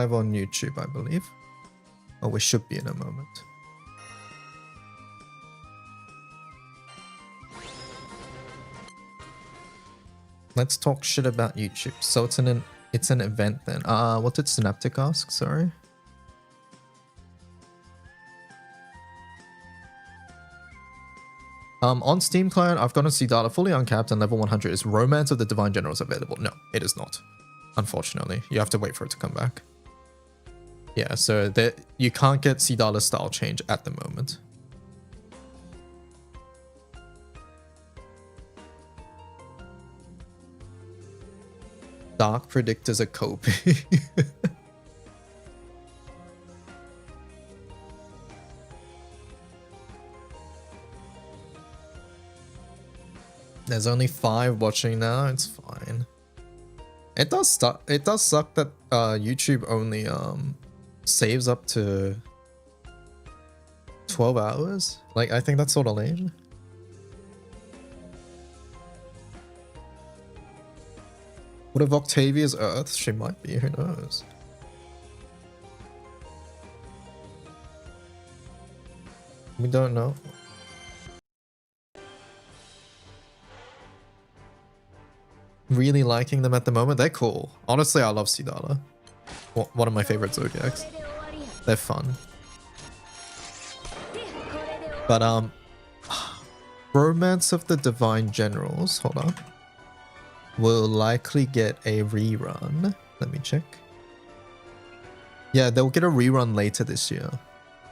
Live on YouTube, I believe. Oh, we should be in a moment. Let's talk shit about YouTube. So it's an event then. What did Synaptic ask? Sorry. On Steam client, I've gotten C data fully uncapped and level 100. Is Romance of the Divine Generals available? No, it is not. Unfortunately, you have to wait for it to come back. Yeah, so you can't get C data style change at the moment. Dark Predictor's a copy. There's only 5 watching now. It's fine. It does suck. It does suck that YouTube only saves up to 12 hours. Like, I think that's sort of lame. What if Octavia's Earth? She might be. Who knows? We don't know. Really liking them at the moment. They're cool. Honestly, I love Sidala. One of my favorite Zodiacs. They're fun. But Romance of the Divine Generals, hold on, will likely get a rerun. Let me check. Yeah, they'll get a rerun later this year.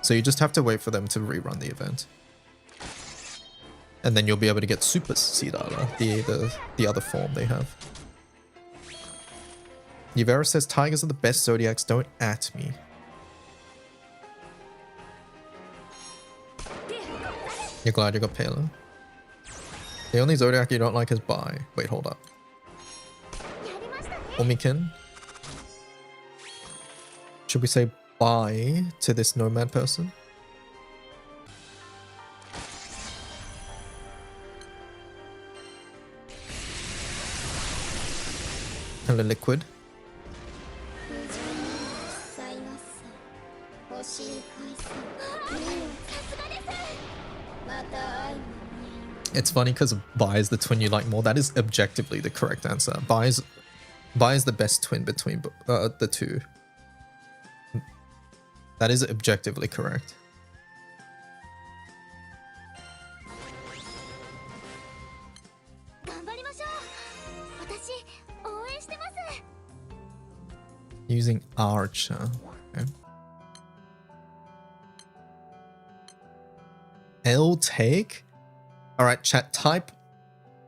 So you just have to wait for them to rerun the event. And then you'll be able to get Super Sidala, the other form they have. Yuvera says tigers are the best Zodiacs, don't at me. You're glad you got Palo? The only Zodiac you don't like is Bai. Wait, hold up. Omikin? Should we say bye to this nomad person? Hello, Liquid. It's funny because Bai is the twin you like more. That is objectively the correct answer. Bai is the best twin between the two. That is objectively correct. Using Archer. Okay. L take? Alright, chat, type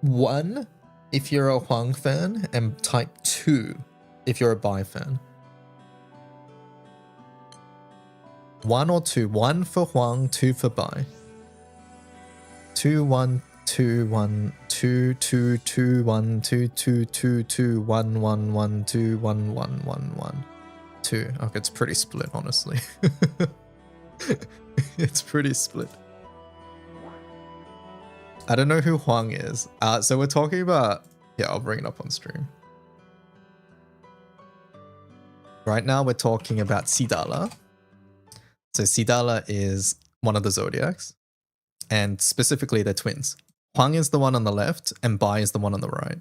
1 if you're a Huang fan, and type 2 if you're a Bai fan. 1 or 2. 1 for Huang, 2 for Bai. 2 1 2 1 2 2 2 1 2 2 2 2 1 1 1 2 1 1 1 1 2. Okay, it's pretty split, honestly. It's pretty split. I don't know who Huang is. So we're talking about... Yeah, I'll bring it up on stream. Right now we're talking about Sidala. So Sidala is one of the Zodiacs. And specifically they're twins. Huang is the one on the left and Bai is the one on the right.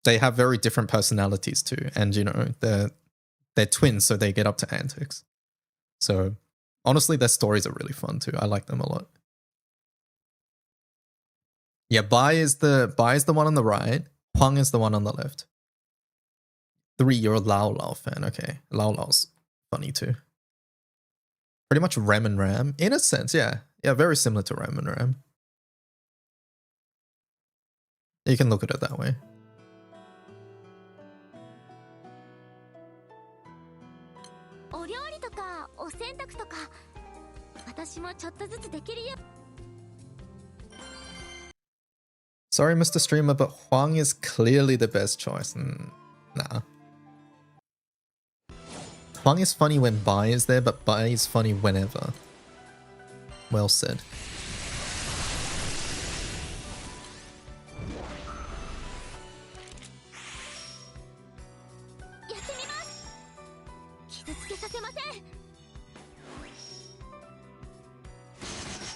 They have very different personalities too. And you know, they're twins, so they get up to antics. So honestly, their stories are really fun too. I like them a lot. Yeah, Bai is the one on the right. Huang is the one on the left. 3, you're a Lao Lao fan. Okay, Lao Lao's funny too. Pretty much Ram and Ram. In a sense, yeah. Yeah, very similar to Ram and Ram. You can look at it that way. Sorry, Mr. Streamer, but Huang is clearly the best choice. Nah. Huang is funny when Bai is there, but Bai is funny whenever. Well said.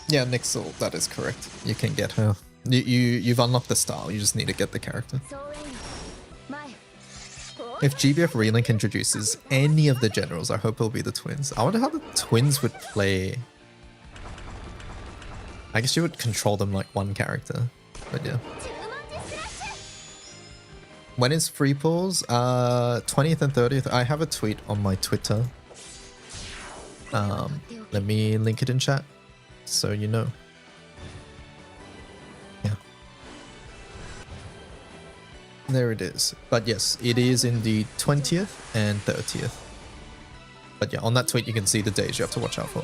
Yeah, Nixel, that is correct. You can get her. You've unlocked the style, you just need to get the character. If GBF Relink introduces any of the generals, I hope it'll be the twins. I wonder how the twins would play. I guess you would control them like one character, but yeah. When is free pulls? 20th and 30th. I have a tweet on my Twitter. Let me link it in chat so you know. Yeah. There it is. But yes, it is indeed 20th and 30th. But yeah, on that tweet you can see the days you have to watch out for.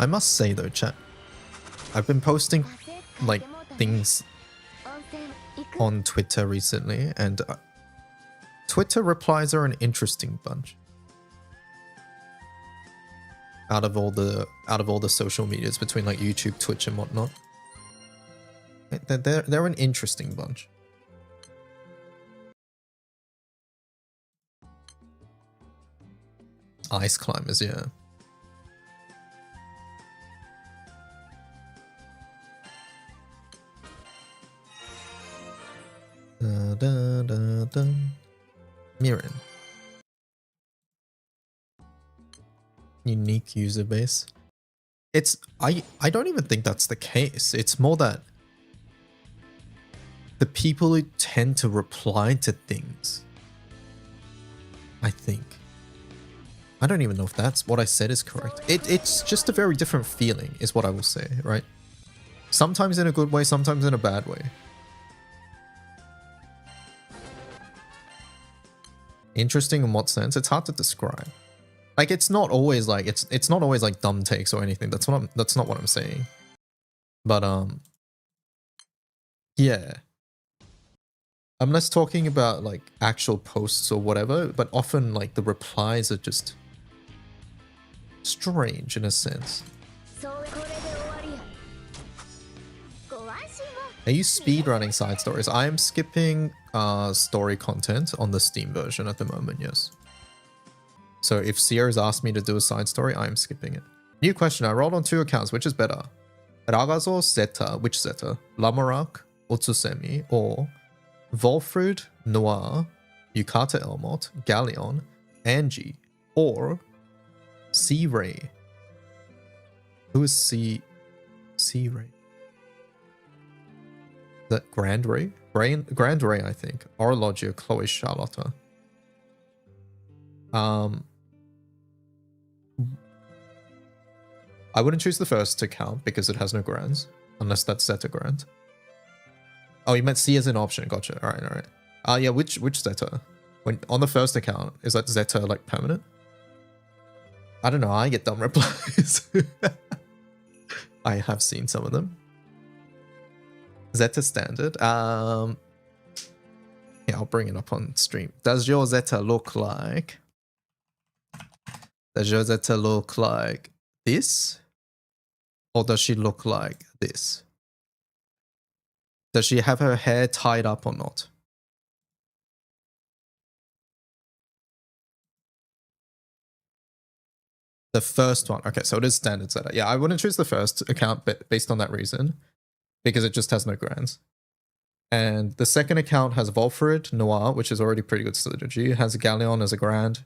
I must say though, chat, I've been posting like things on Twitter recently, and Twitter replies are an interesting bunch. Out of all the social medias between like YouTube, Twitch, and whatnot, they're an interesting bunch. Ice climbers, yeah. Mirren. Unique user base. It's I don't even think that's the case. It's more that the people who tend to reply to things, I think. I don't even know if that's what I said is correct. It's just a very different feeling is what I will say, right? Sometimes in a good way, sometimes in a bad way. Interesting in what sense? It's hard to describe. Like it's not always like it's not always like dumb takes or anything. That's not what I'm saying. But yeah. I'm less talking about like actual posts or whatever, but often like the replies are just strange in a sense. Are you speedrunning side stories? I am skipping story content on the Steam version at the moment, yes. So if Sierra's asked me to do a side story, I am skipping it. New question, I rolled on 2 accounts, which is better? Ragazo Zeta, which Zeta? Lamorak, Utsusemi, or Volfrid, Noir, Yukata Elmot, Galleon, Angie, or C-Ray? Who is C-Ray? That Grand Ray? Grand Ray, I think. Orologia, Chloe, Charlotta. I wouldn't choose the first account because it has no grands, unless that's Zeta Grand. Oh, you meant C as an option. Gotcha. All right, all right. Yeah, which Zeta? When on the first account, is that Zeta like permanent? I don't know. I get dumb replies. I have seen some of them. Zeta standard. Yeah, I'll bring it up on stream. Does your Zeta look like? Does your Zeta look like this? Or does she look like this? Does she have her hair tied up or not? The first one. Okay, so it is standard Zeta. Yeah, I wouldn't choose the first account based on that reason, because it just has no grands. And the second account has Volfrid, Noir, which is already pretty good strategy. It has Galleon as a grand.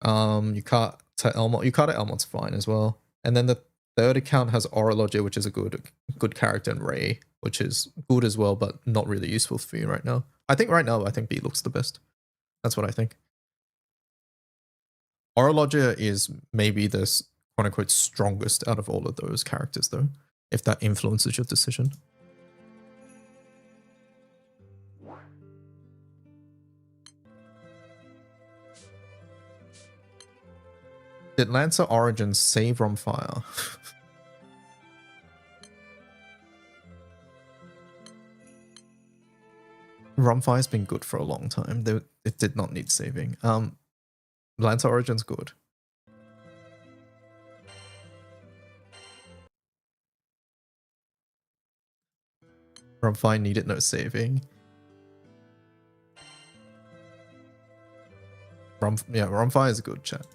Yukata Elmot's fine as well. And then the third account has Orologia, which is a good character, and Ray, which is good as well, but not really useful for you right now. I think right now, B looks the best. That's what I think. Orologia is maybe the quote-unquote strongest out of all of those characters, though, if that influences your decision. Did Lancer Origins save Romfire? Romfire's been good for a long time. It did not need saving. Lancer Origins good. Rumfire needed no saving. Rumfire is good, chat.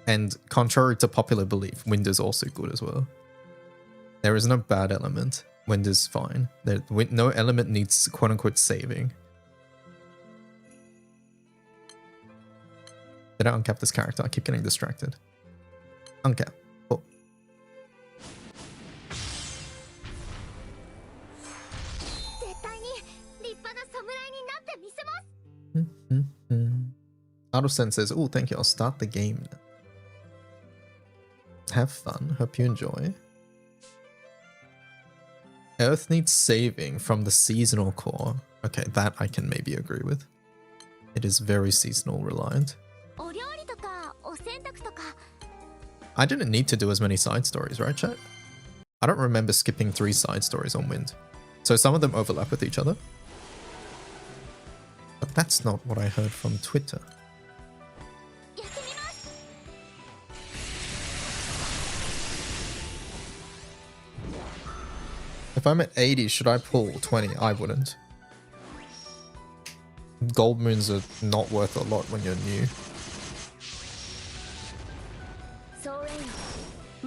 And contrary to popular belief, wind is also good as well. There is no bad element. Wind is fine. No element needs quote-unquote saving. Did I uncap this character? I keep getting distracted. Uncap. Oh. Autosen says, oh, thank you. I'll start the game now. Have fun. Hope you enjoy. Earth needs saving from the seasonal core. Okay, that I can maybe agree with. It is very seasonal reliant. I didn't need to do as many side stories, right, chat? I don't remember skipping 3 side stories on Wind. So some of them overlap with each other. But that's not what I heard from Twitter. If I'm at 80, should I pull 20? I wouldn't. Gold moons are not worth a lot when you're new.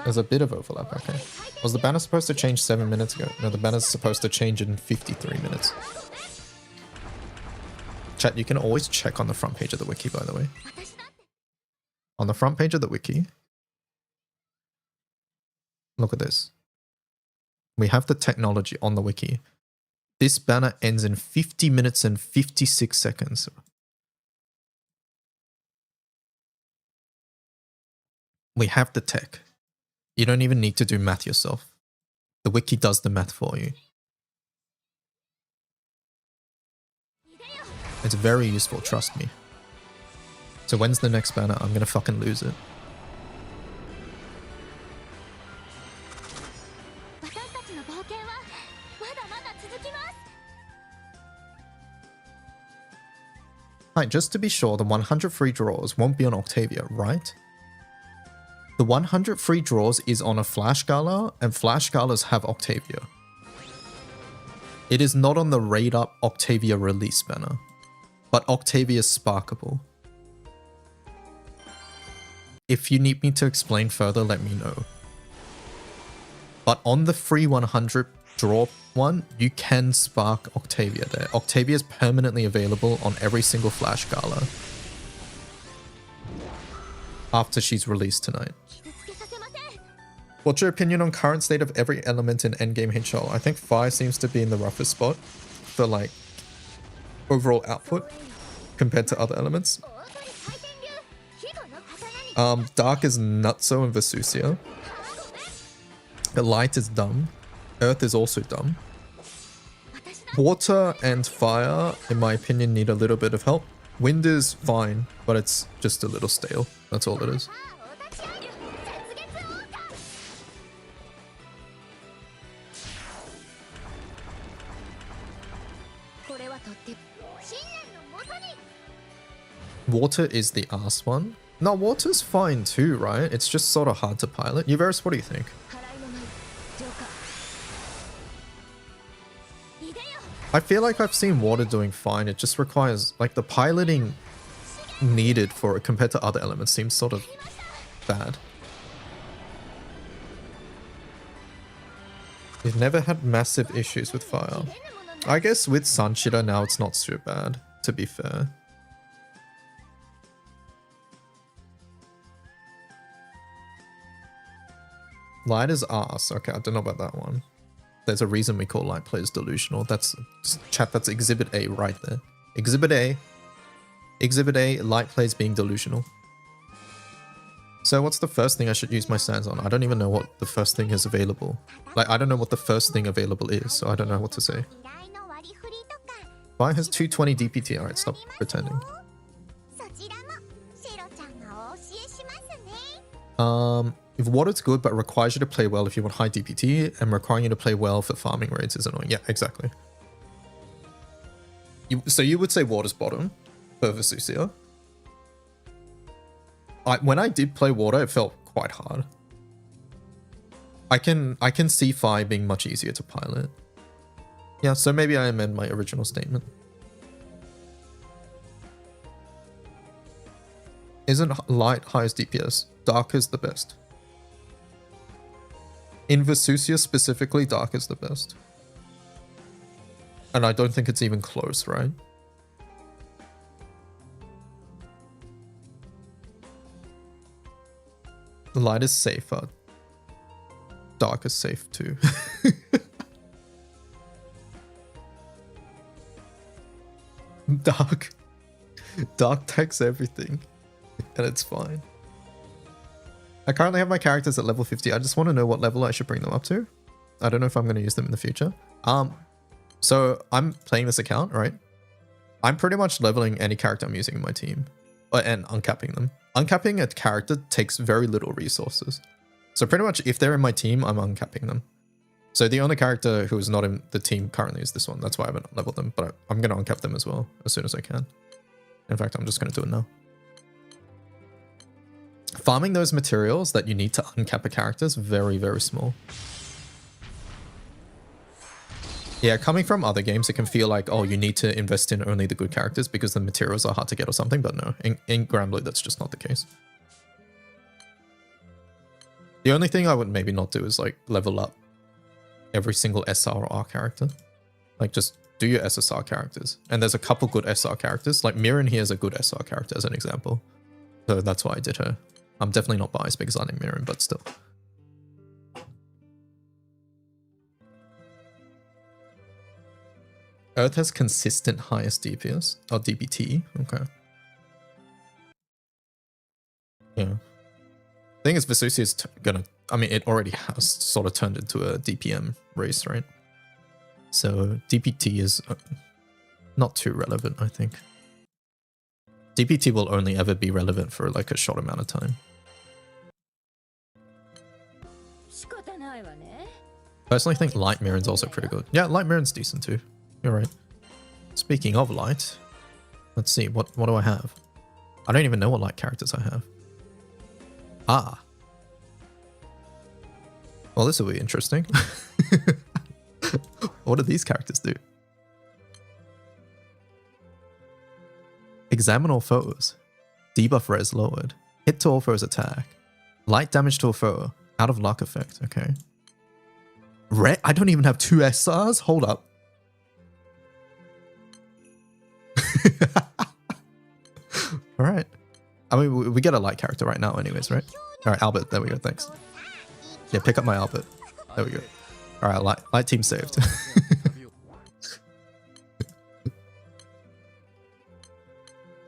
There's a bit of overlap, okay. Was the banner supposed to change 7 minutes ago? No, the banner's supposed to change in 53 minutes. Chat, you can always check on the front page of the wiki, by the way. On the front page of the wiki, look at this. We have the technology on the wiki. This banner ends in 50 minutes and 56 seconds. We have the tech. You don't even need to do math yourself. The wiki does the math for you. It's very useful, trust me. So when's the next banner? I'm gonna fucking lose it. Hi, just to be sure, the 100 free draws won't be on Octavia, right? The 100 free draws is on a Flash Gala, and Flash Galas have Octavia. It is not on the Raid Up Octavia release banner, but Octavia is sparkable. If you need me to explain further, let me know. But on the free 100 draw one, you can spark Octavia there. Octavia is permanently available on every single Flash Gala after she's released tonight. What's your opinion on current state of every element in Endgame HL? I think Fire seems to be in the roughest spot for like overall output compared to other elements. Dark is nutso and Vesusia. The light is dumb. Earth is also dumb. Water and fire, in my opinion, need a little bit of help. Wind is fine, but it's just a little stale. That's all it is. Water is the ass one. No, water's fine too, right? It's just sort of hard to pilot. Uverus, what do you think? I feel like I've seen water doing fine. It just requires, like, the piloting needed for it compared to other elements seems sort of bad. We've never had massive issues with fire. I guess with Sanshiro now it's not so bad, to be fair. Light is arse. Okay, I don't know about that one. There's a reason we call light players delusional. That's chat. That's Exhibit A right there. Exhibit A. Exhibit A. Light players being delusional. So what's the first thing I should use my sands on? I don't even know what the first thing is available. Like, I don't know what the first thing available is, so I don't know what to say. Fire has 220 DPT. Alright, stop pretending. If water's good but requires you to play well if you want high DPT, and requiring you to play well for farming raids is annoying. Yeah, exactly. So you would say water's bottom for Vesusia. When I did play water, it felt quite hard. I can see fire being much easier to pilot. Yeah, so maybe I amend my original statement. Isn't light highest DPS? Dark is the best. In Vesusia specifically, dark is the best. And I don't think it's even close, right? Light is safer. Dark is safe too. Dark takes everything. And it's fine. I currently have my characters at level 50. I just want to know what level I should bring them up to. I don't know if I'm going to use them in the future. So I'm playing this account, right? I'm pretty much leveling any character I'm using in my team. And uncapping them. Uncapping a character takes very little resources. So pretty much if they're in my team, I'm uncapping them. So the only character who is not in the team currently is this one. That's why I haven't leveled them. But I'm going to uncap them as well as soon as I can. In fact, I'm just going to do it now. Farming those materials that you need to uncap a character is very, very small. Yeah, coming from other games, it can feel like, oh, you need to invest in only the good characters because the materials are hard to get or something, but no, in Grand Blue, that's just not the case. The only thing I would maybe not do is like level up every single SR or R character. Like just do your SSR characters. And there's a couple good SR characters, like Mirren here is a good SR character as an example. So that's why I did her. I'm definitely not biased because I named Mirren, but still. Earth has consistent highest DPS. Oh, DPT. Okay. Yeah. Thing is, Vesusia is gonna... I mean, it already has sort of turned into a DPM race, right? So DPT is not too relevant, I think. DPT will only ever be relevant for like a short amount of time. Personally, think Light Mirren's also pretty good. Yeah, Light Mirren's decent too. You're right. Speaking of Light, let's see, what do I have? I don't even know what Light characters I have. Ah. Well, this will be interesting. What do these characters do? Examine all foes. Debuff res lowered. Hit to all foes attack. Light damage to a foe. Out of luck effect. Okay. I don't even have 2 SRs? Hold up. Alright. I mean, we get a light character right now anyways, right? Alright, Albert. There we go. Thanks. Yeah, pick up my Albert. There we go. Alright, light team saved.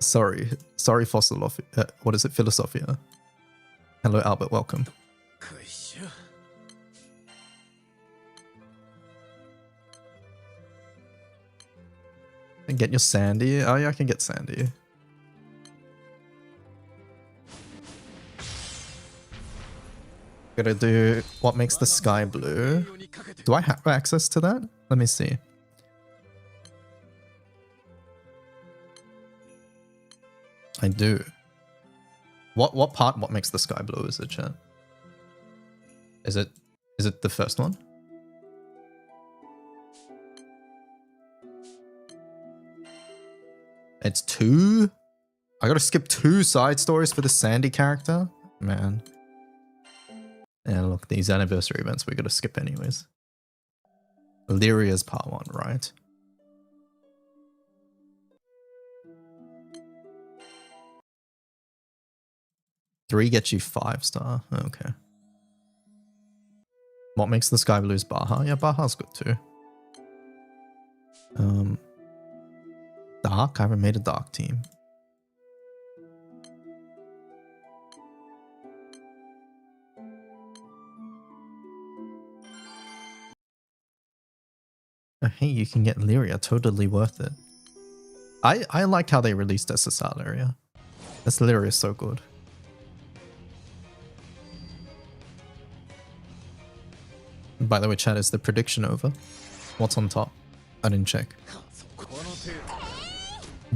Sorry, Fossilophi. What is it? Philosophia. Hello, Albert. Welcome. And get your Sandy. Oh yeah, I can get Sandy. Gotta do what makes the sky blue. Do I have access to that? Let me see. I do. What part? What makes the sky blue? Is it, chat? Is it the first one? It's 2? I gotta skip 2 side stories for the Sandy character? Man. Yeah, look, these anniversary events we gotta skip anyways. Illyria's part 1, right? Three gets you 5-star. Okay. What makes the sky blues? Baja? Yeah, Baja's good too. Dark? I haven't made a dark team. Oh, hey, you can get Lyria. Totally worth it. I like how they released SSR Lyria. This Lyria is so good. By the way, chat, is the prediction over? What's on top? I didn't check.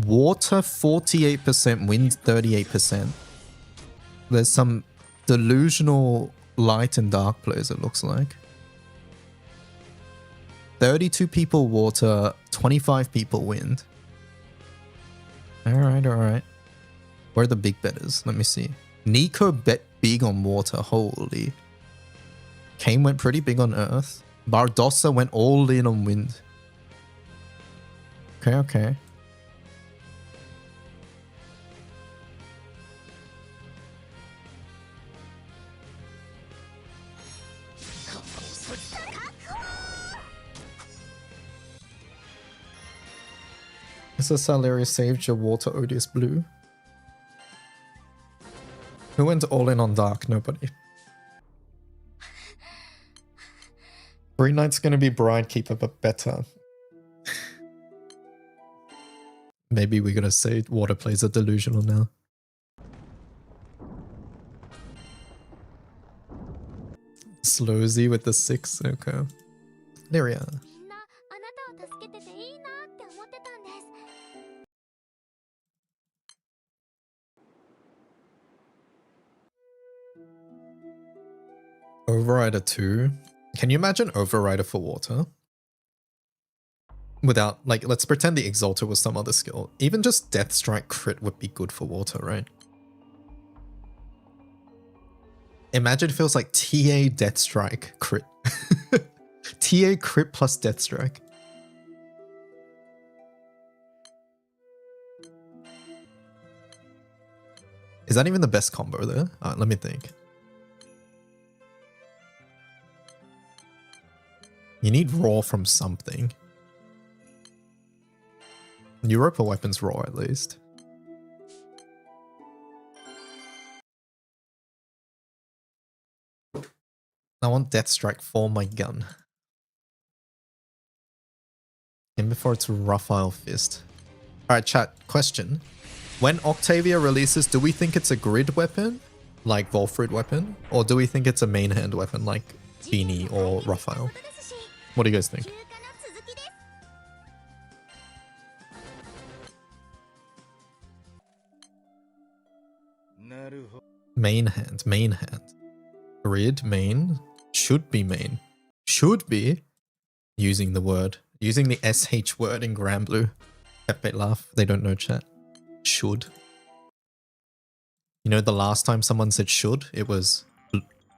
Water 48%, wind 38%. There's some delusional light and dark players, it looks like. 32 people water, 25 people wind. Alright, alright. Where are the big betters? Let me see. Nico bet big on water. Holy. Kane went pretty big on earth. Bardossa went all in on wind. Okay, okay. Is this Salaria saved your water odious blue? Who went all in on dark? Nobody. Green Knight's gonna be Bride Keeper, but better. Maybe we're gonna say water plays are delusional now. Slowsy with the 6, okay. There we are. Overrider 2. Can you imagine Overrider for water? Without, like, let's pretend the Exalter was some other skill. Even just Death Strike crit would be good for water, right? Imagine it feels like TA Death Strike crit. TA crit plus Death Strike. Is that even the best combo there? Let me think. You need raw from something. Europa weapons raw at least. I want Death Strike for my gun. And before it's Raphael Fist. Alright, chat, question. When Octavia releases, do we think it's a grid weapon, like Volfrid weapon? Or do we think it's a main hand weapon, like Beanie or Raphael? What do you guys think? Main hand, main hand. Grid, main, should be main. Should be using the word. Using the SH word in Grand Blue. Pepe laugh, they don't know chat. Should. You know the last time someone said should, it was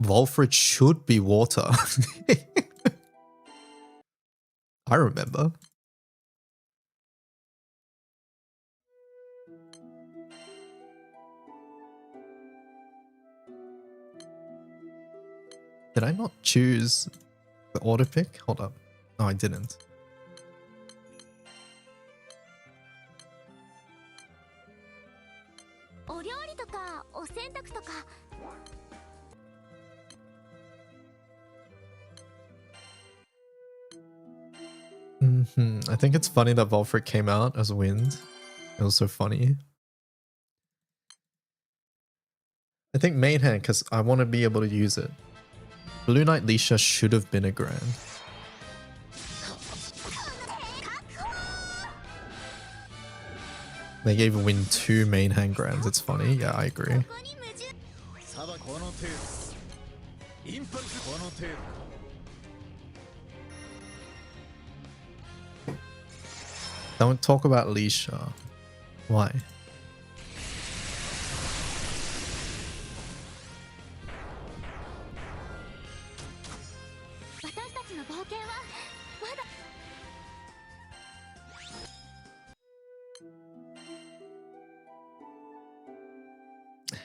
Volfrid should be water. I remember. Did I not choose the auto pick? Hold up. No, I didn't. I think it's funny that Volfrid came out as wind. It was so funny. I think main hand because I want to be able to use it. Blue Knight Lisha should have been a grand. They gave Win 2 main hand grands. It's funny. Yeah, I agree. Don't talk about Lisha. Why?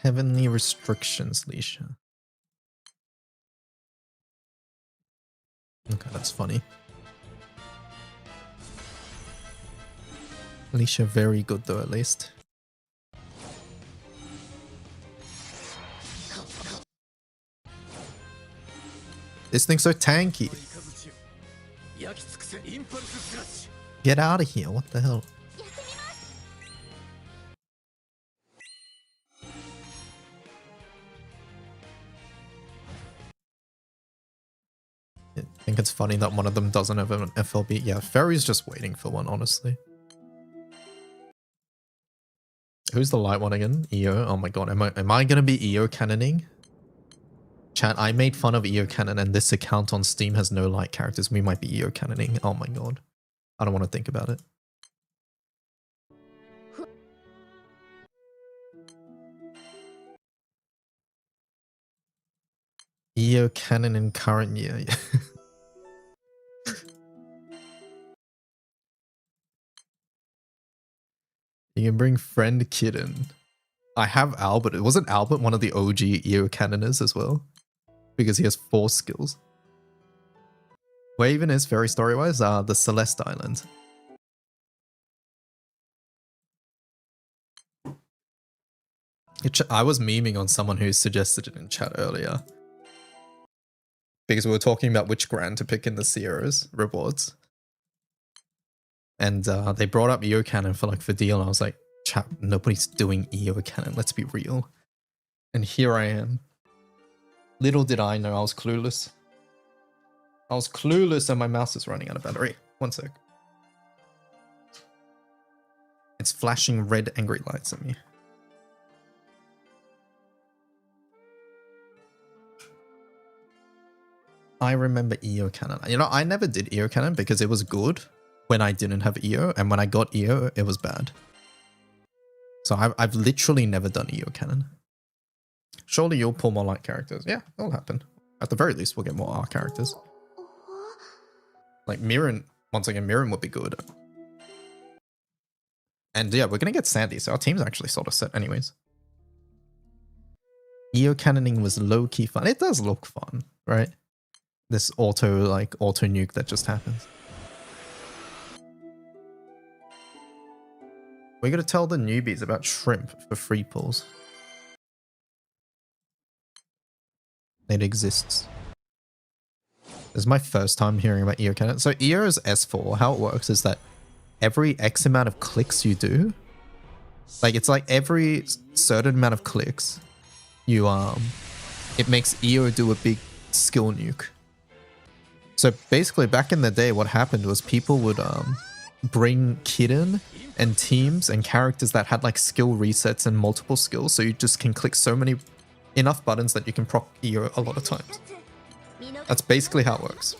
Heavenly restrictions, Lisha. Okay, that's funny. Lisha very good though, at least. This thing's so tanky. Get out of here, what the hell? I think it's funny that one of them doesn't have an FLB. Yeah, Ferry's just waiting for one, honestly. Who's the light one again? EO? Oh my god, am I gonna be EO cannoning? Chat, I made fun of EO Canon and this account on Steam has no light characters. We might be EO Canoning. Oh my god. I don't want to think about it. EO Canon in current year. You can bring friend Kitten. I have Albert. It wasn't Albert one of the OG EO Canoners as well? Because he has 4 skills. Where even is very story-wise? The Celeste Island. I was memeing on someone who suggested it in chat earlier. Because we were talking about which Grand to pick in the Sierra's rewards. And they brought up EO Canon for deal, and I was like, chat, nobody's doing EO Canon, let's be real. And here I am. Little did I know I was clueless. I was clueless and my mouse is running out of battery. One sec. It's flashing red angry lights at me. I remember EO Canon. You know, I never did EO Canon because it was good when I didn't have EO, and when I got EO, it was bad. So I've literally never done EO Canon. Surely you'll pull more light characters. Yeah, that'll happen. At the very least, we'll get more R characters. Like Mirren, once again, Mirren would be good. And yeah, we're gonna get Sandy, so our team's actually sort of set anyways. EO Canoning was low-key fun. It does look fun, right? This auto nuke that just happens. We're gonna tell the newbies about shrimp for free pulls. It exists. This is my first time hearing about EO Canon. So EO is S4. How it works is that every X amount of clicks you do, like it's like every certain amount of clicks, you it makes EO do a big skill nuke. So basically back in the day what happened was people would bring Kitten and teams and characters that had like skill resets and multiple skills, so you just can click enough buttons that you can proc EO a lot of times. That's basically how it works.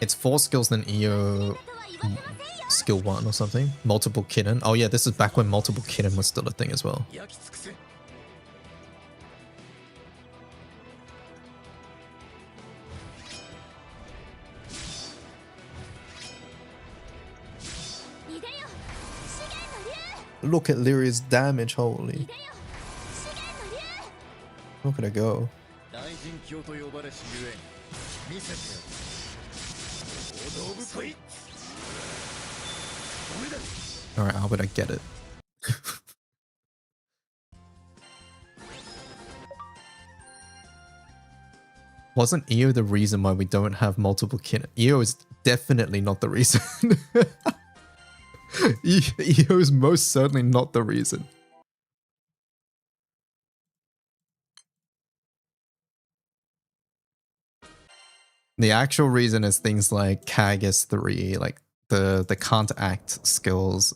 It's 4 skills than EO skill 1 or something. Multiple Kitten. Oh yeah, this is back when multiple Kitten was still a thing as well. Look at Lyria's damage, holy. Look at her go. Alright, Albert, I get it. Wasn't EO the reason why we don't have multiple Kitten? EO is definitely not the reason. EO is most certainly not the reason. The actual reason is things like CAG S3, like the can't act skills,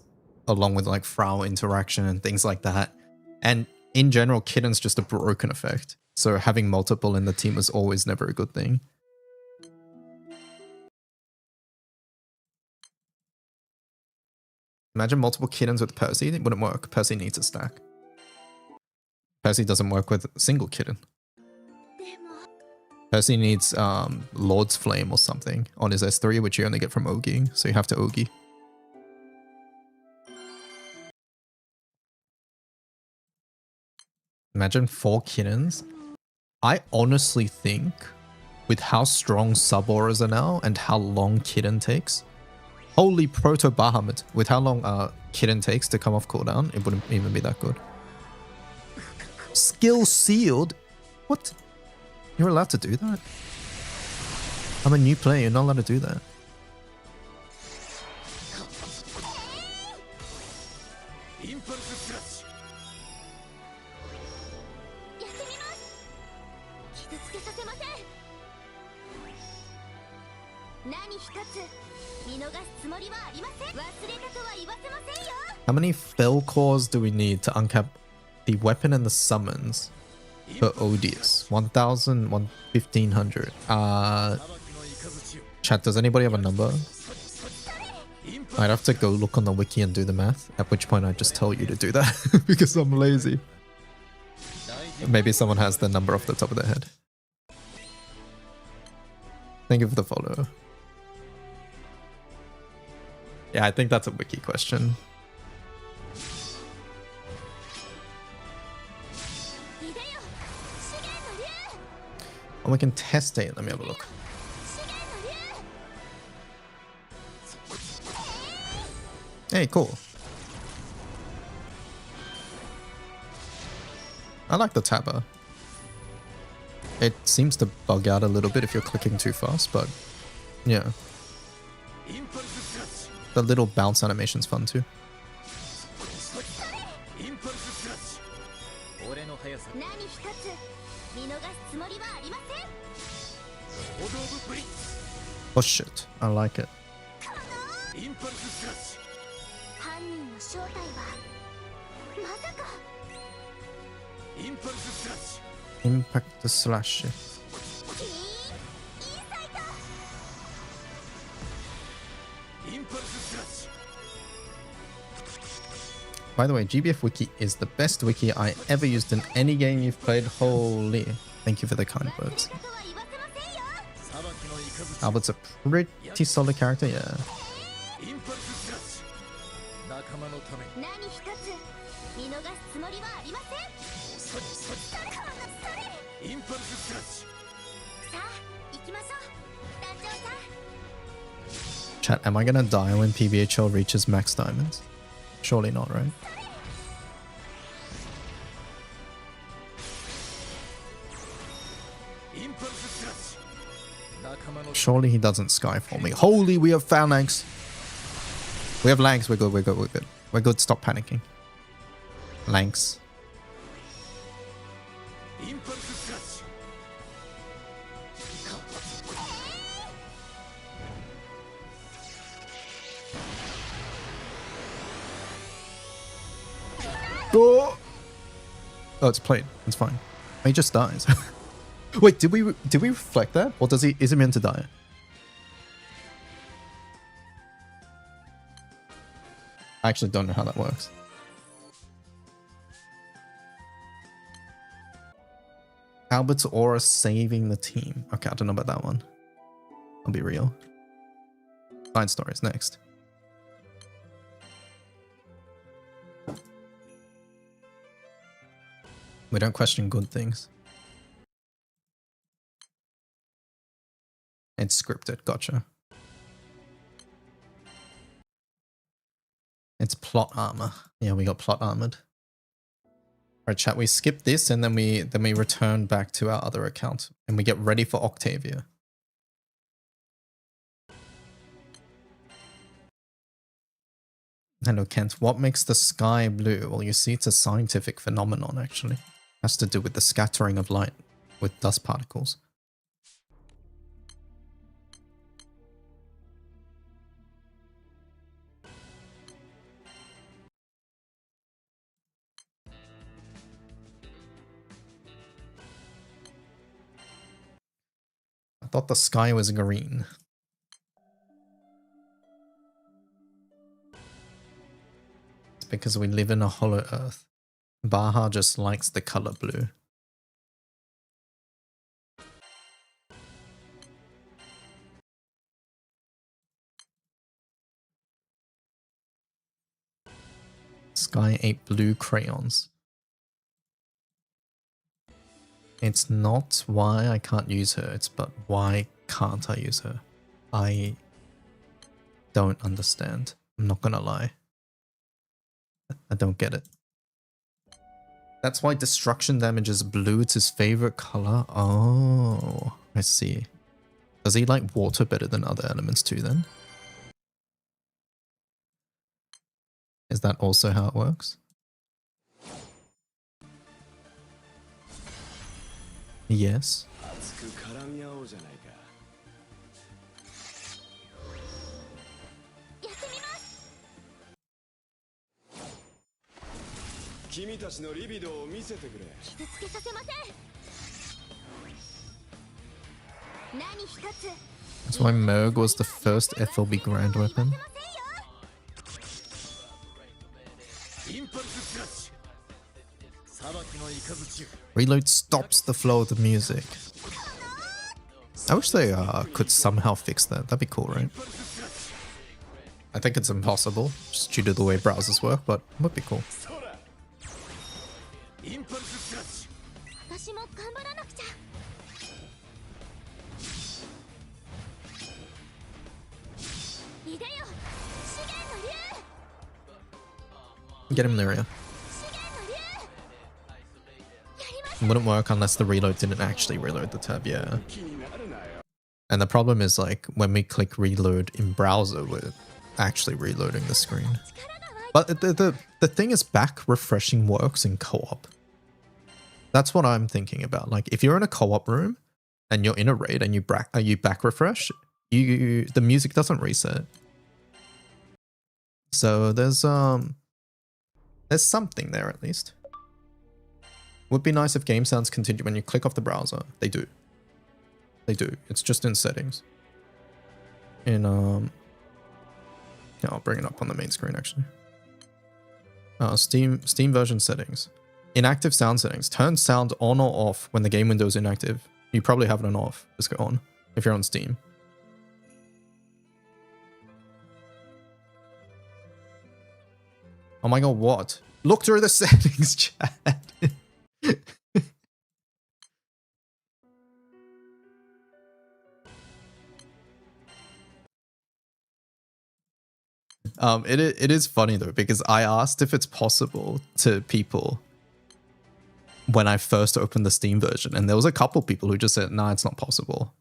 along with like Frau interaction and things like that. And in general, Kitten's just a broken effect. So having multiple in the team was always never a good thing. Imagine multiple Kittens with Percy. It wouldn't work. Percy needs a stack. Percy doesn't work with a single Kitten. Percy needs Lord's Flame or something on his S3, which you only get from Ogieing, so you have to Ogie. Imagine 4 Kittens. I honestly think, with how strong sub-auras are now and how long Kitten takes, holy proto-Bahamut, with how long Kitten takes to come off cooldown, it wouldn't even be that good. Skill sealed? What? You're allowed to do that? I'm a new player, you're not allowed to do that. How many fill cores do we need to uncap the weapon and the summons for Odious? 1,000, 1,500. Chat, does anybody have a number? I'd have to go look on the wiki and do the math, at which point I just tell you to do that because I'm lazy. Maybe someone has the number off the top of their head. Thank you for the follow. Yeah, I think that's a wiki question. Oh, we can test it. Let me have a look. Hey, cool. I like the tabber. It seems to bug out a little bit if you're clicking too fast, but yeah. The little bounce animation's fun too. Oh shit, I like it. Impact slash. By the way, GBF Wiki is the best wiki I ever used in any game you've played. Holy. Thank you for the kind words. Albert's a pretty solid character, yeah. Chat, am I gonna die when PBHL reaches max diamonds? Surely not, right? Surely he doesn't skyfall me. Holy, we have phalanx. We have lanks. We're good, we're good, we're good. We're good, stop panicking. Lanks. Oh, it's played. It's fine. He just dies. Wait, did we reflect that, or is he meant to die? I actually don't know how that works. Albert's aura saving the team. Okay, I don't know about that one. I'll be real. Side stories next. We don't question good things. It's scripted, gotcha. It's plot armor. Yeah, we got plot armored. Alright, chat, we skip this and then we return back to our other account and we get ready for Octavia. Hello, Kent. What makes the sky blue? Well, you see, it's a scientific phenomenon, actually. It has to do with the scattering of light with dust particles. I thought the sky was green. It's because we live in a hollow earth. Baha just likes the color blue. Sky ate blue crayons. It's not why I can't use her, it's but why can't I use her? I don't understand. I'm not gonna lie. I don't get it. That's why destruction damage is blue. It's his favorite color. Oh, I see. Does he like water better than other elements too then? Is that also how it works? Yes. That's why Merg was the first FLB grand weapon. Reload stops the flow of the music. I wish they could somehow fix that. That'd be cool, right? I think it's impossible, just due to the way browsers work, but it would be cool. Get him Lyria. It wouldn't work unless the reload didn't actually reload the tab, yeah. And the problem is, like, when we click reload in browser, we're actually reloading the screen. But the thing is, back refreshing works in co-op. That's what I'm thinking about. Like, if you're in a co-op room and you're in a raid and you back refresh, the music doesn't reset. So there's something there at least. Would be nice if game sounds continue when you click off the browser. They do. They do. It's just in settings. In yeah, I'll bring it up on the main screen actually. Steam version settings. Inactive sound settings. Turn sound on or off when the game window is inactive. You probably have it on off. Just go on if you're on Steam. Oh my god, what? Look through the settings, chat. It is funny though, because I asked if it's possible to people when I first opened the Steam version, and there was a couple people who just said, nah, it's not possible.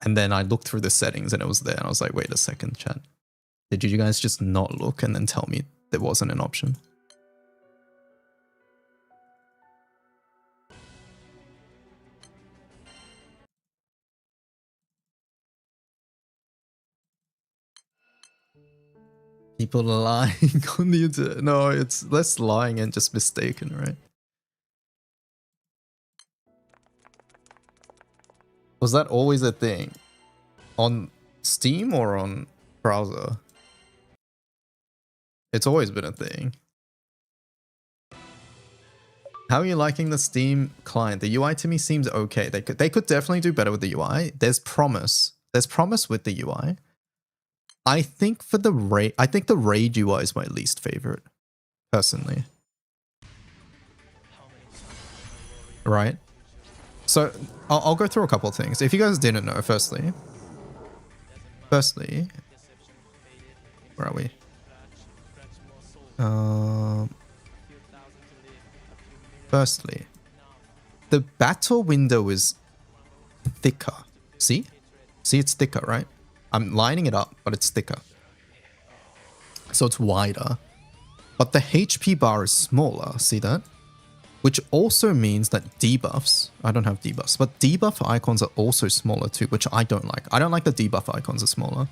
And then I looked through the settings and it was there, and I was like, wait a second, chat. Did you guys just not look and then tell me there wasn't an option? People lying on the internet. No, it's less lying and just mistaken, right? Was that always a thing? On Steam or on browser? It's always been a thing. How are you liking the Steam client? The UI to me seems okay. They could definitely do better with the UI. There's promise. There's promise with the UI. I think for the raid, I think the raid UI is my least favorite, personally. Right? So I'll go through a couple of things. If you guys didn't know, firstly, where are we? Firstly, the battle window is thicker. See? See, it's thicker, right? I'm lining it up, but it's thicker. So it's wider. But the HP bar is smaller, see that? Which also means that debuffs, I don't have debuffs, but debuff icons are also smaller too, which I don't like. I don't like the debuff icons are smaller.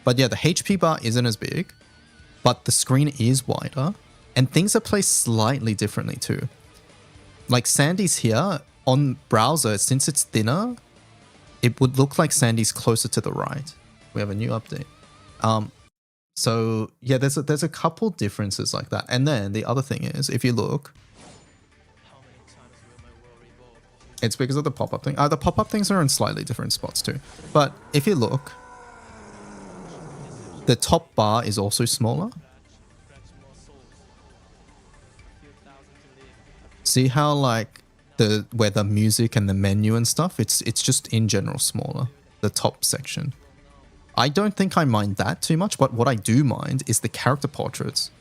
But yeah, the HP bar isn't as big, but the screen is wider, and things are placed slightly differently too. Like Sandy's here, on browser, since it's thinner, it would look like Sandy's closer to the right. We have a new update. So yeah, there's a couple differences like that. And then the other thing is, if you look, it's because of the pop-up thing. The pop-up things are in slightly different spots too. But if you look, the top bar is also smaller. See how like where the music and the menu and stuff, it's just in general smaller, the top section. I don't think I mind that too much, but what I do mind is the character portraits.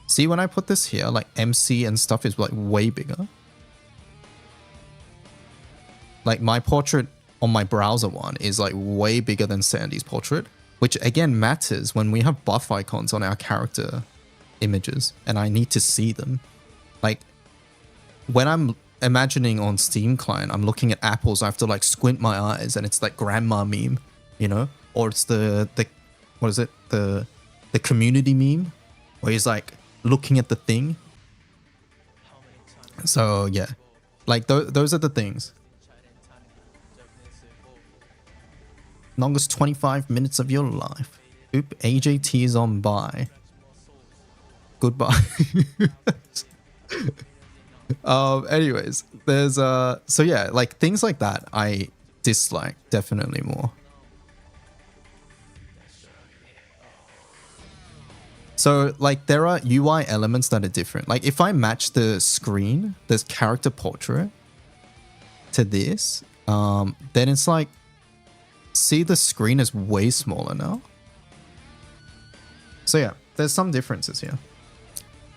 See, when I put this here, like MC and stuff is like way bigger. Like my portrait on my browser one is like way bigger than Sandy's portrait, which again matters when we have buff icons on our character images and I need to see them. Like when I'm imagining on Steam client, I'm looking at apples, I have to like squint my eyes and it's like grandma meme, you know? Or it's the what is it? The community meme where he's like looking at the thing. So yeah, like those are the things. Longest 25 minutes of your life. Oop, AJT is on by. Goodbye. Anyways, there's so yeah, like things like that I dislike definitely more. So like there are UI elements that are different. Like if I match the screen, this character portrait to this, then it's like, see, the screen is way smaller now. So yeah, there's some differences here.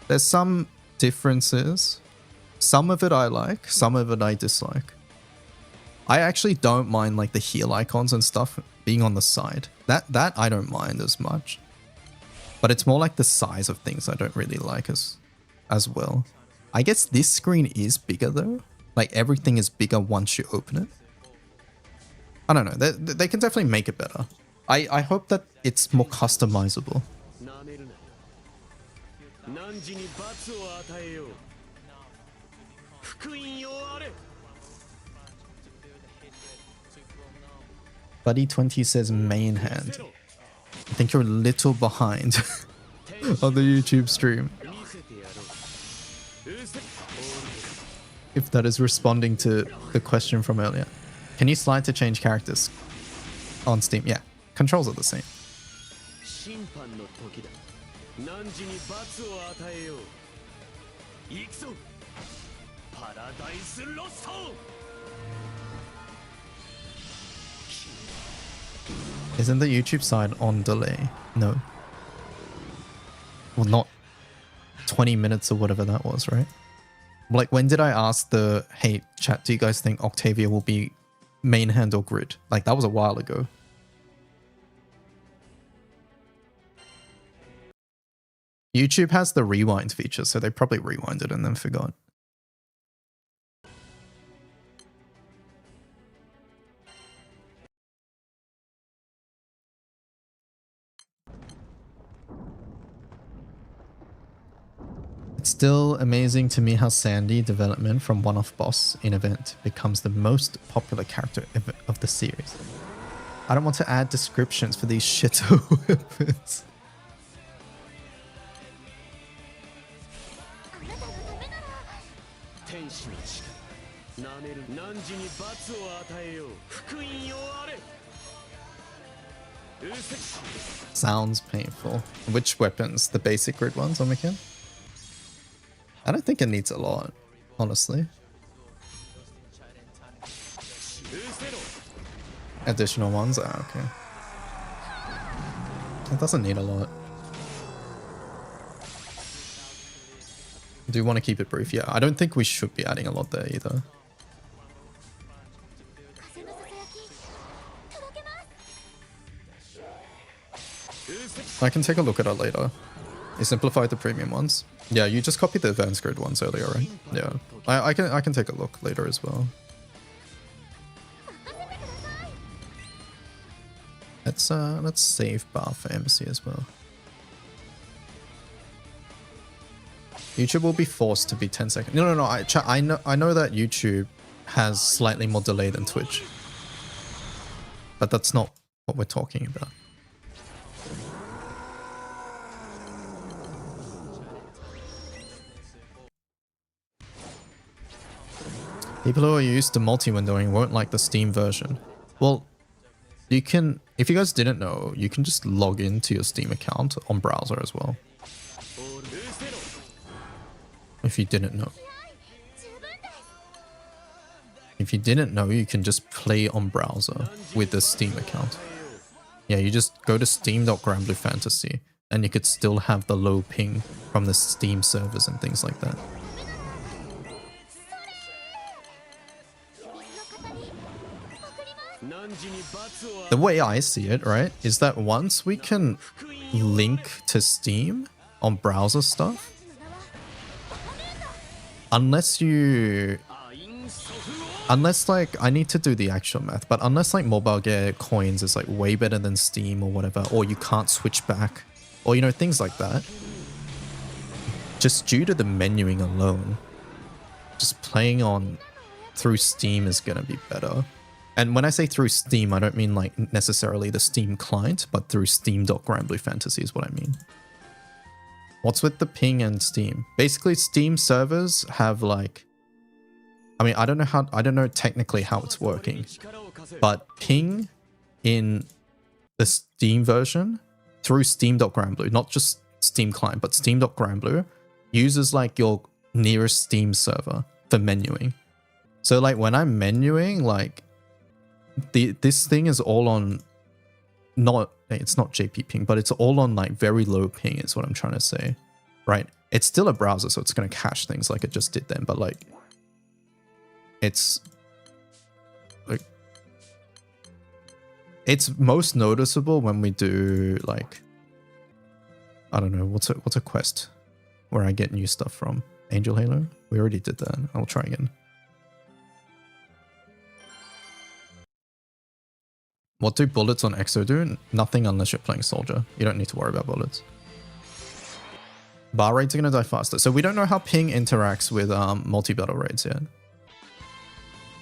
There's some differences. Some of it I like, some of it I dislike. I actually don't mind like the heal icons and stuff being on the side. That I don't mind as much. But it's more like the size of things I don't really like as well. I guess this screen is bigger though. Like everything is bigger once you open it. I don't know. They can definitely make it better. I hope that it's more customizable. Buddy20 says main hand. I think you're a little behind on the YouTube stream. If that is responding to the question from earlier. Can you slide to change characters on Steam? Yeah, controls are the same. Isn't the YouTube side on delay? No. Well, not 20 minutes or whatever that was, right? Like, when did I ask the, hey, chat, do you guys think Octavia will be main hand or grid? Like, that was a while ago. YouTube has the rewind feature, so they probably rewinded and then forgot. It's still amazing to me how Sandy development from one-off boss in event becomes the most popular character of the series. I don't want to add descriptions for these shit weapons. Sounds painful. Which weapons? The basic grid ones, Omikin? I don't think it needs a lot, honestly. Additional ones? Ah, okay. It doesn't need a lot. Do you want to keep it brief? Yeah, I don't think we should be adding a lot there either. I can take a look at it later. You simplified the premium ones. Yeah, you just copied the advanced grid ones earlier, right? Yeah, I can take a look later as well. Let's save bar for MC as well. YouTube will be forced to be 10 seconds. No. I know that YouTube has slightly more delay than Twitch, but that's not what we're talking about. People who are used to multi-windowing won't like the Steam version. Well, you can, if you guys didn't know, you can just log into your Steam account on browser as well. If you didn't know. If you didn't know, you can just play on browser with the Steam account. Yeah, you just go to steam.grandbluefantasy and you could still have the low ping from the Steam servers and things like that. The way I see it, right, is that once we can link to Steam on browser stuff, unless like, I need to do the actual math, but unless like Mobile Gear coins is like way better than Steam or whatever, or you can't switch back, or you know, things like that, just due to the menuing alone, just playing on through Steam is going to be better. And when I say through Steam, I don't mean like necessarily the Steam client, but through Steam.Granblue Fantasy is what I mean. What's with the ping and Steam? Basically, Steam servers have like, I mean, I don't know technically how it's working, but ping in the Steam version through Steam.Granblue, not just Steam client, but Steam.Granblue uses like your nearest Steam server for menuing. So like when I'm menuing, like this thing is all on, it's not JP ping, but it's all on like very low ping is what I'm trying to say, right? It's still a browser, so it's going to cache things like it just did then, but like it's like it's most noticeable when we do like, I don't know, what's a quest where I get new stuff from? Angel Halo? We already did that. I'll try again. What do bullets on Exo do? Nothing unless you're playing Soldier. You don't need to worry about bullets. Bar raids are going to die faster. So we don't know how ping interacts with multi-battle raids yet.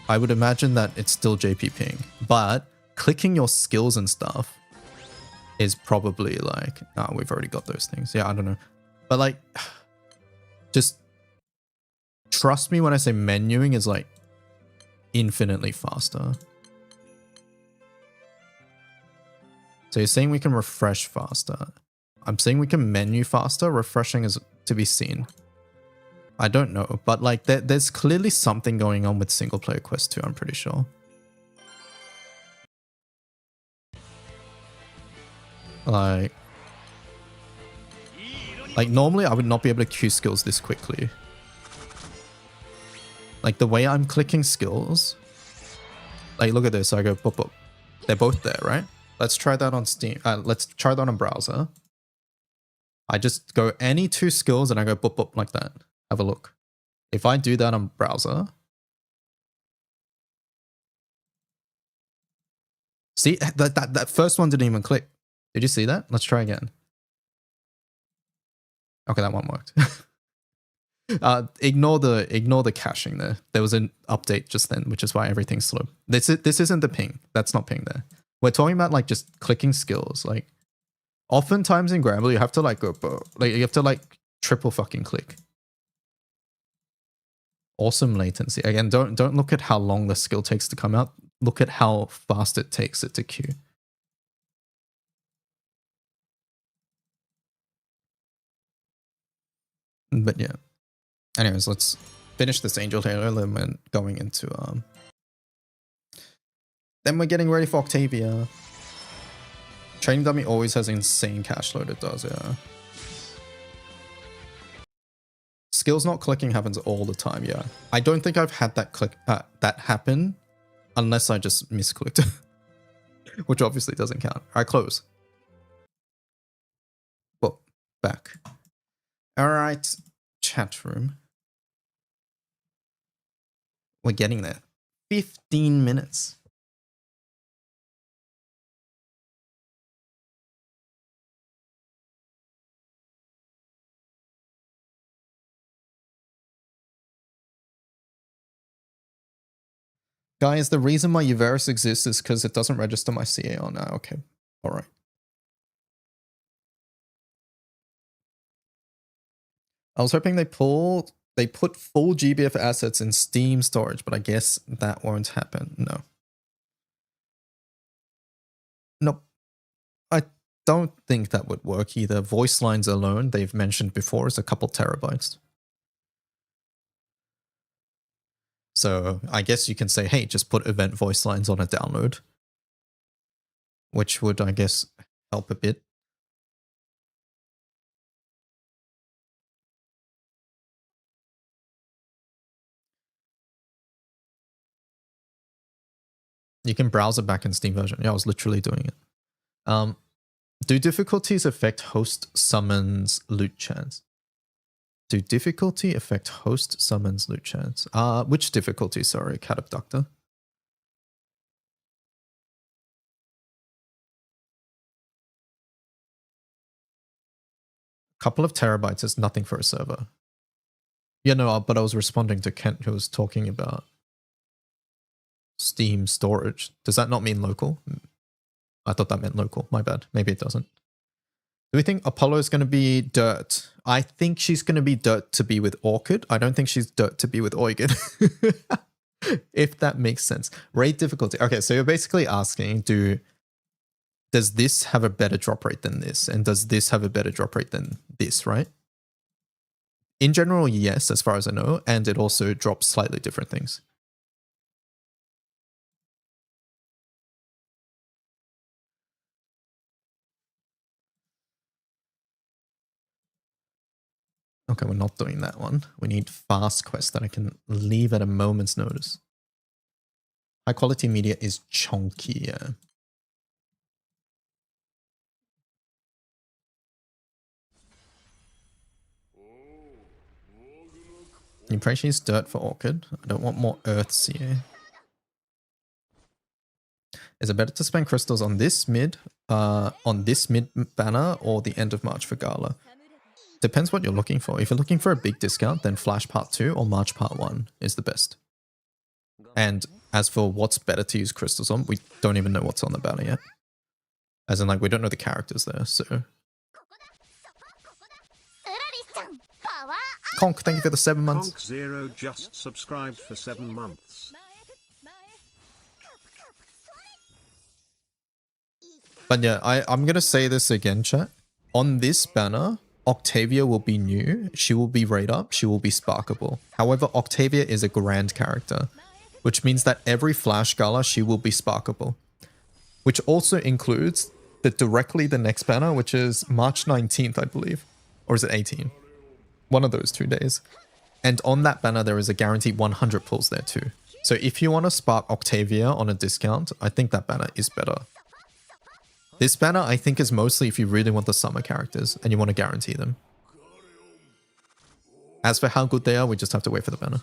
I would imagine that it's still JP ping. But clicking your skills and stuff is probably like, we've already got those things. Yeah, I don't know. But like, just trust me when I say menuing is like infinitely faster. So you're saying we can refresh faster. I'm saying we can menu faster. Refreshing is to be seen. I don't know, but like there's clearly something going on with single player Quest 2, I'm pretty sure. Like normally I would not be able to queue skills this quickly. Like the way I'm clicking skills, like look at this, I go boop boop. They're both there, right? Let's try that on Steam. Let's try that on browser. I just go any two skills and I go boop boop like that. Have a look. If I do that on browser, see that first one didn't even click. Did you see that? Let's try again. Okay, that one worked. Ignore the caching there. There was an update just then, which is why everything's slow. This isn't the ping. That's not ping there. We're talking about like just clicking skills. Like oftentimes in Granblue, you have to like go, like you have to like triple fucking click. Awesome latency. Again, don't look at how long the skill takes to come out. Look at how fast it takes it to queue. But yeah. Anyways, let's finish this Angel Halo and then going into then we're getting ready for Octavia. Training dummy always has insane cash load, it does, yeah. Skills not clicking happens all the time, yeah. I don't think I've had that that happen unless I just misclicked. Which obviously doesn't count. Alright, close. Well, back. Alright, chat room. We're getting there. 15 minutes. Guys, the reason my Uverus exists is because it doesn't register my CA on now. Okay, all right. I was hoping they put full GBF assets in Steam storage, but I guess that won't happen. No. Nope. I don't think that would work either. Voice lines alone, they've mentioned before, is a couple terabytes. So I guess you can say, hey, just put event voice lines on a download, which would, I guess, help a bit. You can browse it back in Steam version. Yeah, I was literally doing it. Do difficulties affect host summons loot chance? Do difficulty affect host summons loot chance? Which difficulty? Sorry, Cat Abductor. Couple of terabytes is nothing for a server. Yeah, no, but I was responding to Kent who was talking about Steam storage. Does that not mean local? I thought that meant local. My bad. Maybe it doesn't. Do we think Apollo is going to be dirt? I think she's going to be dirt to be with Orchid. I don't think she's dirt to be with Eugen. If that makes sense. Rate difficulty. Okay, so you're basically asking, does this have a better drop rate than this? And does this have a better drop rate than this, right? In general, yes, as far as I know. And it also drops slightly different things. Okay, we're not doing that one. We need fast quests that I can leave at a moment's notice. High quality media is chunky, yeah. Impression is dirt for Orchid. I don't want more earths here. Is it better to spend crystals on this mid banner or the end of March for Gala? Depends what you're looking for. If you're looking for a big discount, then Flash Part 2 or March Part 1 is the best. And as for what's better to use crystals on, we don't even know what's on the banner yet. As in, like, we don't know the characters there, so... Conk, thank you for the 7 months. Conk Zero just subscribed for 7 months. But yeah, I'm going to say this again, chat. On this banner, Octavia will be new. She will be rate up. She will be sparkable. However, Octavia is a grand character, which means that every Flash Gala, she will be sparkable. Which also includes directly the next banner, which is March 19th, I believe. Or is it 18? One of those 2 days. And on that banner, there is a guaranteed 100 pulls there too. So if you want to spark Octavia on a discount, I think that banner is better. This banner, I think, is mostly if you really want the summer characters and you want to guarantee them. As for how good they are, we just have to wait for the banner.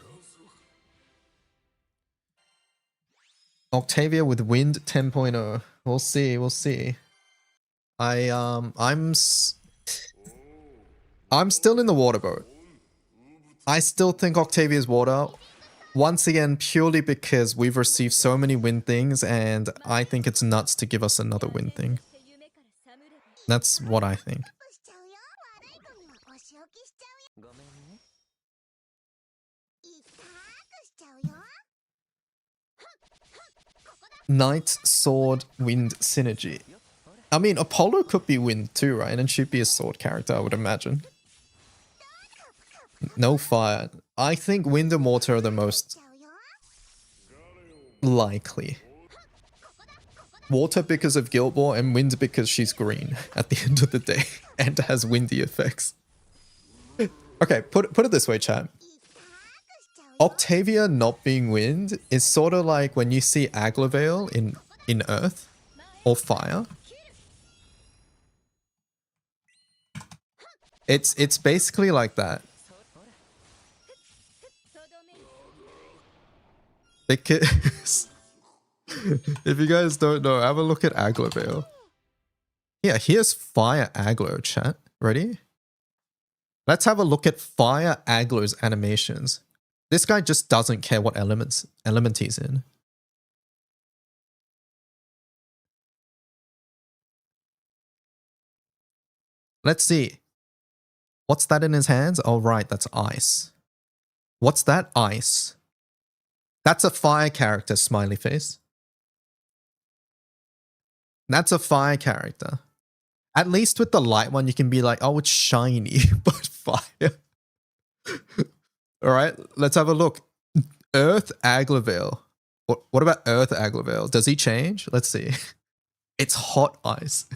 Octavia with Wind 10.0. We'll see, we'll see. I'm still in the water boat. I still think Octavia's water. Once again, purely because we've received so many win things and I think it's nuts to give us another win thing. That's what I think. Knight, Sword, Wind synergy. I mean, Apollo could be Wind too, right? And should be a Sword character, I would imagine. No fire. I think Wind and Water are the most likely. Water because of Guild War and Wind because she's green at the end of the day and has windy effects. Okay, put it this way, chat. Octavia not being Wind is sort of like when you see Aglavale in Earth or Fire. It's basically like that. Because if you guys don't know, have a look at Aglavale. Yeah, here's Fire Aglo, chat. Ready? Let's have a look at Fire Aglo's animations. This guy just doesn't care what element he's in. Let's see. What's that in his hands? Oh, right, that's ice. What's that? Ice. That's a fire character, smiley face. That's a fire character. At least with the light one, you can be like, oh, it's shiny, but fire. All right, let's have a look. Earth Aglavale. What about Earth Aglavale? Does he change? Let's see. It's hot ice.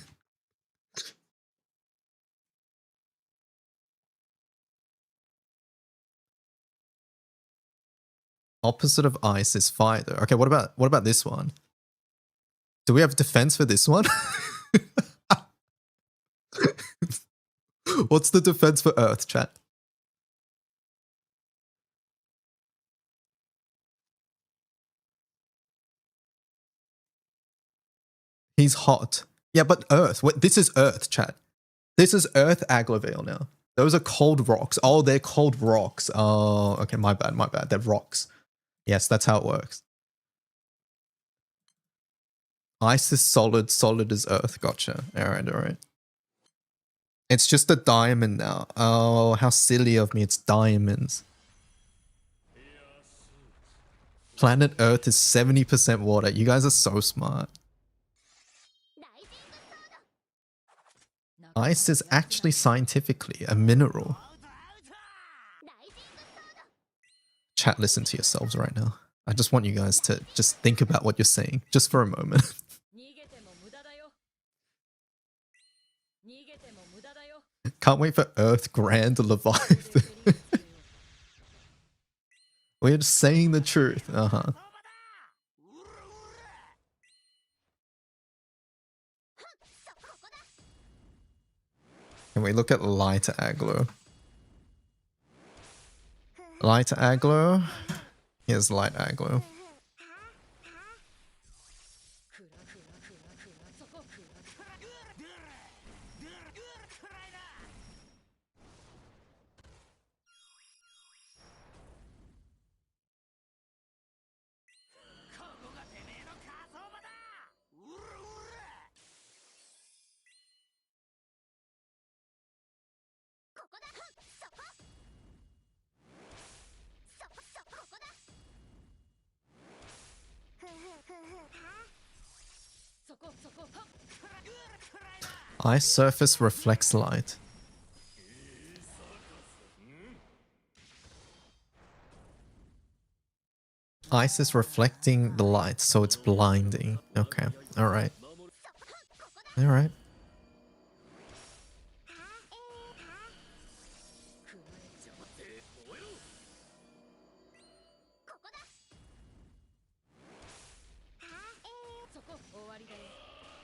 Opposite of ice is fire, though. Okay, what about this one? Do we have defense for this one? What's the defense for Earth, chat? He's hot. Yeah, but Earth. This is Earth, chat. This is Earth Aglavale now. Those are cold rocks. Oh, they're cold rocks. Oh, okay, my bad, my bad. They're rocks. Yes, that's how it works. Ice is solid, solid is earth. Gotcha. Alright, alright. It's just a diamond now. Oh, how silly of me. It's diamonds. Planet Earth is 70% water. You guys are so smart. Ice is actually scientifically a mineral. Chat, listen to yourselves right now. I just want you guys to just think about what you're saying, just for a moment. Can't wait for Earth Grand Leviathan. We're just saying the truth. Uh-huh. Can we look at light agglo? Light agglo. Here's light agglo. Ice surface reflects light. Ice is reflecting the light, so it's blinding. Okay, alright. Alright.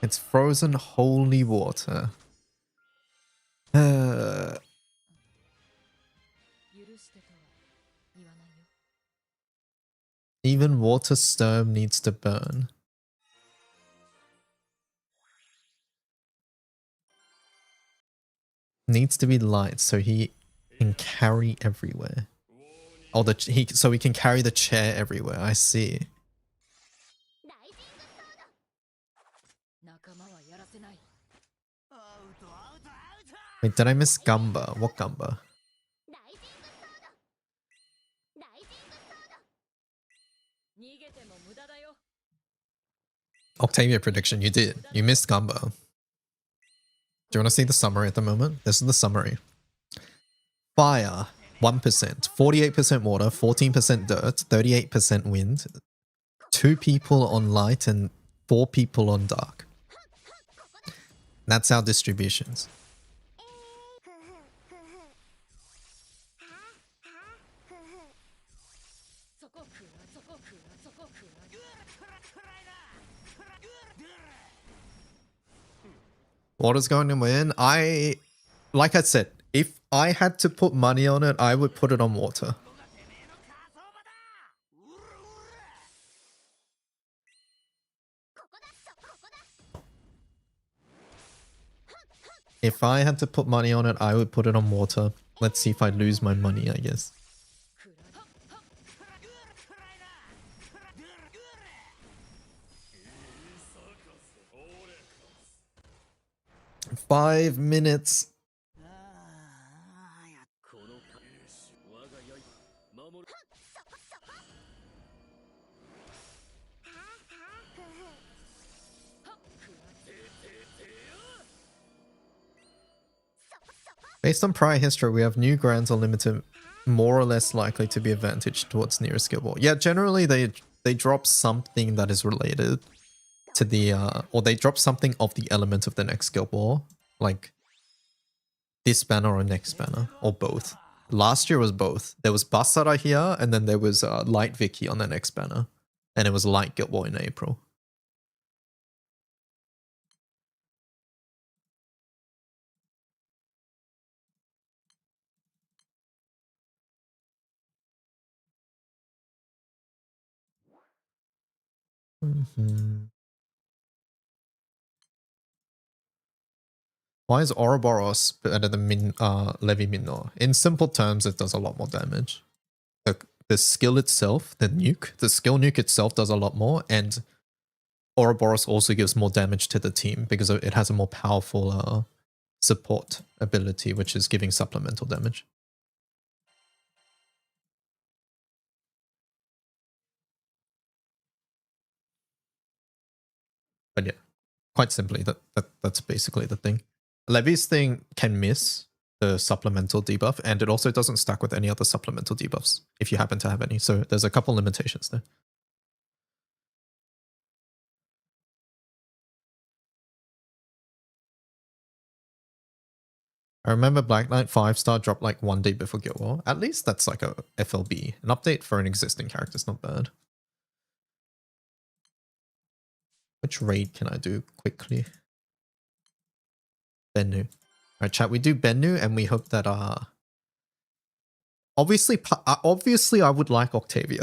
It's frozen holy water. Even water sturm needs to burn. Needs to be light so he can carry everywhere. Oh, so he can carry the chair everywhere. I see. Wait, did I miss Gamba? What Gamba? Octavia prediction, you did. You missed Gamba. Do you want to see the summary at the moment? This is the summary. Fire, 1%. 48% water, 14% dirt, 38% wind. 2 people on light and 4 people on dark. That's our distributions. Water's going to win. Like I said, if I had to put money on it, I would put it on water. If I had to put money on it, I would put it on water. Let's see if I lose my money, I guess. Five minutes. Based on prior history, we have new grands are limited, more or less likely to be advantaged towards nearest skill ball. Yeah, generally they drop something that is related to the or they drop something of the element of the next skill ball, like this banner or next banner, or both. Last year was both. There was Basara here, and then there was Light Vicky on the next banner, and it was Light Guild Ball in April. Why is Ouroboros better than Levi Minor? In simple terms, it does a lot more damage. The skill itself, the skill nuke itself does a lot more, and Ouroboros also gives more damage to the team because it has a more powerful support ability, which is giving supplemental damage. But yeah, quite simply, that's basically the thing. Levi's thing can miss the supplemental debuff, and it also doesn't stack with any other supplemental debuffs if you happen to have any. So there's a couple limitations there. I remember Black Knight 5-star dropped like 1 day before Guild War. At least that's like a FLB. An update for an existing character is not bad. Which raid can I do quickly? Bennu. Alright, chat, we do Bennu and we hope that obviously I would like Octavia.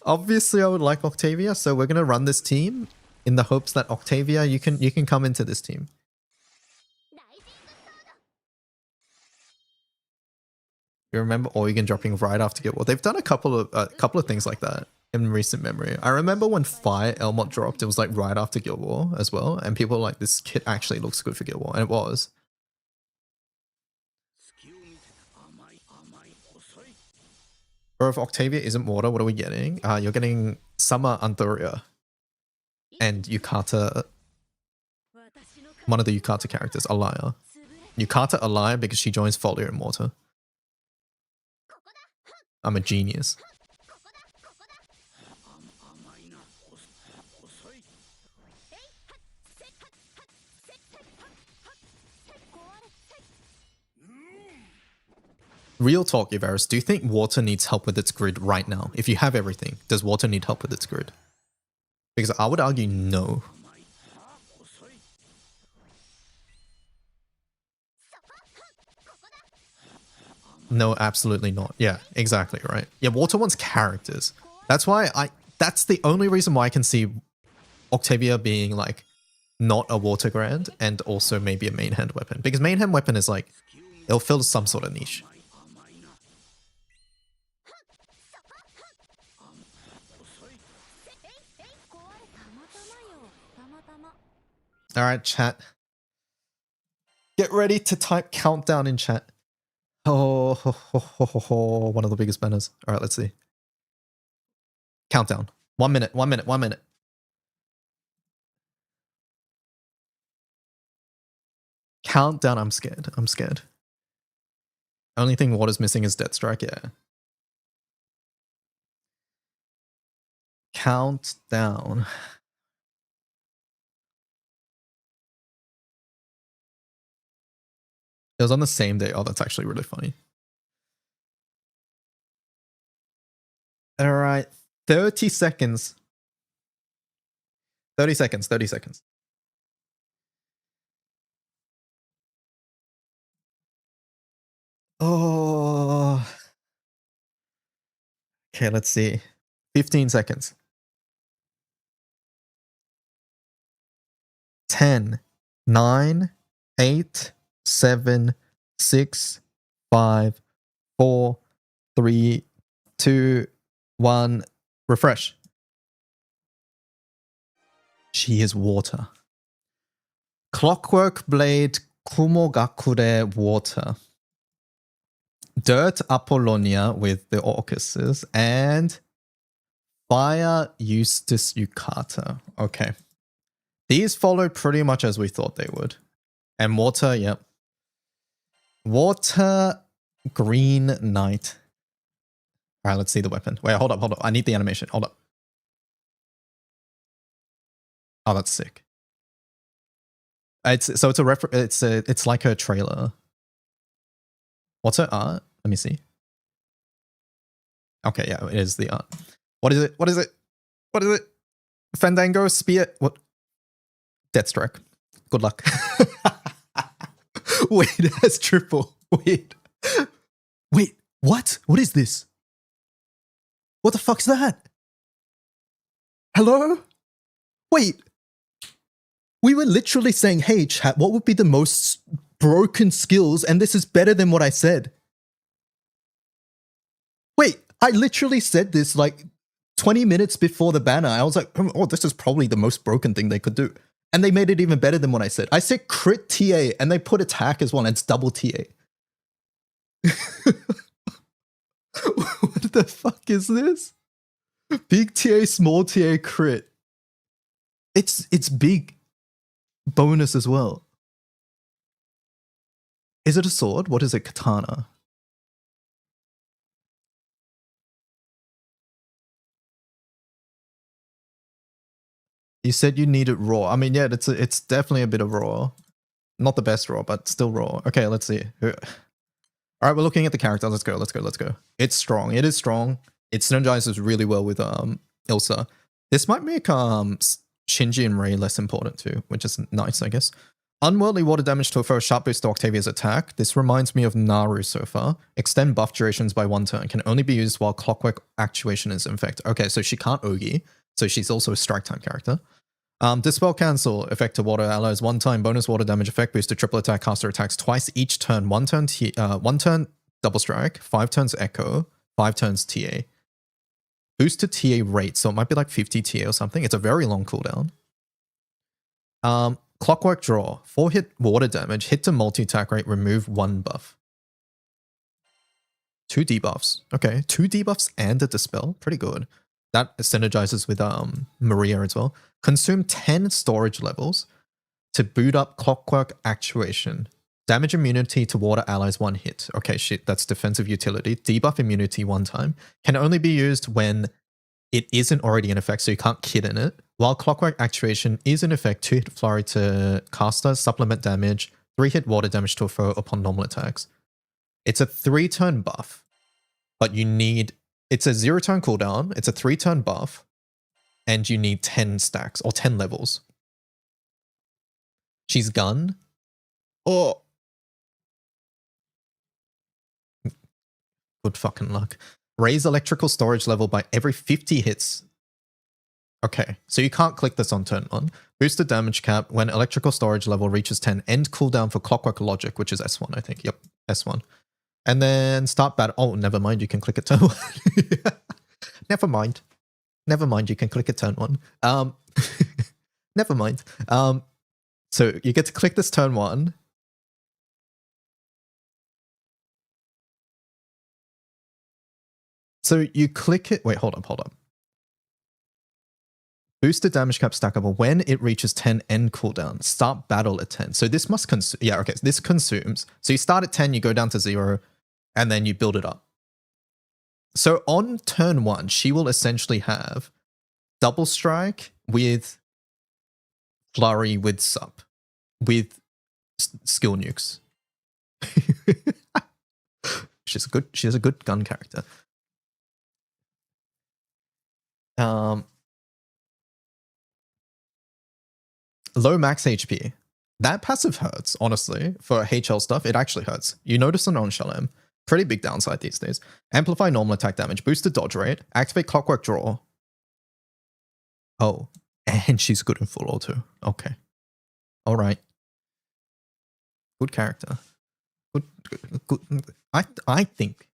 Obviously I would like Octavia, so we're gonna run this team in the hopes that Octavia, you can come into this team. You remember Oregon dropping right after Guild War? They've done a couple of things like that in recent memory. I remember when Fire Elmot dropped, it was like right after Guild War as well, and people were like, this kit actually looks good for Guild War, and it was. Or if Octavia isn't water, what are we getting? You're getting Summer Anthoria and Yukata, one of the Yukata characters, Alaya. Yukata Alaya because she joins Foliar in water. I'm a genius. Real talk, Ivarus, do you think water needs help with its grid right now? If you have everything, does water need help with its grid? Because I would argue no. No, absolutely not. Yeah, exactly, right? Yeah, water wants characters. That's why that's the only reason why I can see Octavia being like not a water grand and also maybe a main hand weapon. Because main hand weapon is like, it'll fill some sort of niche. All right, chat. Get ready to type countdown in chat. Oh, one of the biggest banners. All right, let's see. Countdown. 1 minute, 1 minute, 1 minute. Countdown. I'm scared. I'm scared. Only thing water's missing is Death Strike. Yeah. Countdown. It was on the same day. Oh, that's actually really funny. All right. 30 seconds. 30 seconds. 30 seconds. Oh. Okay, let's see. 15 seconds. 10, 9, 8, 7, 6, 5, 4, 3, 2, 1. Refresh. She is water. Clockwork Blade Kumogakure water. Dirt Apollonia with the Orcuses. And Fire Eustace Yukata. Okay. These follow pretty much as we thought they would. And water, yep. Water Green Knight. All right, let's see the weapon. Wait, hold up, hold up. I need the animation. Hold up. Oh, that's sick. It's like her trailer. What's her art? Let me see. Okay, yeah, it is the art. What is it? What is it? What is it? Fandango, Spear, what? Deathstrike. Good luck. Wait, it has triple. Wait. Wait, what? What is this? What the fuck's that? Hello? Wait. We were literally saying, hey, chat, what would be the most broken skills? And this is better than what I said. Wait, I literally said this like 20 minutes before the banner. I was like, oh, this is probably the most broken thing they could do. And they made it even better than what I said. I said crit TA and they put attack as well, and it's double TA. What the fuck is this? Big TA, small TA, crit. It's big bonus as well. Is it a sword? What is it? Katana. You said you needed raw. I mean, yeah, it's definitely a bit of raw. Not the best raw, but still raw. Okay, let's see. All right, we're looking at the character. Let's go. It's strong. It is strong. It synergizes really well with Ilsa. This might make Shinji and Rei less important too, which is nice, I guess. Unworldly water damage to a foe, sharp boost to Octavia's attack. This reminds me of Naru so far. Extend buff durations by 1 turn. Can only be used while clockwork actuation is in effect. Okay, so she can't Ogi, so she's also a strike time character. Dispel cancel, effect to water allies 1 time, bonus water damage effect boost to triple attack, caster attacks twice each turn. 1 turn double strike, 5 turns echo, 5 turns TA. Boost to TA rate, so it might be like 50 TA or something. It's a very long cooldown. Clockwork draw, 4 hit water damage, hit to multi-attack rate, remove 1 buff. 2 debuffs. Okay, 2 debuffs and a dispel. Pretty good. That synergizes with Maria as well. Consume 10 storage levels to boot up clockwork actuation. Damage immunity to water allies 1 hit. Okay, shit, that's defensive utility. Debuff immunity 1 time. Can only be used when it isn't already in effect, so you can't kit in it. While clockwork actuation is in effect, 2 hit flurry to caster, supplement damage, 3 hit water damage to a foe upon normal attacks. It's a 3-turn buff, but you need... It's a 0-turn cooldown, it's a 3-turn buff, and you need 10 stacks, or 10 levels. She's gun. Oh! Good fucking luck. Raise electrical storage level by every 50 hits. Okay, so you can't click this on turn 1. Boost the damage cap when electrical storage level reaches 10. End cooldown for clockwork logic, which is S1, I think. Yep, S1. And then start battle. Oh, never mind, you can click it turn 1. Never mind. Never mind, you can click it turn 1. Never mind. So you get to click this turn 1. So you click it. Wait, hold up. Boost the damage cap stackable when it reaches 10 end cooldown. Start battle at 10. So this must consume. Yeah, okay. So this consumes. So you start at 10, you go down to 0, and then you build it up. So on turn 1, she will essentially have double strike with flurry with sup with skill nukes. She's a good gun character. Low max HP. That passive hurts, honestly. For HL stuff, it actually hurts. You notice it on Shalem. Pretty big downside these days. Amplify normal attack damage. Boosted dodge rate. Activate clockwork draw. Oh. And she's good in full auto. Okay. Alright. Good character. Good. I think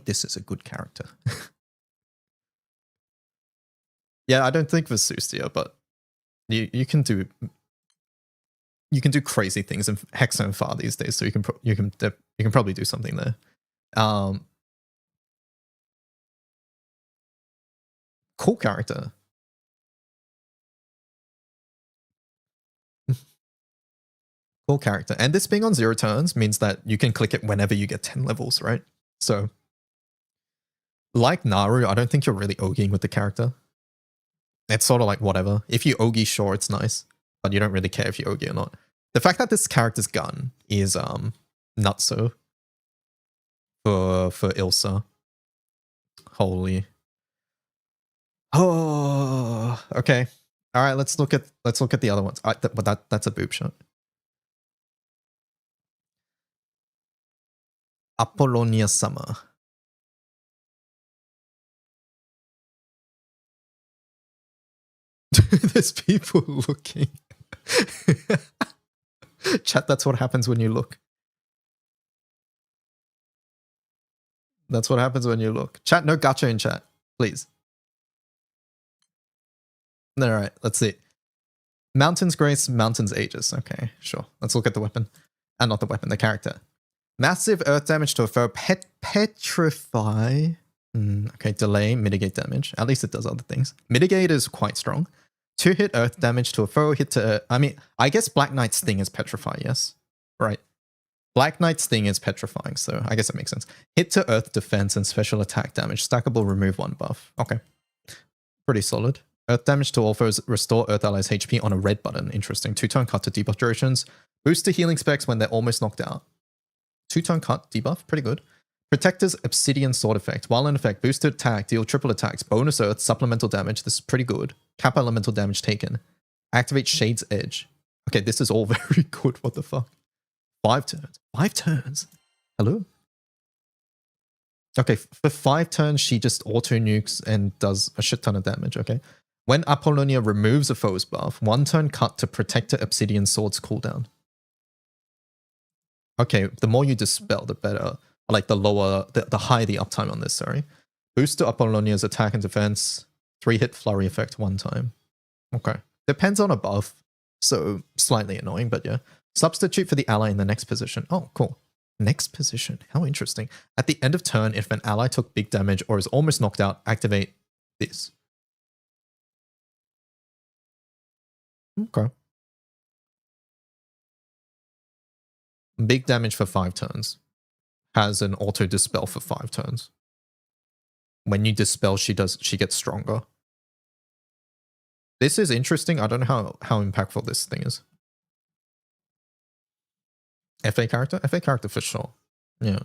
this is a good character. Yeah, I don't think Vesusia, but you can do crazy things in Hex and Far these days, so you can probably do something there. Cool character. Cool character. And this being on 0 turns means that you can click it whenever you get 10 levels, right? So, like Naru, I don't think you're really ogieing with the character. It's sort of like whatever. If you ogie, sure, it's nice, but you don't really care if you ogie or not. The fact that this character's gun is nutso for Ilsa. Holy. Oh, okay. All right, let's look at the other ones. But that's a boob shot. Apollonia Summer. There's people looking. Chat, that's what happens when you look. That's what happens when you look. Chat, no gacha in chat, please. All right, let's see. Mountains Grace, Mountains Aegis. Okay, sure. Let's look at the weapon. And not the weapon, the character. Massive earth damage to a foe. Petrify. Okay, delay, mitigate damage. At least it does other things. Mitigate is quite strong. 2-hit earth damage to a foe. Hit to... I mean, I guess Black Knight's thing is petrify, yes? Right. Black Knight's thing is petrifying, so I guess it makes sense. Hit to earth defense and special attack damage. Stackable, remove 1 buff. Okay. Pretty solid. Earth damage to all foes. Restore Earth allies HP on a red button. Interesting. 2-turn cut to debuff durations. Boost to healing specs when they're almost knocked out. 2-turn cut, debuff. Pretty good. Protector's Obsidian Sword effect. While in effect, boosted attack, deal triple attacks, bonus earth, supplemental damage. This is pretty good. Cap elemental damage taken. Activate Shade's Edge. Okay, this is all very good. What the fuck? 5 turns. 5 turns. Hello? Okay, for 5 turns, she just auto nukes and does a shit ton of damage, okay? When Apollonia removes a foe's buff, 1 turn cut to Protector Obsidian Sword's cooldown. Okay, the more you dispel, the better. Like the lower, the higher the uptime on this, sorry. Boost to Apollonia's attack and defense. 3-hit flurry effect 1 time. Okay. Depends on a buff, so slightly annoying, but yeah. Substitute for the ally in the next position. Oh, cool. Next position. How interesting. At the end of turn, if an ally took big damage or is almost knocked out, activate this. Okay. Big damage for 5 turns. Has an auto dispel for 5 turns. When you dispel, she gets stronger. This is interesting. I don't know how impactful this thing is. FA character? FA character for sure. Yeah.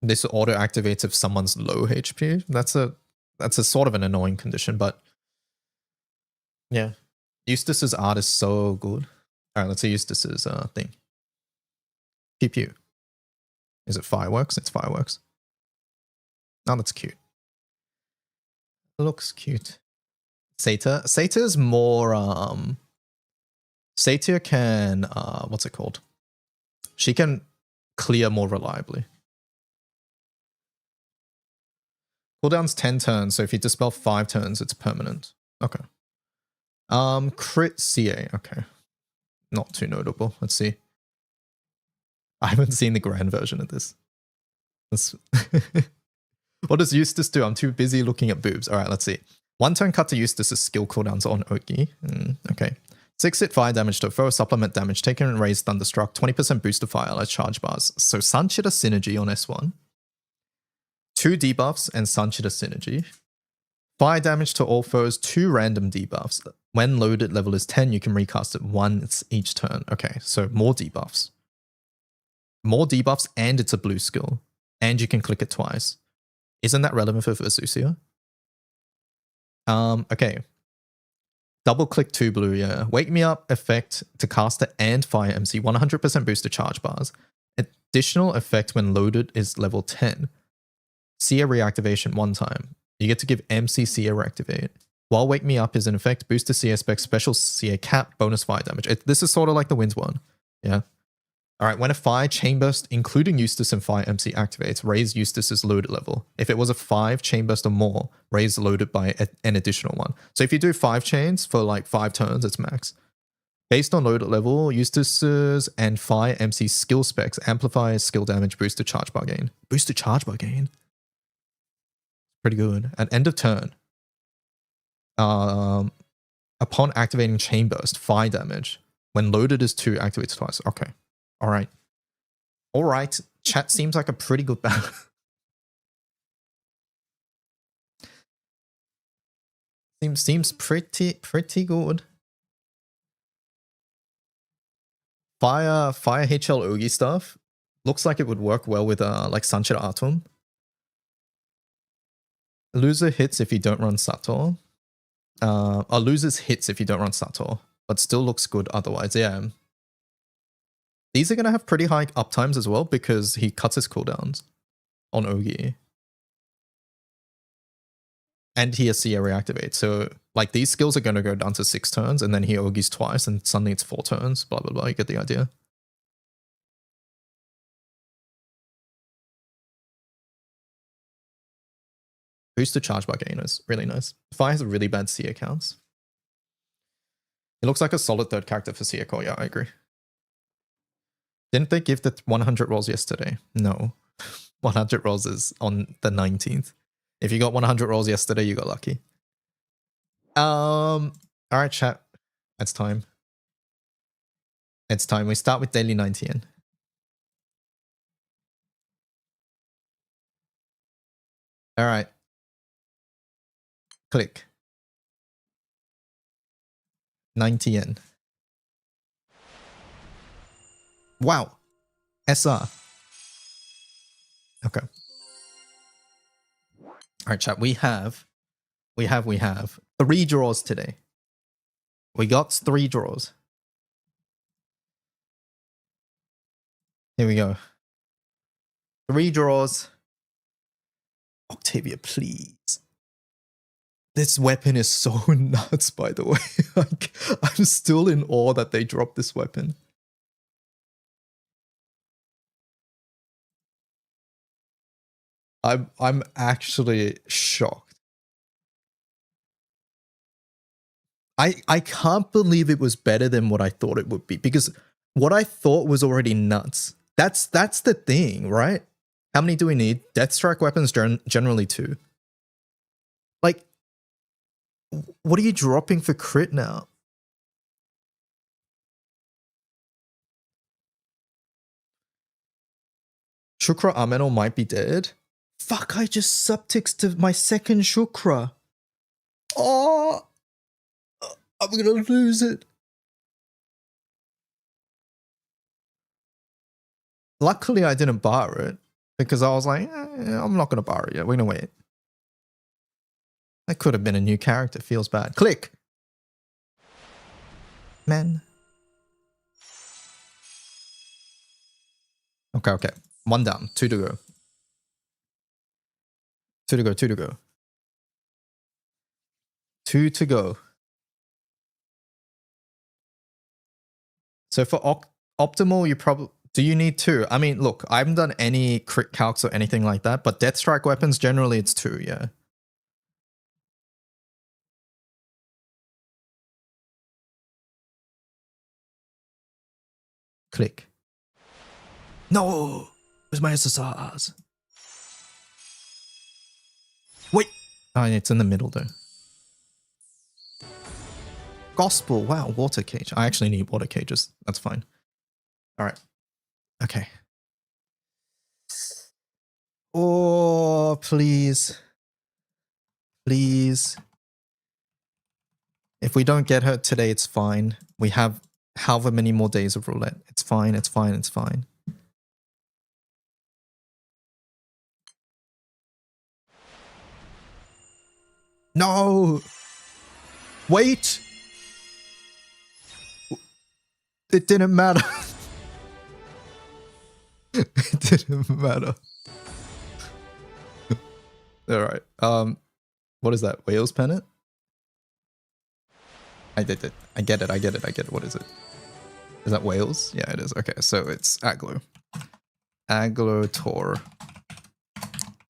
This auto activates if someone's low HP. That's a sort of an annoying condition, but yeah. Eustace's art is so good. Alright, let's see Eustace's thing. Pew pew. Is it fireworks? It's fireworks. Oh, that's cute. Looks cute. Satyr. Satyr's more Satyr can what's it called? She can clear more reliably. Cooldown's 10 turns, so if you dispel 5 turns, it's permanent. Okay. Crit CA, okay. Not too notable. Let's see. I haven't seen the grand version of this. What does Eustace do? I'm too busy looking at boobs. All right, let's see. 1 turn cut to Eustace's skill cooldowns on Oki. Okay. 6-hit fire damage to a foe, supplement damage taken and raise Thunderstruck, 20% boost to fire like charge bars. So Sanchita Synergy on S1. 2 debuffs and Sanchita Synergy. Fire damage to all foes, 2 random debuffs. When loaded level is 10, you can recast it once each turn. Okay, so more debuffs. More debuffs and it's a blue skill. And you can click it twice. Isn't that relevant for Versusia? Okay. Double click 2 blue, yeah. Wake Me Up effect to caster and fire MC. 100% boost to charge bars. Additional effect when loaded is level 10. Seer reactivation 1 time. You get to give MC Seer reactivate. While Wake Me Up is in effect, boost to Seer spec, special Seer cap, bonus fire damage. This is sort of like the Winds one. Yeah. Alright, when a fire chainburst, including Eustace and fire MC activates, raise Eustace's loaded level. If it was a 5 chainburst or more, raise loaded by an additional 1. So if you do 5 chains for like 5 turns, it's max. Based on loaded level, Eustace's and fire MC skill specs amplify skill damage, boost to charge bar gain. Boost to charge bar gain? Pretty good. At end of turn, upon activating chainburst, fire damage. When loaded is 2, activates twice. Okay. Alright. Alright. Chat seems like a pretty good battle. seems pretty good. Fire HL Ogi stuff. Looks like it would work well with like Sanchita Atom. Loser hits if you don't run Sator. Losers hits if you don't run Sator. But still looks good otherwise, yeah. These are going to have pretty high uptimes as well because he cuts his cooldowns on Ogi. and he has Seer reactivate. So like these skills are going to go down to 6 turns, and then he Ogies twice, and suddenly it's 4 turns. Blah blah blah. You get the idea. Boost to charge by gainers, really nice. Fire has really bad Seer counts. It looks like a solid third character for Seer Core. Yeah, I agree. Didn't they give the 100 rolls yesterday? No. 100 rolls is on the 19th. If you got 100 rolls yesterday, you got lucky. All right, chat. It's time. It's time. We start with daily 90 yen. All right. Click. 90 yen. Wow. SR. Okay. All right, chat. We have 3 draws today. We got 3 draws. Here we go. 3 draws. Octavia, please. This weapon is so nuts, by the way. Like, I'm still in awe that they dropped this weapon. I'm actually shocked. I can't believe it was better than what I thought it would be, because what I thought was already nuts. That's the thing, right? How many do we need? Death strike weapons generally 2. Like, what are you dropping for crit now? Shukra Amenor might be dead. Fuck, I just subticked to my second Shukra. Oh, I'm gonna lose it. Luckily, I didn't bar it, because I was like, I'm not gonna bar it yet. We're gonna wait. That could have been a new character. Feels bad. Click. Man. Okay. 1 down. 2 to go. 2 to go. 2 to go. 2 to go. So for optimal, you probably... Do you need 2? I mean, look, I haven't done any crit calcs or anything like that, but death strike weapons, generally it's 2, yeah. Click. No! Where's my SSRs? Wait! Oh, it's in the middle though. Gospel, wow, water cage. I actually need water cages. That's fine. All right. Okay. Oh, please. Please. If we don't get her today, it's fine. We have however many more days of roulette. It's fine, it's fine, it's fine. No! Wait! It didn't matter. It didn't matter. Alright. What is that? Whale's pennant? I did it. I get it. What is it? Is that whales? Yeah, it is. Okay, so it's Aglo. Aglo Tor.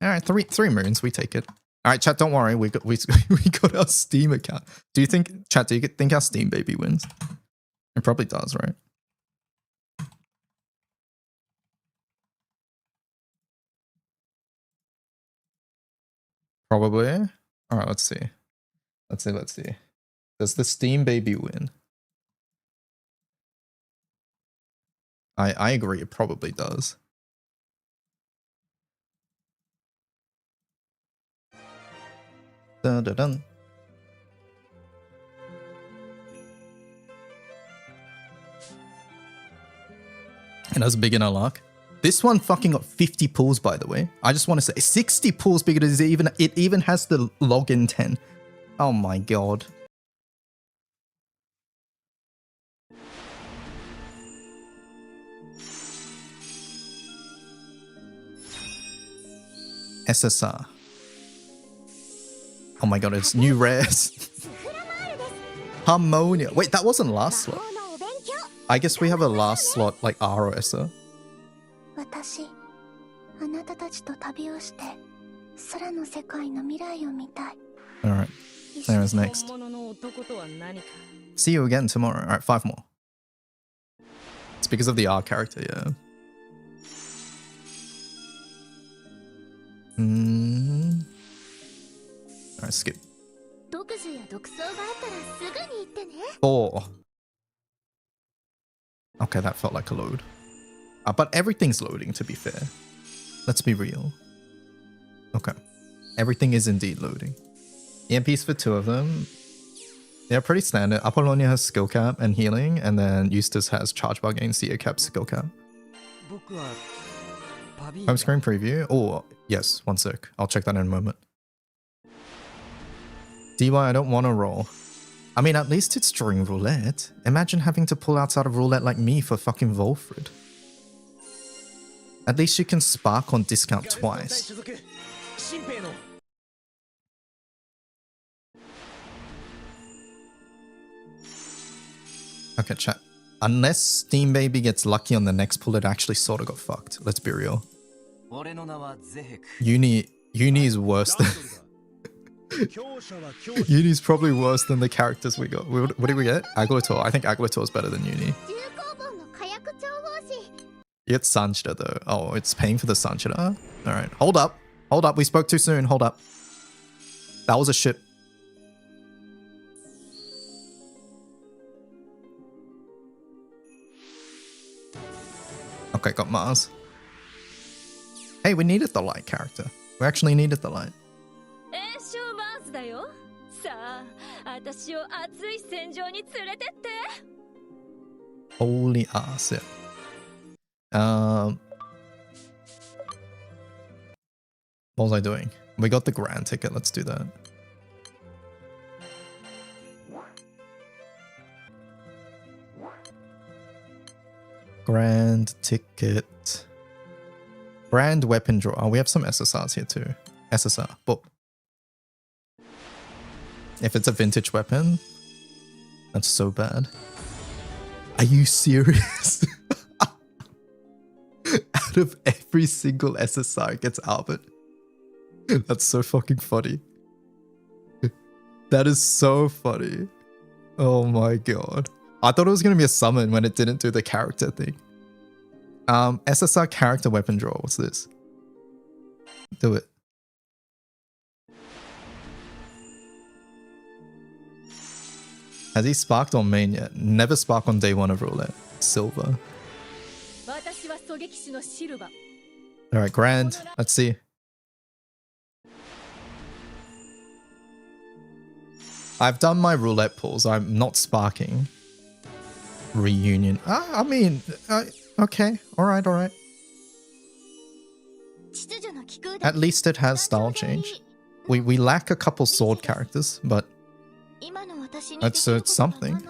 Alright, three moons, we take it. Alright, chat, don't worry, we got our Steam account. Do you think, chat, do you think our Steam baby wins? It probably does, right? Probably. Alright, let's see. Let's see. Does the Steam baby win? I agree, it probably does. Dun, dun, dun. And that's beginner luck. This one fucking got 50 pulls, by the way. I just want to say 60 pulls because it even has the login 10. Oh my god. SSR. Oh my god, it's new rares. Harmonia. Wait, that wasn't last slot. I guess we have a last slot like R or S. Alright. Sarah's next. See you again tomorrow. Alright, 5 more. It's because of the R character, yeah. Alright, skip. 4. Okay, that felt like a load. But everything's loading, to be fair. Let's be real. Okay. Everything is indeed loading. EMPs for 2 of them. They're pretty standard. Apollonia has skill cap and healing, and then Eustace has charge bar gain, CA cap, skill cap. Home screen preview. Oh, yes. One sec. I'll check that in a moment. DY, I don't want to roll. I mean, at least it's during roulette. Imagine having to pull outside of roulette like me for fucking Volfred. At least you can spark on discount twice. Okay, chat. Unless Steam Baby gets lucky on the next pull, it actually sort of got fucked. Let's be real. Uni is worse than... Uni's probably worse than the characters we got. What did we get? Aglator. I think Aglator is better than Uni. You get Sanchita though. Oh, it's paying for the Sanchita? Alright. Hold up. Hold up. We spoke too soon. Hold up. That was a shit. Okay, got Mars. Hey, we needed the light character. We actually needed the light. Holy ass, yeah. What was I doing? We got the grand ticket. Let's do that. Grand ticket. Brand weapon draw. Oh, we have some SSRs here too. SSR. Boop. If it's a vintage weapon, that's so bad. Are you serious? Out of every single SSR it gets Albert. That's so fucking funny. That is so funny. Oh my god. I thought it was going to be a summon when it didn't do the character thing. SSR character weapon draw. What's this? Do it. Has he sparked on main yet? Never spark on day 1 of roulette. Silver. Alright, grand. Let's see. I've done my roulette pulls. I'm not sparking. Reunion. I mean, okay. Alright, alright. At least it has style change. We lack a couple sword characters, but it's something.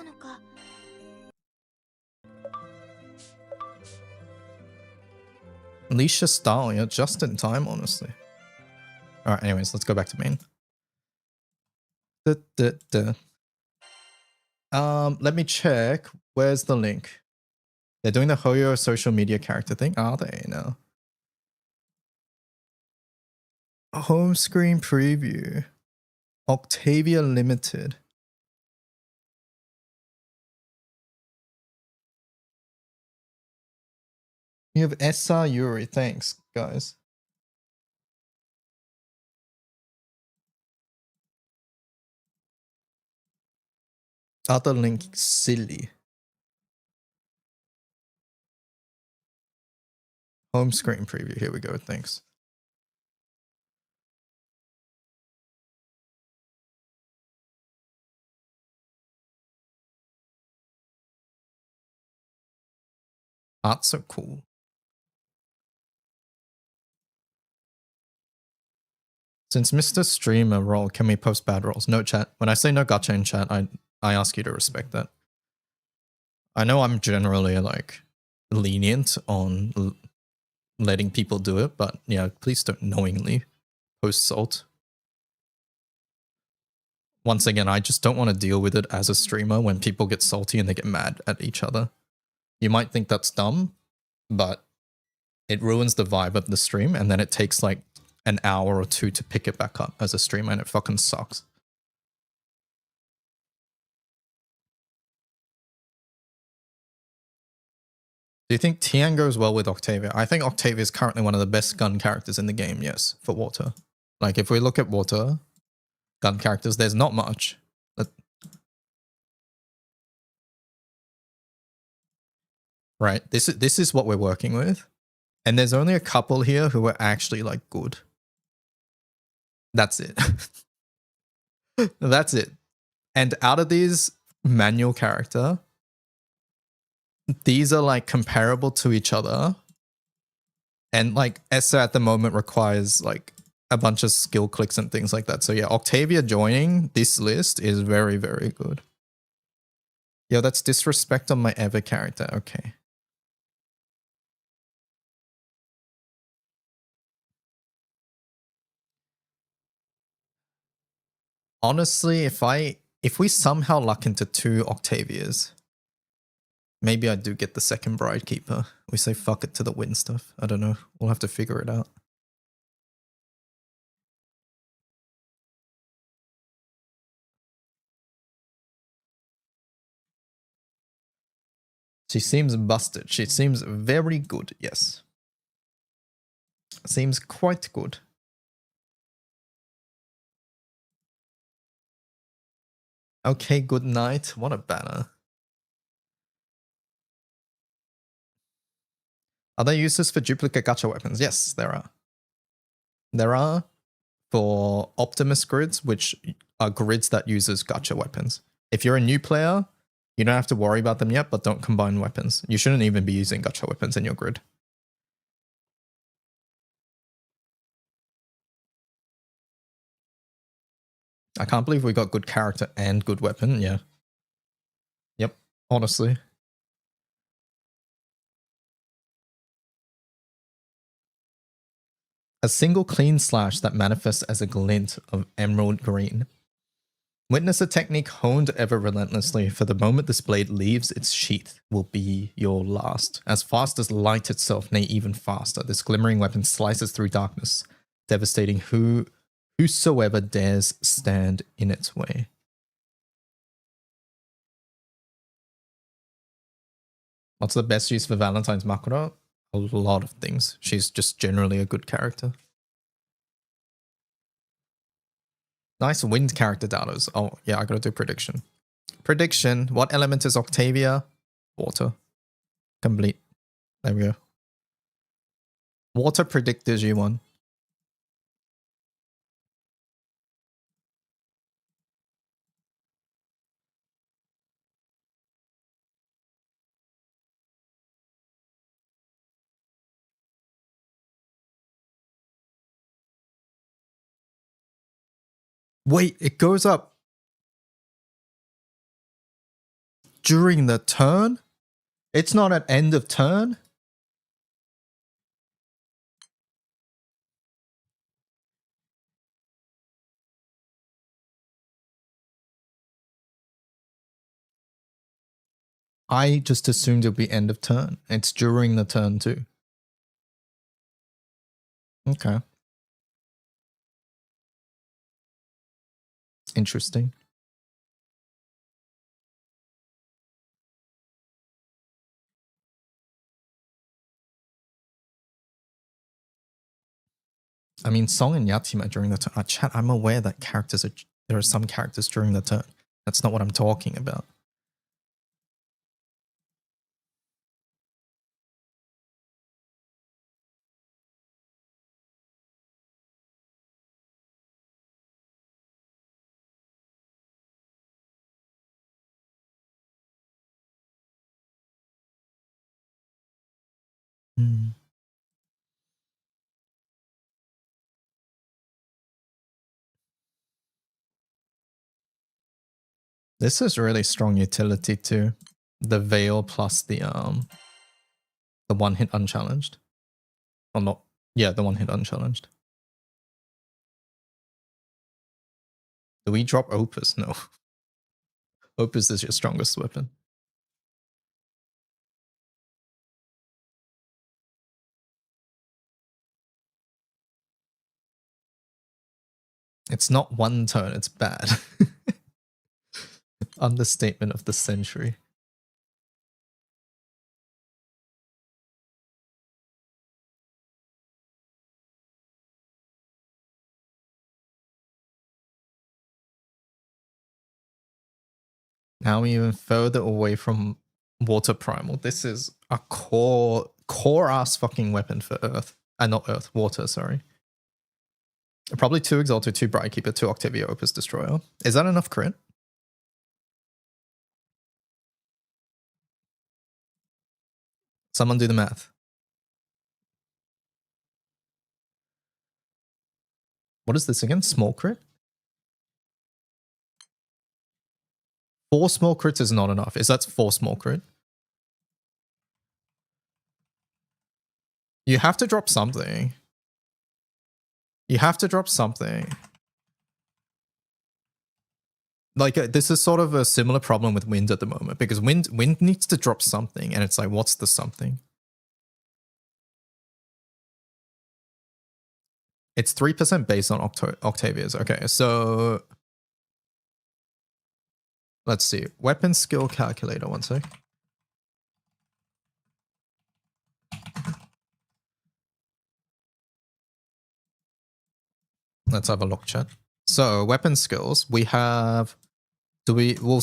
Alicia style, yeah, just in time, honestly. Alright, anyways, let's go back to main. Let me check. Where's the link? They're doing the Hoyo social media character thing. Are they now? Home screen preview. Octavia Limited. You have SR Yuri. Thanks, guys. Other link silly. Home screen preview. Here we go. Thanks. Art's so cool. Since Mr. Streamer role, can we post bad rolls? No chat. When I say no gacha in chat, I ask you to respect that. I know I'm generally like lenient on letting people do it, but yeah, please don't knowingly post salt. once again, I just don't want to deal with it as a streamer when people get salty and they get mad at each other. You might think that's dumb, but it ruins the vibe of the stream, and then it takes like an hour or two to pick it back up as a streamer, and it fucking sucks. Do you think Tian goes well with Octavia? I think Octavia is currently one of the best gun characters in the game, yes, for water. Like, if we look at water gun characters, there's not much. Right, this is what we're working with. And there's only a couple here who are actually, like, good. That's it. That's it. And out of these manual character, these are, like, comparable to each other. And, like, Essa at the moment requires, like, a bunch of skill clicks and things like that. So, yeah, Octavia joining this list is very, very good. Yo, that's disrespect on my ever character. Okay. Honestly, if we somehow luck into 2 Octavias, maybe I do get the second Bride Keeper. We say fuck it to the win stuff. I don't know. We'll have to figure it out. She seems busted. She seems very good, yes. Seems quite good. Okay, good night. What a banner. Are there uses for duplicate gacha weapons? Yes, there are. There are for Optimus grids, which are grids that uses gacha weapons. If you're a new player, you don't have to worry about them yet, but don't combine weapons. You shouldn't even be using gacha weapons in your grid. I can't believe we got good character and good weapon. Yeah. Yep. Honestly. A single clean slash that manifests as a glint of emerald green. Witness a technique honed ever relentlessly, for the moment this blade leaves its sheath will be your last. As fast as light itself, nay even faster, this glimmering weapon slices through darkness, devastating whosoever dares stand in its way. What's the best use for Valentine's Makura? A lot of things. She's just generally a good character. Nice wind character datas. Oh, yeah, I gotta do prediction. Prediction. What element is Octavia? Water. Complete. There we go. Water predictors, you won. Wait, it goes up during the turn? It's not at end of turn? I just assumed it would be end of turn. It's during the turn too. Okay. Interesting. I mean, Song and Yatima during the turn. Chat, I'm aware that there are some characters during the turn. That's not what I'm talking about. This is really strong utility too. The Veil plus the one hit unchallenged. Or not. Yeah, the one hit unchallenged. Do we drop Opus? No. Opus is your strongest weapon. It's not one turn, it's bad. Understatement of the century. Now we're even further away from Water Primal. This is a core ass fucking weapon for Earth. Not Earth, Water, sorry. Probably 2 Exalted, 2 Brightkeeper, 2 Octavia Opus Destroyer. Is that enough crit? Someone do the math. What is this again? Small crit? 4 small crits is not enough. Is that 4 small crit? You have to drop something. You have to drop something. Like, this is sort of a similar problem with Wind at the moment, because Wind needs to drop something, and it's like, what's the something? It's 3% based on Octavia's. Okay, so let's see. Weapon skill calculator, one sec. Let's have a look, chat. So weapon skills, we have. We'll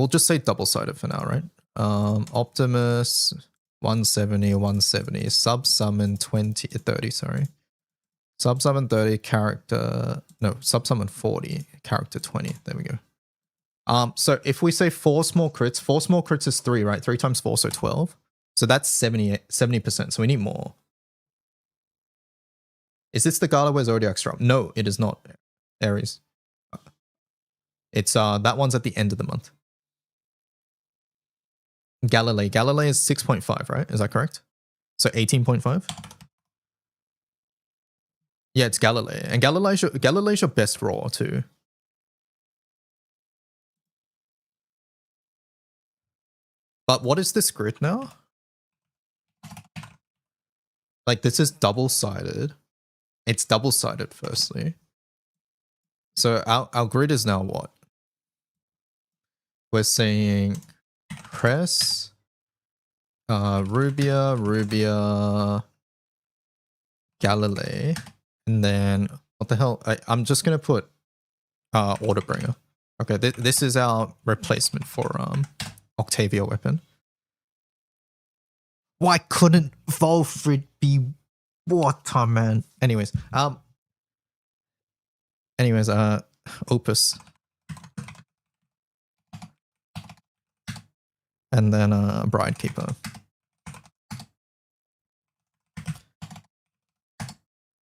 just say double-sided for now, right? Optimus 170, sub summon 30, sorry. Sub summon 30, character, no, sub summon 40, character 20. There we go. So if we say 4 small crits is 3, right? 3 times 4, so 12. So that's 70%. So we need more. Is this the Gala where Zodiacs drop? No, it is not. Aries. It's that one's at the end of the month. Galilei is 6.5, right? Is that correct? So 18.5? Yeah, it's Galilei. And Galilei's your best raw too. But what is this grid now? Like, this is double-sided. It's double-sided, firstly. So our grid is now what? We're saying Cress, Rubia, Galilei, and then what the hell? I'm just gonna put Orderbringer. Okay, this is our replacement for Octavia weapon. Why couldn't Volfrid be water, man? Anyways, Opus. And then Bridekeeper.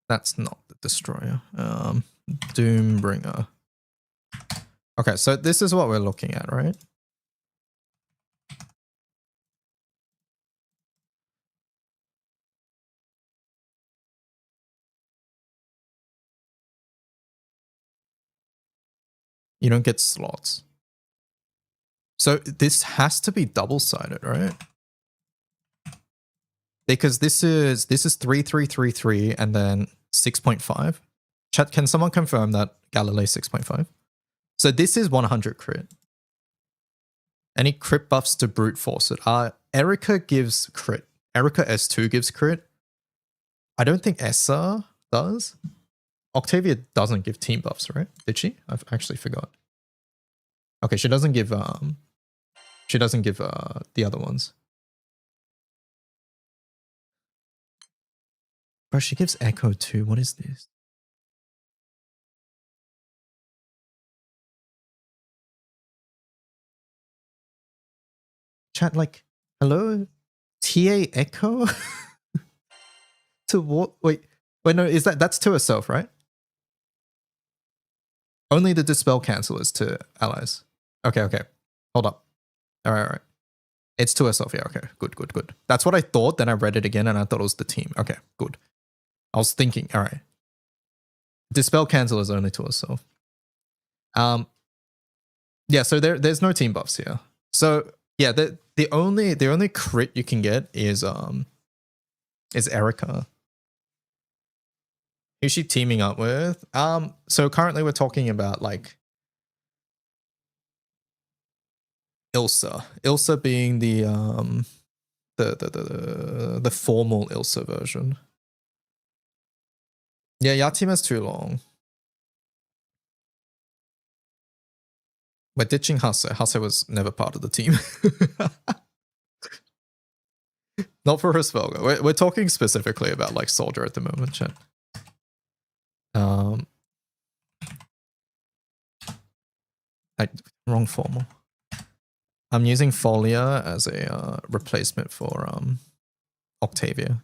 That's not the Destroyer. Doombringer. Okay, so this is what we're looking at, right? You don't get slots. So this has to be double-sided, right? Because this is 3 and then 6.5. Chat, can someone confirm that Galilei 6.5? So this is 100 crit. Any crit buffs to brute force it? Erica gives crit. Erica S2 gives crit. I don't think Essa does. Octavia doesn't give team buffs, right? Did she? I've actually forgot. Okay, she doesn't give the other ones. Bro, she gives Echo too. What is this? Chat, like, hello? TA Echo? To what? Wait, no, that's to herself, right? Only the Dispel Cancel is to allies. Okay. Hold up. All right. It's to herself, yeah, okay. Good. That's what I thought, then I read it again and I thought it was the team. Okay, good. I was thinking, all right. Dispel Cancel is only to herself. Yeah, so there's no team buffs here. So yeah, the only crit you can get is Erica. Who's she teaming up with? So currently we're talking about like Ilsa. Ilsa being the formal Ilsa version. Yeah, Yatima's too long. We're ditching Hase. Hase was never part of the team. Not for her spell. We're talking specifically about like Soldier at the moment, chat. Wrong formal. I'm using Folia as a replacement for Octavia.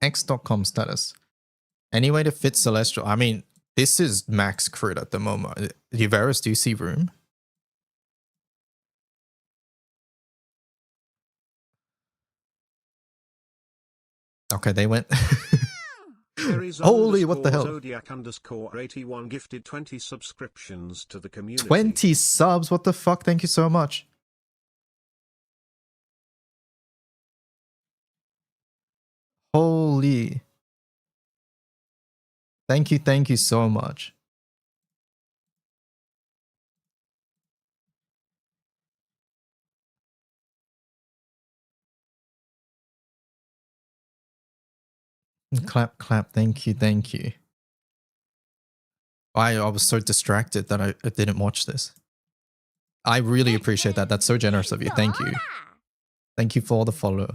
X.com status. Any way to fit Celestial? I mean, this is max crit at the moment. Uvaris, do you see room? Okay, they went. Holy, what the hell? Zodiac _81 gifted 20 subscriptions to the community. 20 subs? What the fuck? Thank you so much. Holy. Thank you so much. Clap, clap. Thank you. I was so distracted that I didn't watch this. I really appreciate that. That's so generous of you. Thank you. Thank you for the follow.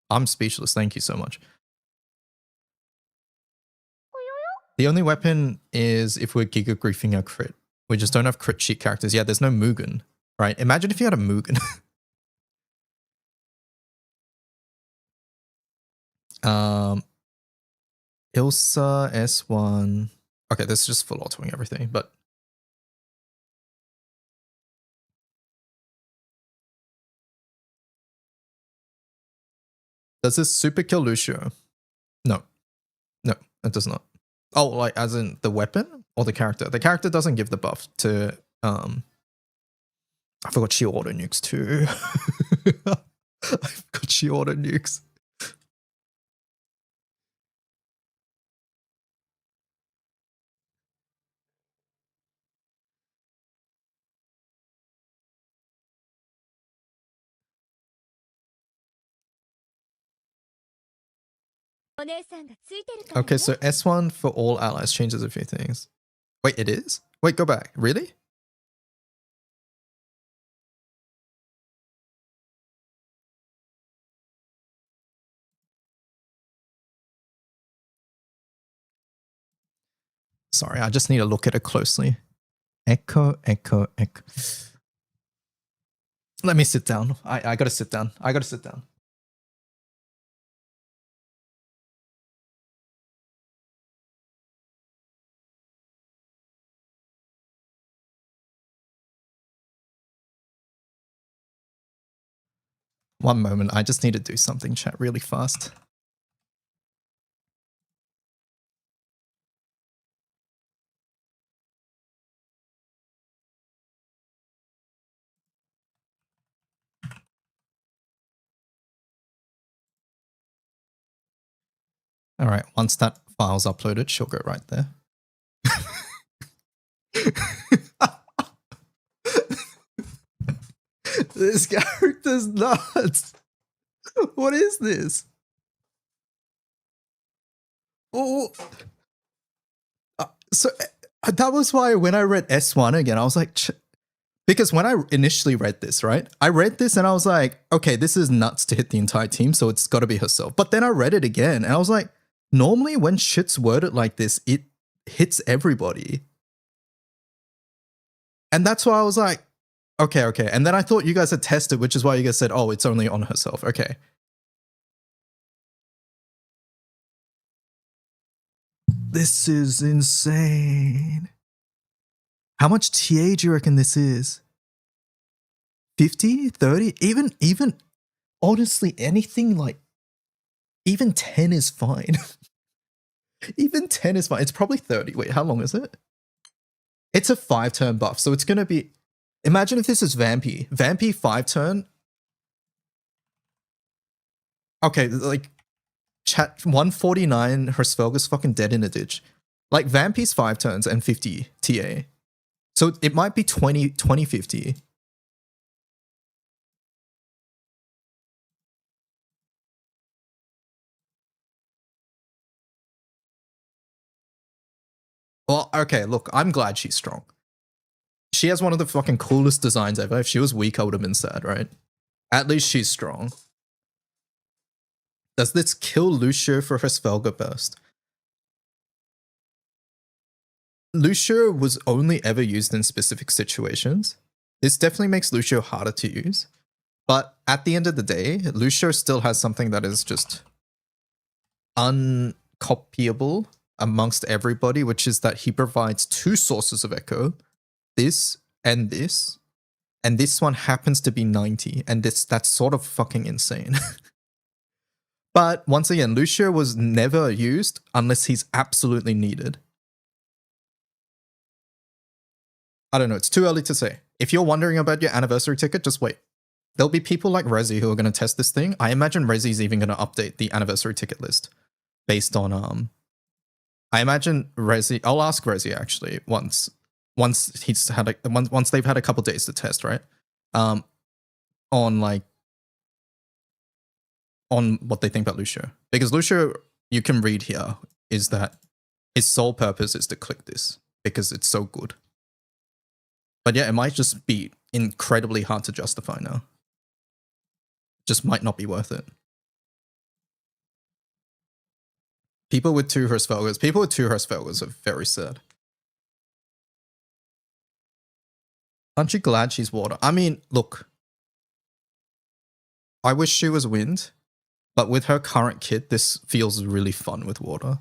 I'm speechless. Thank you so much. The only weapon is if we're Giga Griefing a crit. We just don't have crit sheet characters. Yeah, there's no Mugen, right? Imagine if you had a Mugen. Ilsa, S1. Okay, this is just full autoing everything, but does this super kill Lucio? No, it does not. Oh, like as in the weapon or the character? The character doesn't give the buff to I forgot she auto nukes too. I forgot she auto nukes. Okay, so S1 for all allies changes a few things. Wait, it is? Wait, go back. Really? Sorry, I just need to look at it closely. Echo. Let me sit down. I gotta sit down. One moment. I just need to do something, chat, really fast. All right, once that file's uploaded, she'll go right there. This character's nuts. What is this? Oh, so that was why when I read S1 again, I was like, because when I initially read this, right? I read this and I was like, okay, this is nuts to hit the entire team, so it's got to be herself. But then I read it again and I was like, normally when shit's worded like this, it hits everybody. And that's why I was like, okay. And then I thought you guys had tested, which is why you guys said, oh, it's only on herself. Okay. This is insane. How much TA do you reckon this is? 50? 30? Even honestly, anything like even 10 is fine. Even 10 is fine. It's probably 30. Wait, how long is it? It's a 5-turn buff, so it's gonna be. Imagine if this is Vampy. Vampy 5-turn. Okay, like chat 149. Her Svelga's fucking dead in a ditch. Like Vampy's 5 turns and 50 TA. So it might be 20 50. Well, okay, look, I'm glad she's strong. She has one of the fucking coolest designs ever. If she was weak, I would have been sad, right? At least she's strong. Does this kill Lucio for her Svelga burst? Lucio was only ever used in specific situations. This definitely makes Lucio harder to use. But at the end of the day, Lucio still has something that is just uncopyable amongst everybody, which is that he provides 2 sources of echo, this, and this one happens to be 90, and that's sort of fucking insane. But once again, Lucio was never used unless he's absolutely needed. I don't know, it's too early to say. If you're wondering about your anniversary ticket, just wait. There'll be people like Rezi who are going to test this thing. I imagine Rezi's even going to update the anniversary ticket list based on I imagine Rezi. I'll ask Rezi actually once he's had once they've had a couple days to test, right? On what they think about Lucio, because Lucio, you can read here, is that his sole purpose is to click this because it's so good. But yeah, it might just be incredibly hard to justify now. Just might not be worth it. People with 2 Hirschfelgers are very sad. Aren't you glad she's water? I mean, look. I wish she was wind, but with her current kit, this feels really fun with water.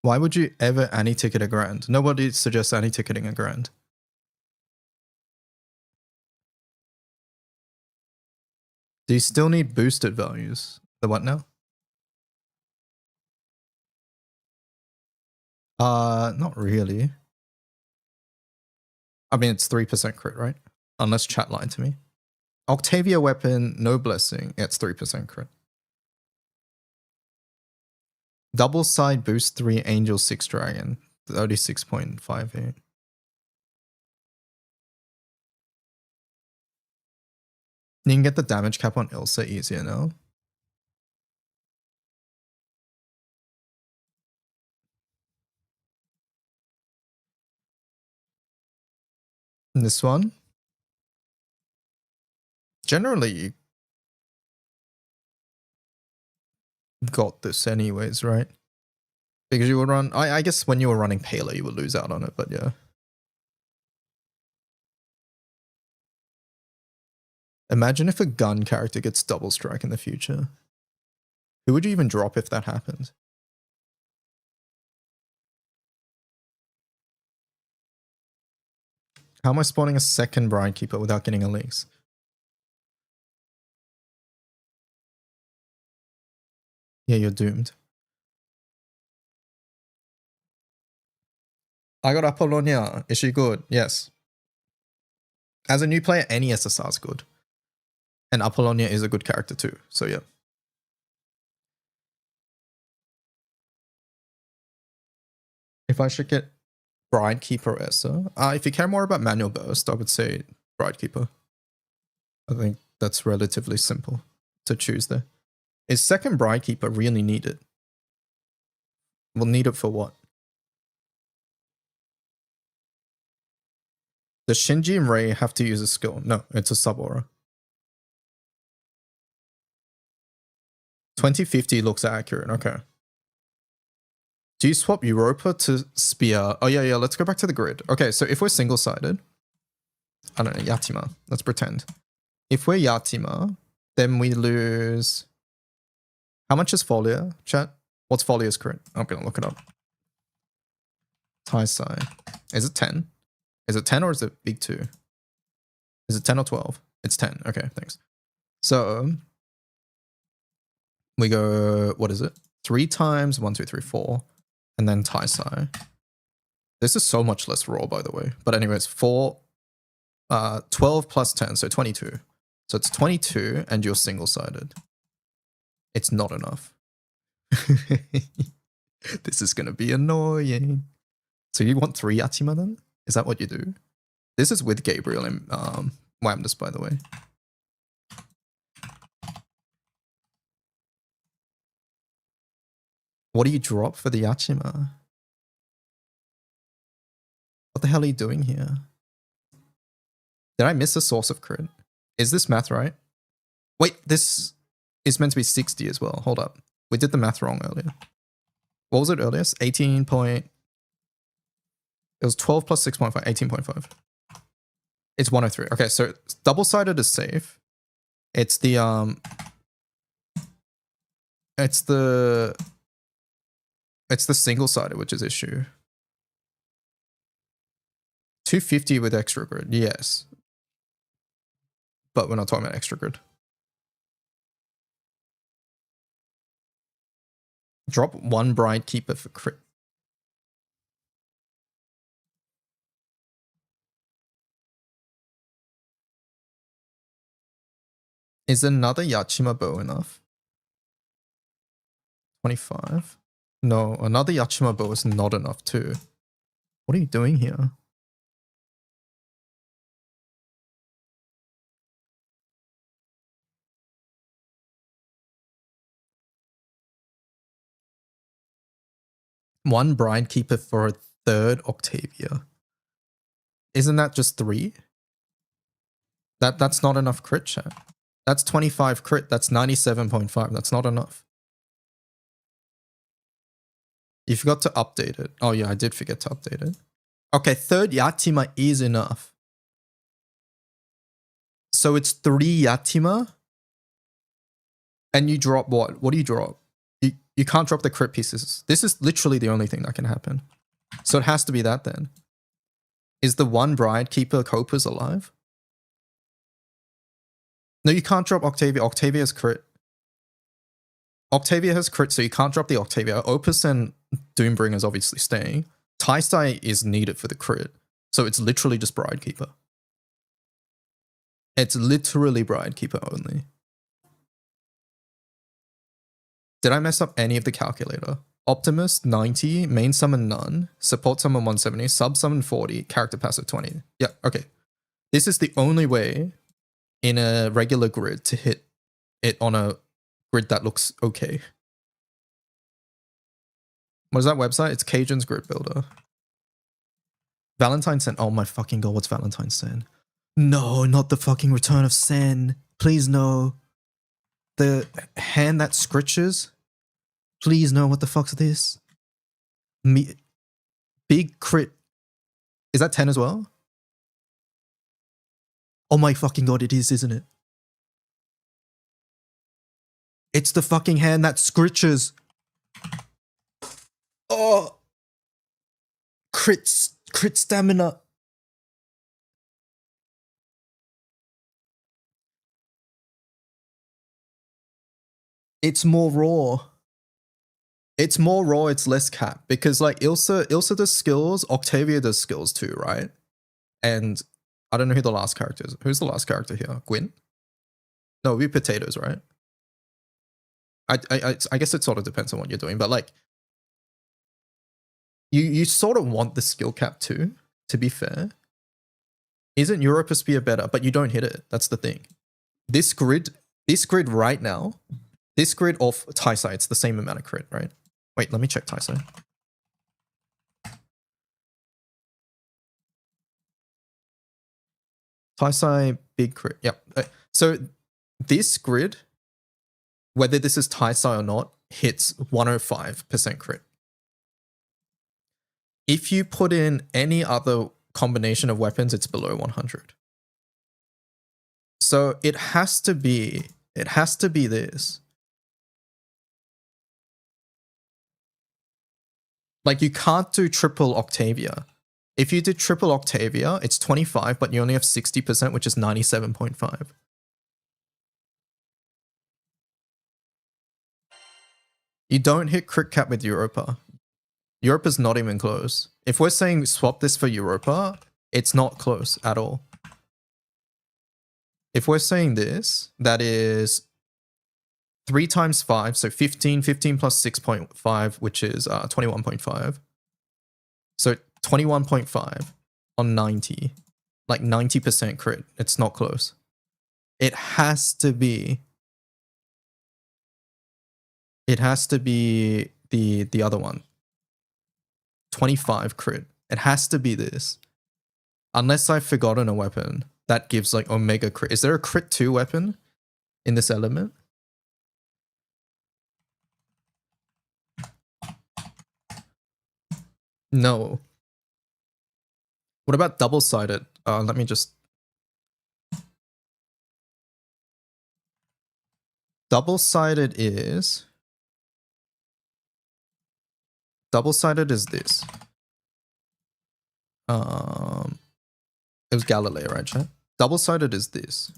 Why would you ever anti-ticket a grand? Nobody suggests anti-ticketing a grand. Do you still need boosted values? The what now? Not really. I mean, it's 3% crit, right? Unless chat lied to me. Octavia weapon, no blessing. Yeah, it's 3% crit. Double side boost 3, angel 6 dragon. 36.58. You can get the damage cap on Ilsa easier now. And this one? Generally, you got this anyways, right? Because you would run... I guess when you were running Paler, you would lose out on it, but yeah. Imagine if a gun character gets double strike in the future. Who would you even drop if that happened? How am I spawning a second Bride Keeper without getting a Lynx? Yeah, you're doomed. I got Apollonia. Is she good? Yes. As a new player, any SSR is good. And Apollonia is a good character too, so yeah. If I should get Bride Keeper or Essa, if you care more about manual burst, I would say Bride Keeper. I think that's relatively simple to choose there. Is second Bride Keeper really needed? We'll need it for what? Does Shinji and Rei have to use a skill? No, it's a sub-aura. 2050 looks accurate, okay. Do you swap Europa to Spear? Oh yeah, let's go back to the grid. Okay, so if we're single-sided, I don't know, Yatima, let's pretend. If we're Yatima, then we lose How much is Folia, chat? What's Folia's crit? I'm gonna look it up. Taisai. Is it 10? Is it 10 or is it big 2? Is it 10 or 12? It's 10. Okay, thanks. So we go, what is it? 3 times 1, 2, 3, 4, and then Taisai. This is so much less raw, by the way. But anyways, 12 plus 10, so 22. So it's 22 and you're single-sided. It's not enough. This is going to be annoying. So you want 3 Yatima then? Is that what you do? This is with Gabriel and Wamnus, by the way. What do you drop for the Yachima? What the hell are you doing here? Did I miss a source of crit? Is this math right? Wait, this is meant to be 60 as well. Hold up. We did the math wrong earlier. What was it earliest? 18 point... It was 12 plus 6.5, 18.5. It's 103. Okay, so double-sided is safe. It's the It's the single-sided which is issue. 250 with extra grid, yes. But we're not talking about extra grid. Drop 1 Bride Keeper for crit. Is another Yachima bow enough? 25? No, another Yachima bow is not enough too. What are you doing here? One Bride Keeper for a 3rd Octavia. Isn't that just 3? That's not enough crit, chat. That's 25 crit. That's 97.5. That's not enough. You forgot to update it. Oh yeah, I did forget to update it. Okay, 3rd Yatima is enough. So it's 3 Yatima. And you drop what? What do you drop? You can't drop the crit pieces. This is literally the only thing that can happen. So it has to be that then. Is the 1 Bride Keeper Copas alive? No, you can't drop Octavia. Octavia's crit. Octavia has crit, so you can't drop the Octavia. Opus and Doombringer is obviously staying. Taisai is needed for the crit. So it's literally just Bride Keeper. It's literally Bride Keeper only. Did I mess up any of the calculator? Optimus 90, main summon none, support summon 170, sub summon 40, character passive 20. Yeah, okay. This is the only way in a regular grid to hit it on a grid that looks okay. What is that website? It's Cajun's Grid Builder. Valentine Sen. Oh my fucking god, what's Valentine Sen? No, not the fucking Return of Sen. Please no. The hand that scritches. Please no, what the fuck's this? Big crit. Is that 10 as well? Oh my fucking god, it is, isn't it? It's the fucking hand that scritches. Oh. Crit stamina. It's more raw. It's more raw, it's less cap. Because like Ilsa does skills, Octavia does skills too, right? And I don't know who the last character is. Who's the last character here? Gwyn? No, we potatoes, right? I guess it sort of depends on what you're doing, but like you sort of want the skill cap too, to be fair. Isn't Europasphere better? But you don't hit it. That's the thing. This grid right now, this grid off Taisai, it's the same amount of crit, right? Wait, let me check Taisai. Taisai, big crit. Yep. So this grid, whether this is Taisai or not, hits 105% crit. If you put in any other combination of weapons, it's below 100. So it has to be this. Like, you can't do triple Octavia. If you did triple Octavia, it's 25, but you only have 60%, which is 97.5. You don't hit crit cap with Europa. Europa's not even close. If we're saying swap this for Europa, it's not close at all. If we're saying this, that is 3 times 5, so 15, 15 plus 6.5, which is 21.5. So 21.5 on 90, like 90% crit. It's not close. It has to be the other one. 25 crit. It has to be this. Unless I've forgotten a weapon that gives like Omega crit. Is there a crit 2 weapon in this element? No. What about double-sided? Let me just... Double-sided is... Double-sided is this. It was Galileo, right, chat? Double-sided is this.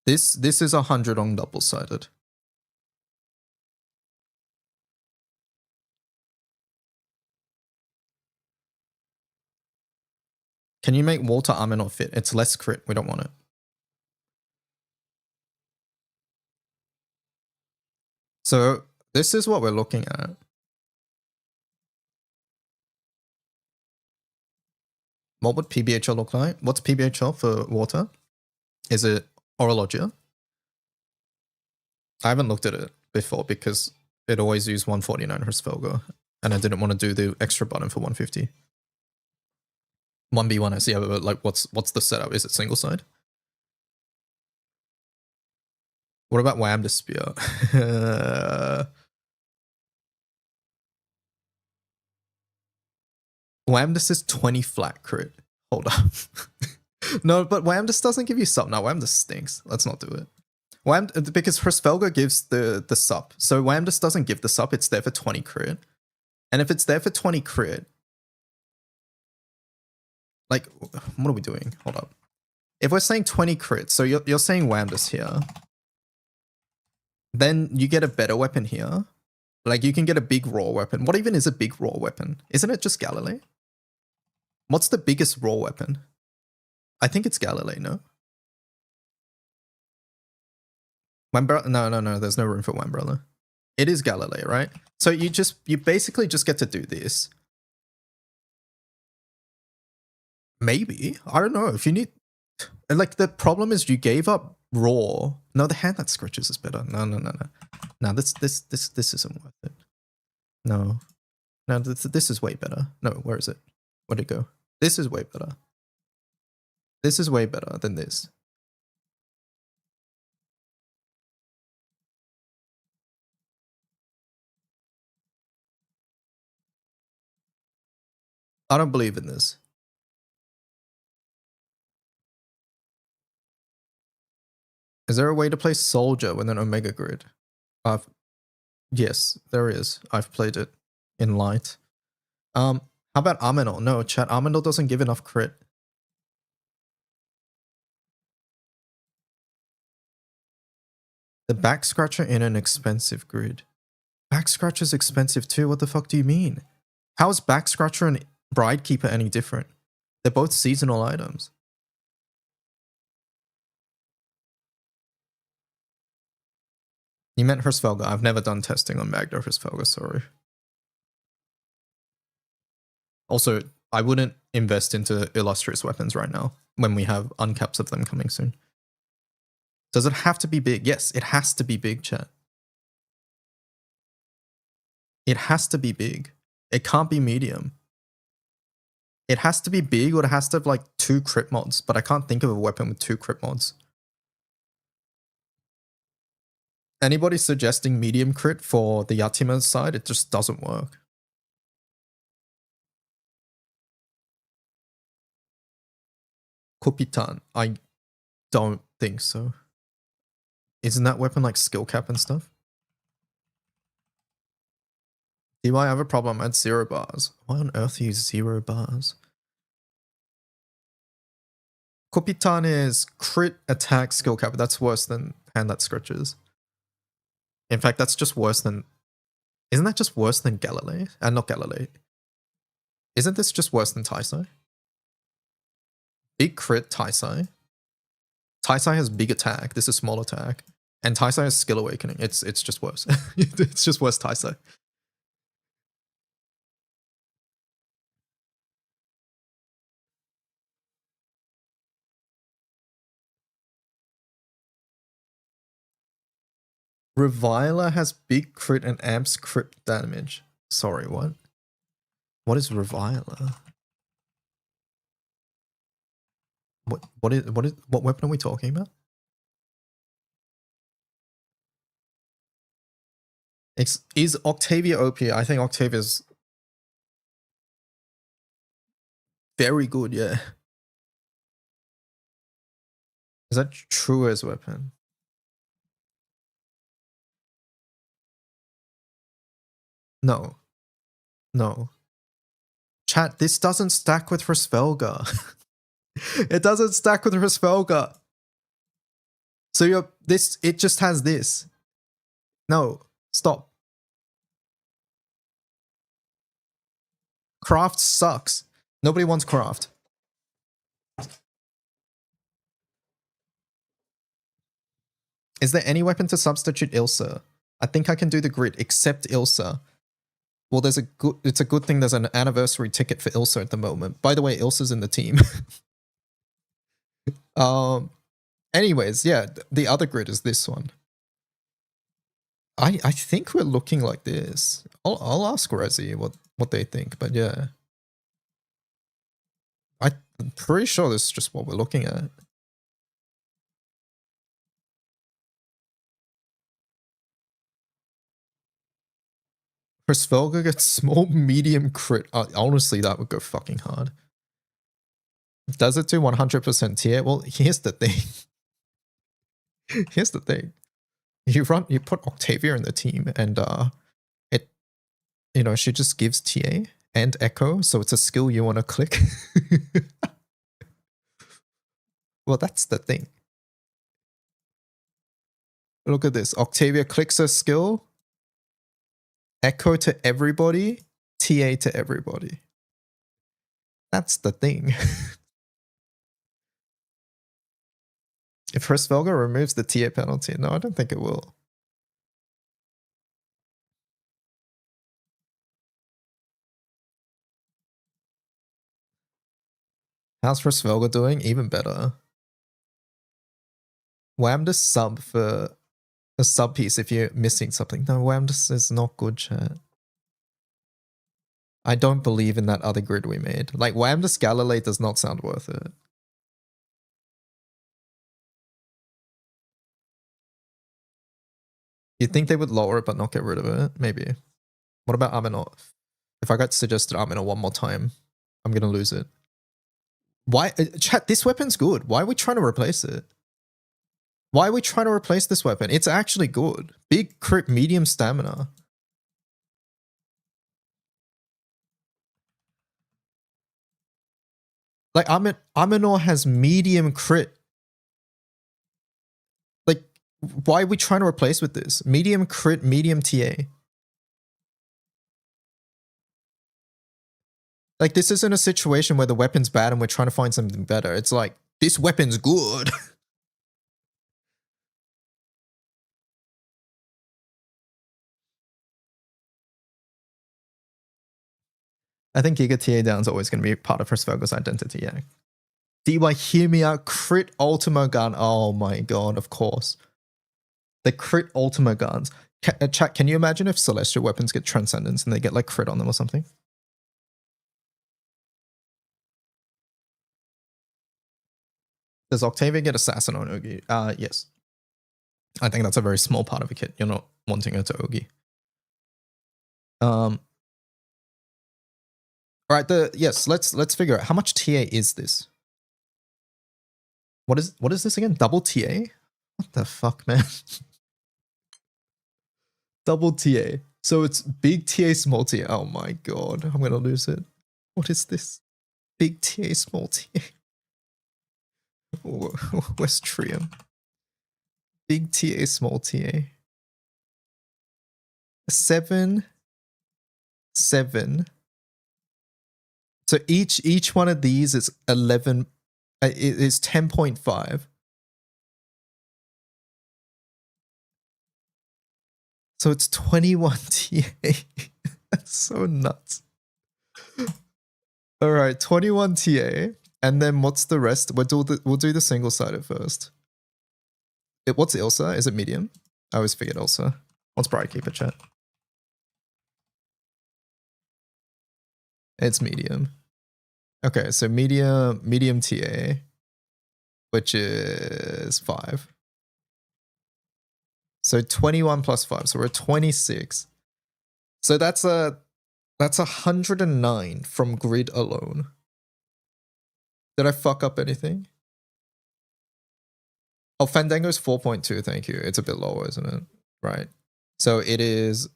This is 100 on double-sided. Can you make Walter Arminor fit? It's less crit. We don't want it. So this is what we're looking at. What would PBHL look like? What's PBHL for water? Is it Orologia? I haven't looked at it before because it always used 149 Hrsfelga and I didn't want to do the extra button for 150. 1v1 yeah, but like what's the setup? Is it single side? What about Wham to Spear? Whamdus is 20 flat crit. Hold up. No, but Whamdus doesn't give you sup. No, Whamdus stinks. Let's not do it. Because Hrsfelga gives the sup. So Whamdus doesn't give the sup. It's there for 20 crit. And if it's there for 20 crit, like, what are we doing? Hold up. If we're saying 20 crit, so you're saying Whamdus here, then you get a better weapon here. Like, you can get a big raw weapon. What even is a big raw weapon? Isn't it just Galilei? What's the biggest raw weapon? I think it's Galilei, no? No, there's no room for Wambrella. It is Galilei, right? So you basically just get to do this. Maybe. I don't know. If you need... Like, the problem is you gave up raw. No, the hand that scratches is better. No. No, this isn't worth it. No, this is way better. No, where is it? Where'd it go? This is way better. This is way better than this. I don't believe in this. Is there a way to play Soldier with an Omega Grid? Yes, there is. I've played it in light. How about Arminol? No, chat. Arminol doesn't give enough crit. The back scratcher in an expensive grid. Back scratcher's expensive too. What the fuck do you mean? How is back scratcher and Bride Keeper any different? They're both seasonal items. You meant Hrsfelga. I've never done testing on Magda Hrsfelga, sorry. Also, I wouldn't invest into illustrious weapons right now when we have uncaps of them coming soon. Does it have to be big? Yes, it has to be big, chat. It has to be big. It can't be medium. It has to be big or it has to have like 2 crit mods, but I can't think of a weapon with 2 crit mods. Anybody suggesting medium crit for the Yatima side? It just doesn't work. Kupitan, I don't think so. Isn't that weapon like skill cap and stuff? Do I have a problem at 0 bars? Why on earth use 0 bars? Kupitan is crit, attack, skill cap. That's worse than hand that scratches. In fact, that's just worse than... Isn't that just worse than Galilei? Not Galilei. Isn't this just worse than Taisai? Big crit, Taisai. Taisai has big attack. This is small attack. And Taisai has skill awakening. It's just worse. It's just worse Taisai. Reviler has big crit and amps crit damage. Sorry, what? What is Reviler? What weapon are we talking about? Is Octavia OP? I think Octavia's very good, yeah. Is that true as weapon? No. No. Chat, this doesn't stack with Resvelga. It doesn't stack with Resvelga. So it just has this. No, stop. Craft sucks. Nobody wants craft. Is there any weapon to substitute Ilsa? I think I can do the grid except Ilsa. Well, it's a good thing there's an anniversary ticket for Ilsa at the moment. By the way, Ilsa's in the team. Anyways, yeah, the other grid is this one. I think we're looking like this. I'll ask Resi what they think, but yeah. I'm pretty sure this is just what we're looking at. Svelga gets small, medium crit. Honestly, that would go fucking hard. Does it do 100% tier? Well, here's the thing. Here's the thing. You put Octavia in the team, and she just gives TA and Echo, so it's a skill you want to click. Well, that's the thing. Look at this. Octavia clicks her skill. Echo to everybody. TA to everybody. That's the thing. If Resvelga removes the TA penalty, no, I don't think it will. How's Resvelga doing? Even better. Whamdus sub for a sub piece if you're missing something. No, Whamdus is not good, chat. I don't believe in that other grid we made. Like, Whamdus Galilei does not sound worth it. You'd think they would lower it but not get rid of it? Maybe. What about Aminot? If I got suggested Aminot one more time, I'm gonna lose it. Why? Chat, this weapon's good. Why are we trying to replace it? Why are we trying to replace this weapon? It's actually good. Big crit, medium stamina. Like, Aminor has medium crit. Like, why are we trying to replace with this? Medium crit, medium TA. Like, this isn't a situation where the weapon's bad and we're trying to find something better. It's like, this weapon's good. I think Giga TA down is always going to be part of Resvelga's identity, yeah. DY, hear me out. Crit Ultima gun. Oh my god, of course. The crit Ultima guns. Chat, can you imagine if Celestial weapons get Transcendence and they get like crit on them or something? Does Octavia get Assassin on Ogi? Yes. I think that's a very small part of a kit. You're not wanting her to Ogi. Alright, yes, let's figure out how much TA is this? What is this again? Double TA? What the fuck, man? Double TA. So it's big TA, small TA. Oh my god, I'm gonna lose it. What is this? Big TA, small TA. Where's Trium? Big TA, small TA. 7, 7. So each one of these is 11. It is 10.5. So it's 21 TA. That's so nuts. All right, 21 TA. And then what's the rest? We'll do the single-sided first. What's Ilsa? Is it medium? I always forget Ilsa. What's Bright Keeper chat? It's medium. Okay, so medium TA, which is 5. So 21 plus 5. So we're at 26. So that's 109 from grid alone. Did I fuck up anything? Oh, Fandango's 4.2, thank you. It's a bit lower, isn't it? Right. So it is...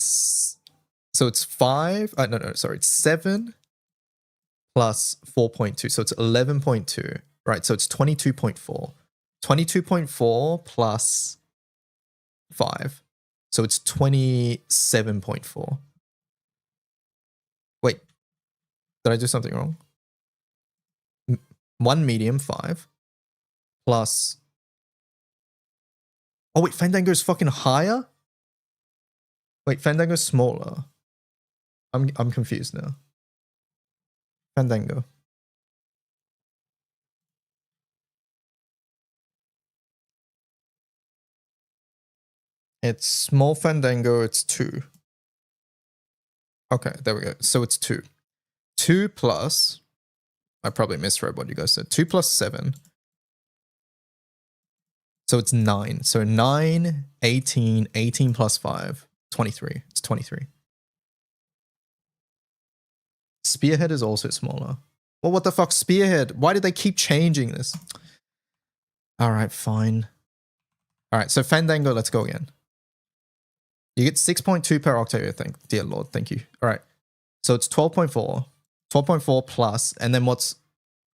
So it's 5... no, sorry. It's 7 plus 4.2. So it's 11.2. Right, so it's 22.4. 22.4 plus 5. So it's 27.4. Wait. Did I do something wrong? 1 medium, 5. Plus... Oh wait, Fandango's fucking higher? Wait, Fandango's smaller. I'm confused now. Fandango. It's small Fandango, it's 2. Okay, there we go. So it's 2. 2 plus... I probably misread what you guys said. 2 plus 7. So it's 9. So 9, 18, 18 plus 5, 23. It's 23. Spearhead is also smaller. Well, what the fuck, Spearhead? Why did they keep changing this? All right, fine. All right, so Fandango, let's go again. You get 6.2 per Octavia, dear Lord, thank you. All right, so it's 12.4. 12.4 plus, and then what's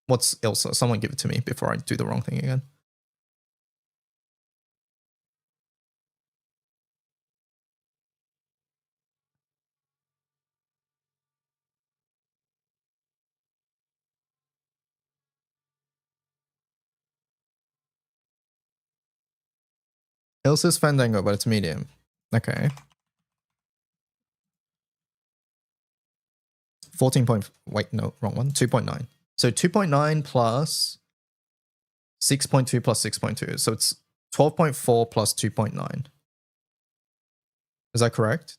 Ilsa? Someone give it to me before I do the wrong thing again. Ilsa's Fandango, but it's medium. Okay. 14 point... Wait, no, wrong one. 2.9. So 2.9 plus 6.2 plus 6.2. So it's 12.4 plus 2.9. Is that correct?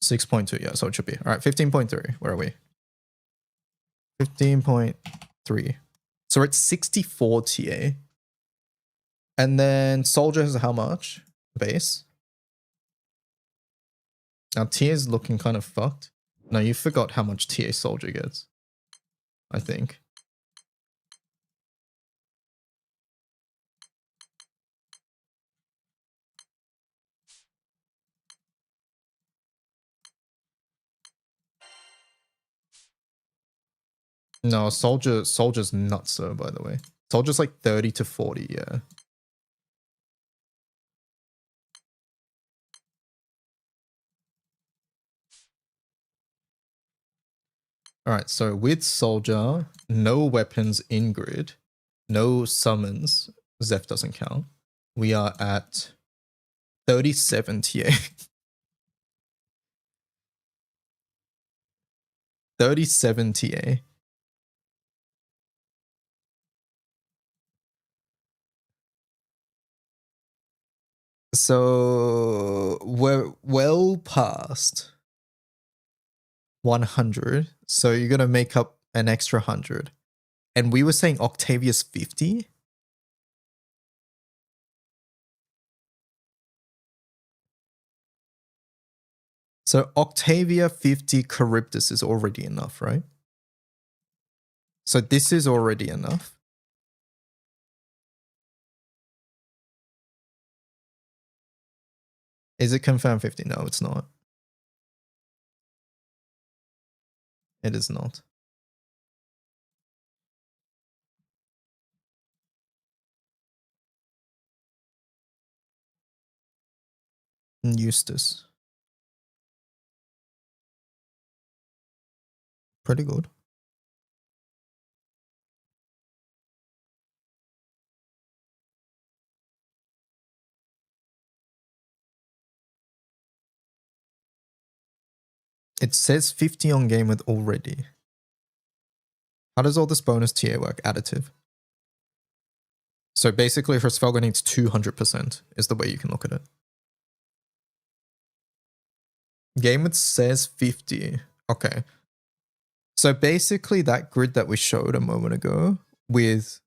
.2, yeah, so it should be. All right, 15.3. Where are we? 15.3. So we're at 64 TA. And then Soldier has how much? Base. Now TA is looking kind of fucked. No, you forgot how much TA Soldier gets. I think. No, Soldier's nuts, so by the way. Soldier's like 30 to 40, yeah. Alright, so with Soldier, no weapons in grid, no summons, Zeph doesn't count. We are at 37 TA. 37 TA. So we're well past 100. So you're going to make up an extra 100. And we were saying Octavia's 50? So Octavia 50 Charybdis is already enough, right? So this is already enough. Is it confirmed 50? No, it's not. It is not. Eustace. Pretty good. It says 50 on game with already. How does all this bonus TA work? Additive. So basically, her Svelga needs 200% is the way you can look at it. Game with says 50. Okay. So basically, that grid that we showed a moment ago with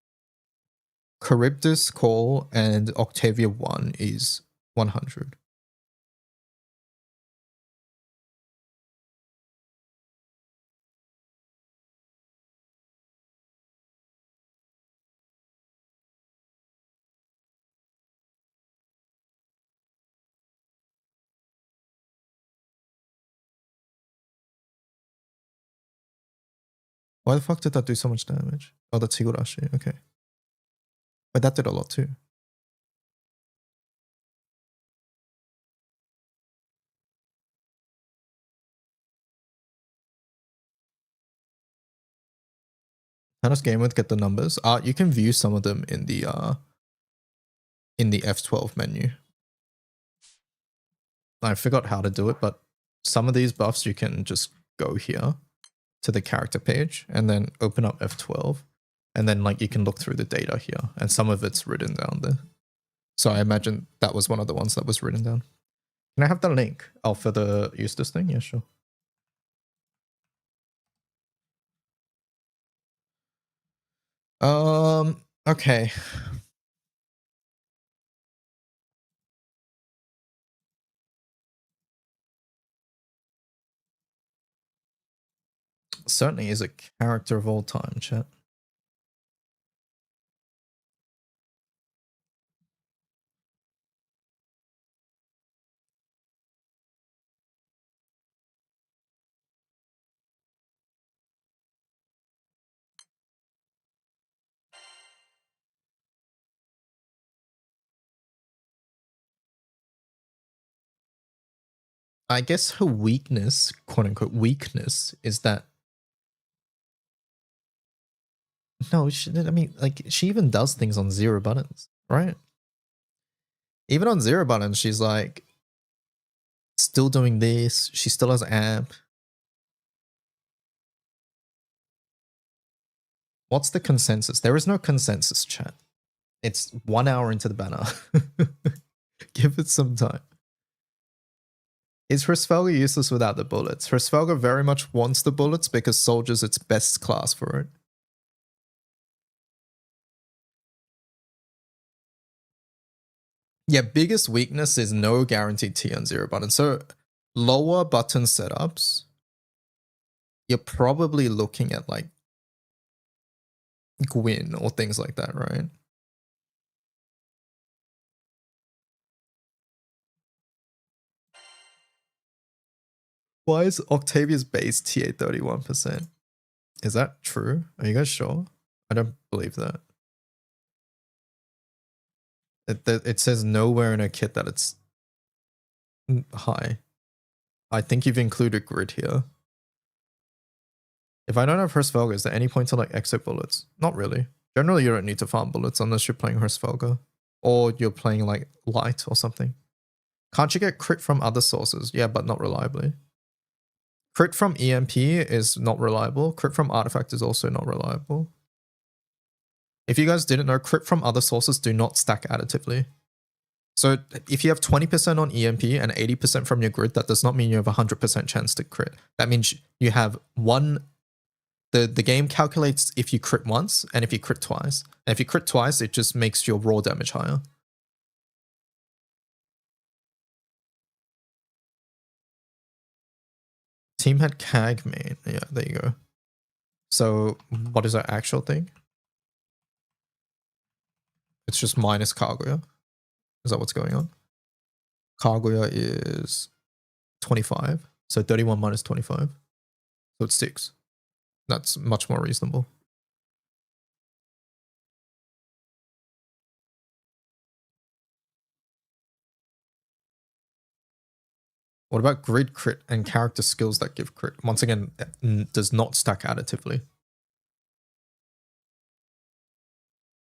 Charybdis, Call, and Octavia 1 is 100. Why the fuck did that do so much damage? Oh, that's Higurashi. Okay. But that did a lot too. How does GameWith get the numbers? You can view some of them in the F12 menu. I forgot how to do it, but some of these buffs you can just go here to the character page and then open up F12, and then like you can look through the data here, and some of it's written down there. So I imagine that was one of the ones that was written down. Can I have the link? Oh, for the Eustace thing? Yeah, sure. Okay. Certainly is a character of all time, chat. I guess her weakness, quote unquote weakness, is that no, I mean, like she even does things on 0 buttons, right? Even on 0 buttons, she's like still doing this. She still has amp. What's the consensus? There is no consensus, chat. It's 1 hour into the banner. Give it some time. Is Hrisvelga useless without the bullets? Hrisvelga very much wants the bullets because Soldier's its best class for it. Yeah, biggest weakness is no guaranteed T on 0 button. So lower button setups, you're probably looking at like Gwyn or things like that, right? Why is Octavia's base TA 31%? Is that true? Are you guys sure? I don't believe that. It says nowhere in her kit that it's high. I think you've included grid here. If I don't have Hrisvelga, is there any point to like exit bullets? Not really. Generally, you don't need to farm bullets unless you're playing Hrisvelga or you're playing like light or something. Can't you get crit from other sources? Yeah, but not reliably. Crit from EMP is not reliable. Crit from artifact is also not reliable. If you guys didn't know, crit from other sources do not stack additively. So if you have 20% on EMP and 80% from your grid, that does not mean you have a 100% chance to crit. That means you have one. The game calculates if you crit once and if you crit twice. And if you crit twice, it just makes your raw damage higher. Team had CAG main. Yeah, there you go. So what is our actual thing? It's just minus Kaguya. Is that what's going on? Kaguya is 25. So 31 minus 25. So it's 6. That's much more reasonable. What about grid crit and character skills that give crit? Once again, does not stack additively.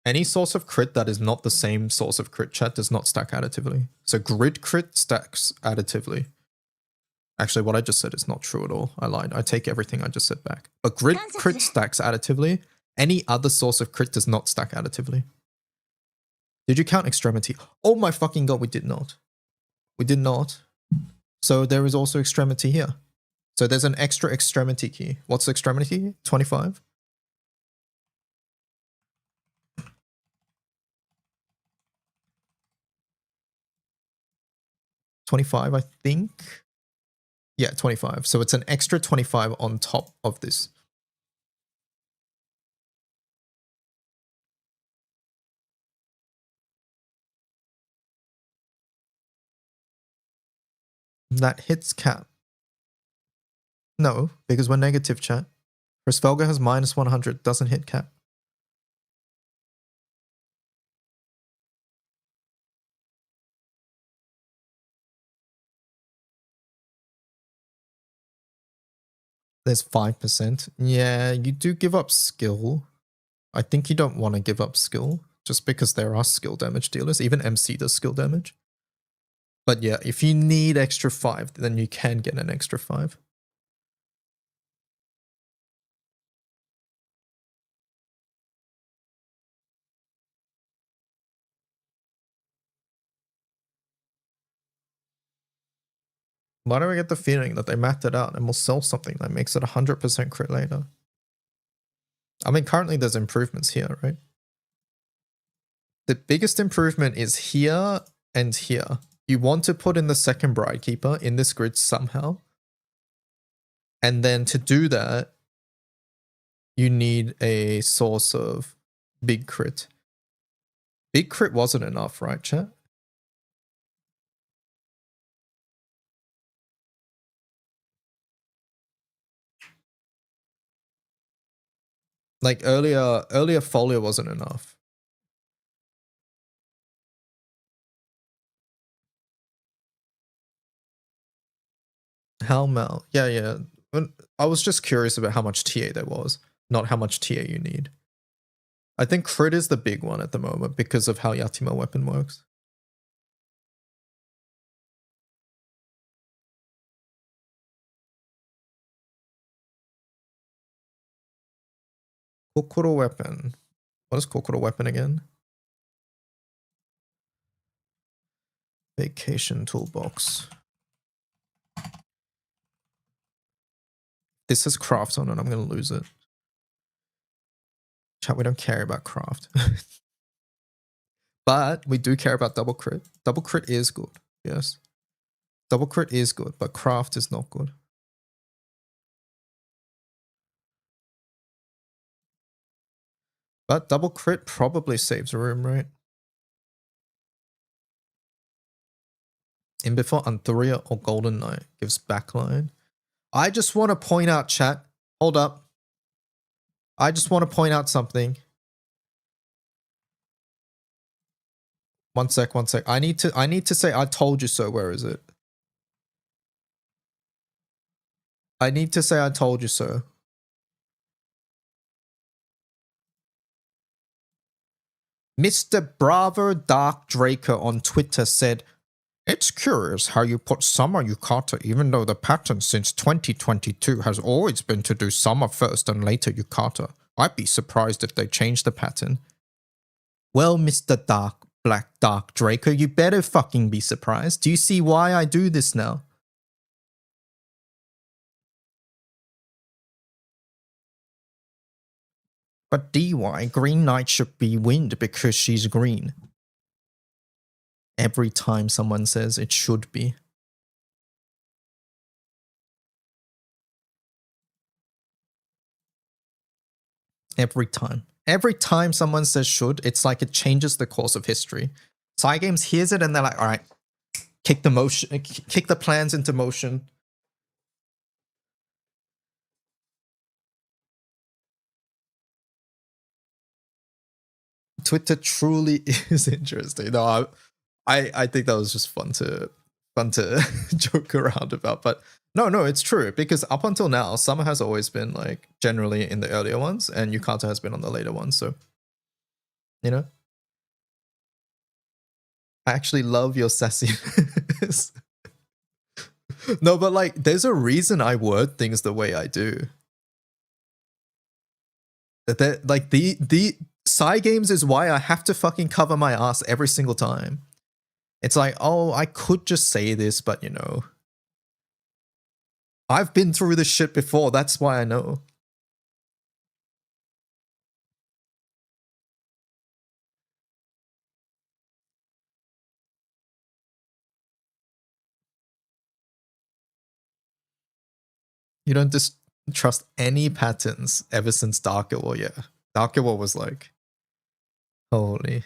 Any source of crit that is not the same source of crit, chat, does not stack additively. So grid crit stacks additively. Actually, what I just said is not true at all. I lied. I take everything I just said back. But grid crit stacks additively. Any other source of crit does not stack additively. Did you count extremity? Oh my fucking god, we did not. We did not. So there is also extremity here. So there's an extra extremity key. What's the extremity? 25? 25, I think. Yeah, 25. So it's an extra 25 on top of this. That hits cap. No, because we're negative, chat. Resvelga has minus 100, doesn't hit cap. There's 5%. Yeah, you do give up skill. I think you don't want to give up skill, just because there are skill damage dealers. Even MC does skill damage. But yeah, if you need extra 5, then you can get an extra 5. Why do I get the feeling that they mapped it out and will sell something that makes it 100% crit later? I mean, currently there's improvements here, right? The biggest improvement is here and here. You want to put in the second Bridekeeper in this grid somehow. And then to do that, you need a source of big crit. Big crit wasn't enough, right, chat? Like earlier folio wasn't enough. Helmel. Yeah. I was just curious about how much TA there was, not how much TA you need. I think crit is the big one at the moment because of how Yatima weapon works. Kokoro weapon. What is Kokoro weapon again? Vacation toolbox. This is craft on it. I'm going to lose it. Chat, we don't care about craft. But we do care about double crit. Double crit is good. Yes. Double crit is good, but craft is not good. But double crit probably saves a room, right? In before Anthuriya or Golden Knight gives backline. I just want to point out, chat. Hold up. I just want to point out something. One sec. I need to say I told you so. Where is it? I need to say I told you so. Mr. Bravo Dark Draker on Twitter said, "It's curious how you put summer yukata even though the pattern since 2022 has always been to do summer first and later yukata. I'd be surprised if they changed the pattern." Well, Mr. Black Dark Draker, you better fucking be surprised. Do you see why I do this now? But DY, Green Knight should be wind because she's green. Every time someone says it should be. Every time. Every time someone says should, it's like it changes the course of history. Cygames hears it and they're like, all right, kick the plans into motion. Twitter truly is interesting. No, I think that was just fun to joke around about. But no, it's true, because up until now, Summer has always been like generally in the earlier ones, and Yukata has been on the later ones. So, you know, I actually love your sassiness. No, but like, there's a reason I word things the way I do. That like the Psy games is why I have to fucking cover my ass every single time. It's like, oh, I could just say this, but you know, I've been through this shit before. That's why I know. You don't just trust any patterns ever since Darker War. Yeah, Darker War was like, holy.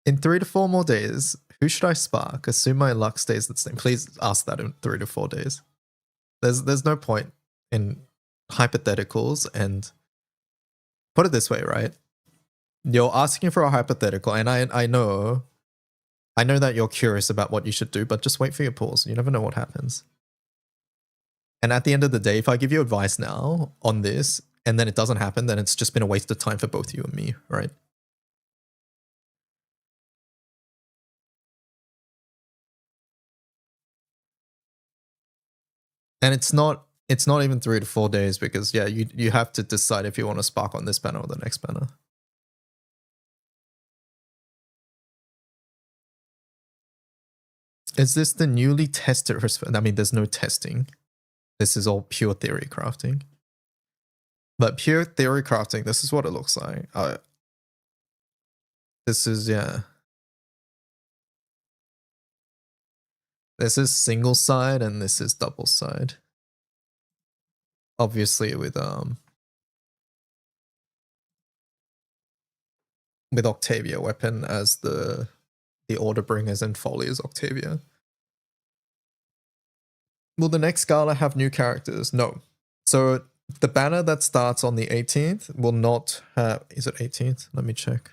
In 3 to 4 more days, who should I spark? Assume my luck stays the same. Please ask that in 3 to 4 days. There's no point in hypotheticals, and put it this way, right? You're asking for a hypothetical, and I know that you're curious about what you should do, but just wait for your pause. You never know what happens. And at the end of the day, if I give you advice now on this and then it doesn't happen, then it's just been a waste of time for both you and me, right? And it's not even 3 to 4 days, because yeah, you have to decide if you want to spark on this banner or the next banner. Is this the newly tested? I mean, there's no testing. This is all pure theory crafting. But pure theory crafting, this is what it looks like. This is, yeah. This is single side and this is double side. Obviously with Octavia weapon as the order bringers, and Folly is Octavia. Will the next gala have new characters? No. So the banner that starts on the 18th will not have... Is it 18th? Let me check.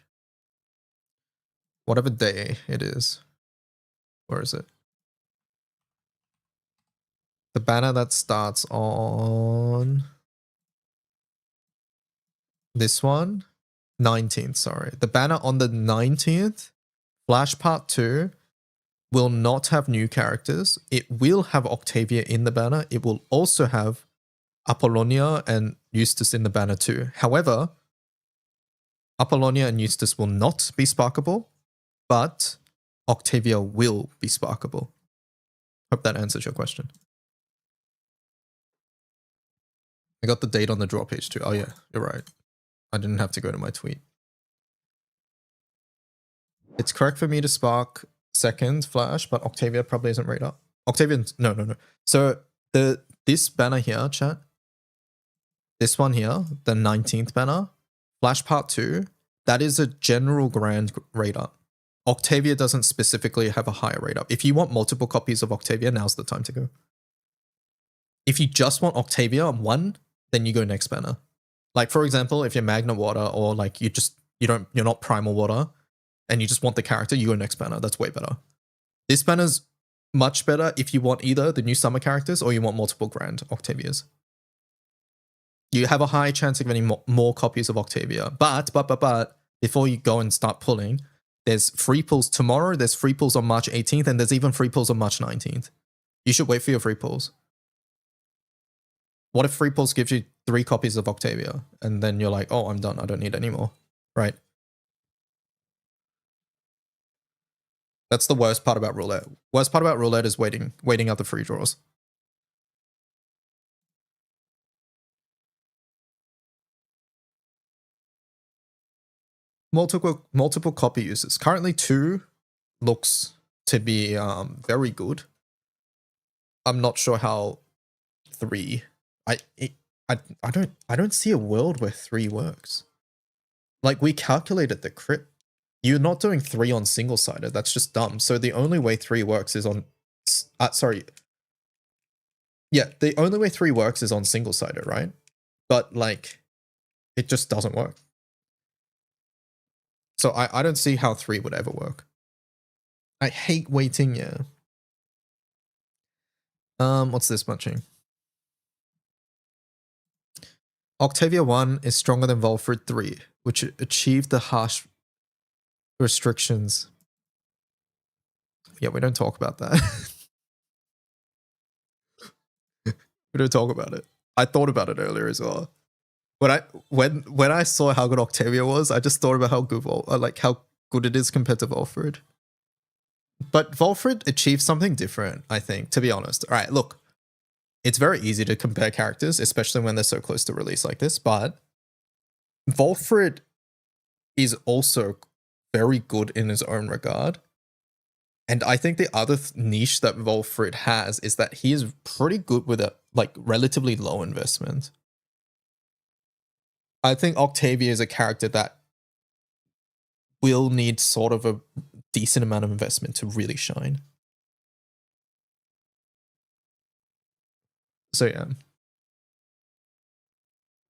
Whatever day it is. Where is it? The banner that starts on... This one? 19th, sorry. The banner on the 19th, Flash Part 2, will not have new characters. It will have Octavia in the banner. It will also have Apollonia and Eustace in the banner too. However, Apollonia and Eustace will not be sparkable, but Octavia will be sparkable. Hope that answers your question. I got the date on the draw page too. Oh yeah, you're right. I didn't have to go to my tweet. It's correct for me to spark second Flash, but Octavia probably isn't right up. Octavia, no. So this banner here, chat, this one here, the 19th banner, Flash Part 2, that is a general grand rate up. Octavia doesn't specifically have a higher rate up. If you want multiple copies of Octavia, now's the time to go. If you just want Octavia on one, then you go next banner. Like for example, if you're Magna Water, or like you're not Primal Water and you just want the character, you go next banner. That's way better. This banner's much better if you want either the new summer characters or you want multiple grand Octavias. You have a high chance of getting more copies of Octavia. But before you go and start pulling, there's free pulls tomorrow, there's free pulls on March 18th, and there's even free pulls on March 19th. You should wait for your free pulls. What if free pulls gives you 3 copies of Octavia, and then you're like, oh, I'm done, I don't need any more, right? That's the worst part about roulette. Worst part about roulette is waiting out the free draws. Multiple copy uses. Currently 2 looks to be very good. I'm not sure how 3. I don't see a world where 3 works. Like we calculated the crit You're not doing 3 on single sided. That's just dumb. So the only way 3 works is on. Sorry. Yeah, the only way 3 works is on single sided, right? But like, it just doesn't work. So I don't see how 3 would ever work. I hate waiting, yeah. What's this bunching? Octavia 1 is stronger than Volfred 3, which achieved the harsh restrictions. Yeah, we don't talk about that. We don't talk about it. I thought about it earlier as well. When I saw how good Octavia was, I just thought about how good how good it is compared to Volfred. But Volfred achieved something different, I think, to be honest. All right, look, it's very easy to compare characters, especially when they're so close to release like this, but Volfred is also very good in his own regard. And I think the other niche that Volfred has is that he is pretty good with a like relatively low investment. I think Octavia is a character that will need sort of a decent amount of investment to really shine. So yeah.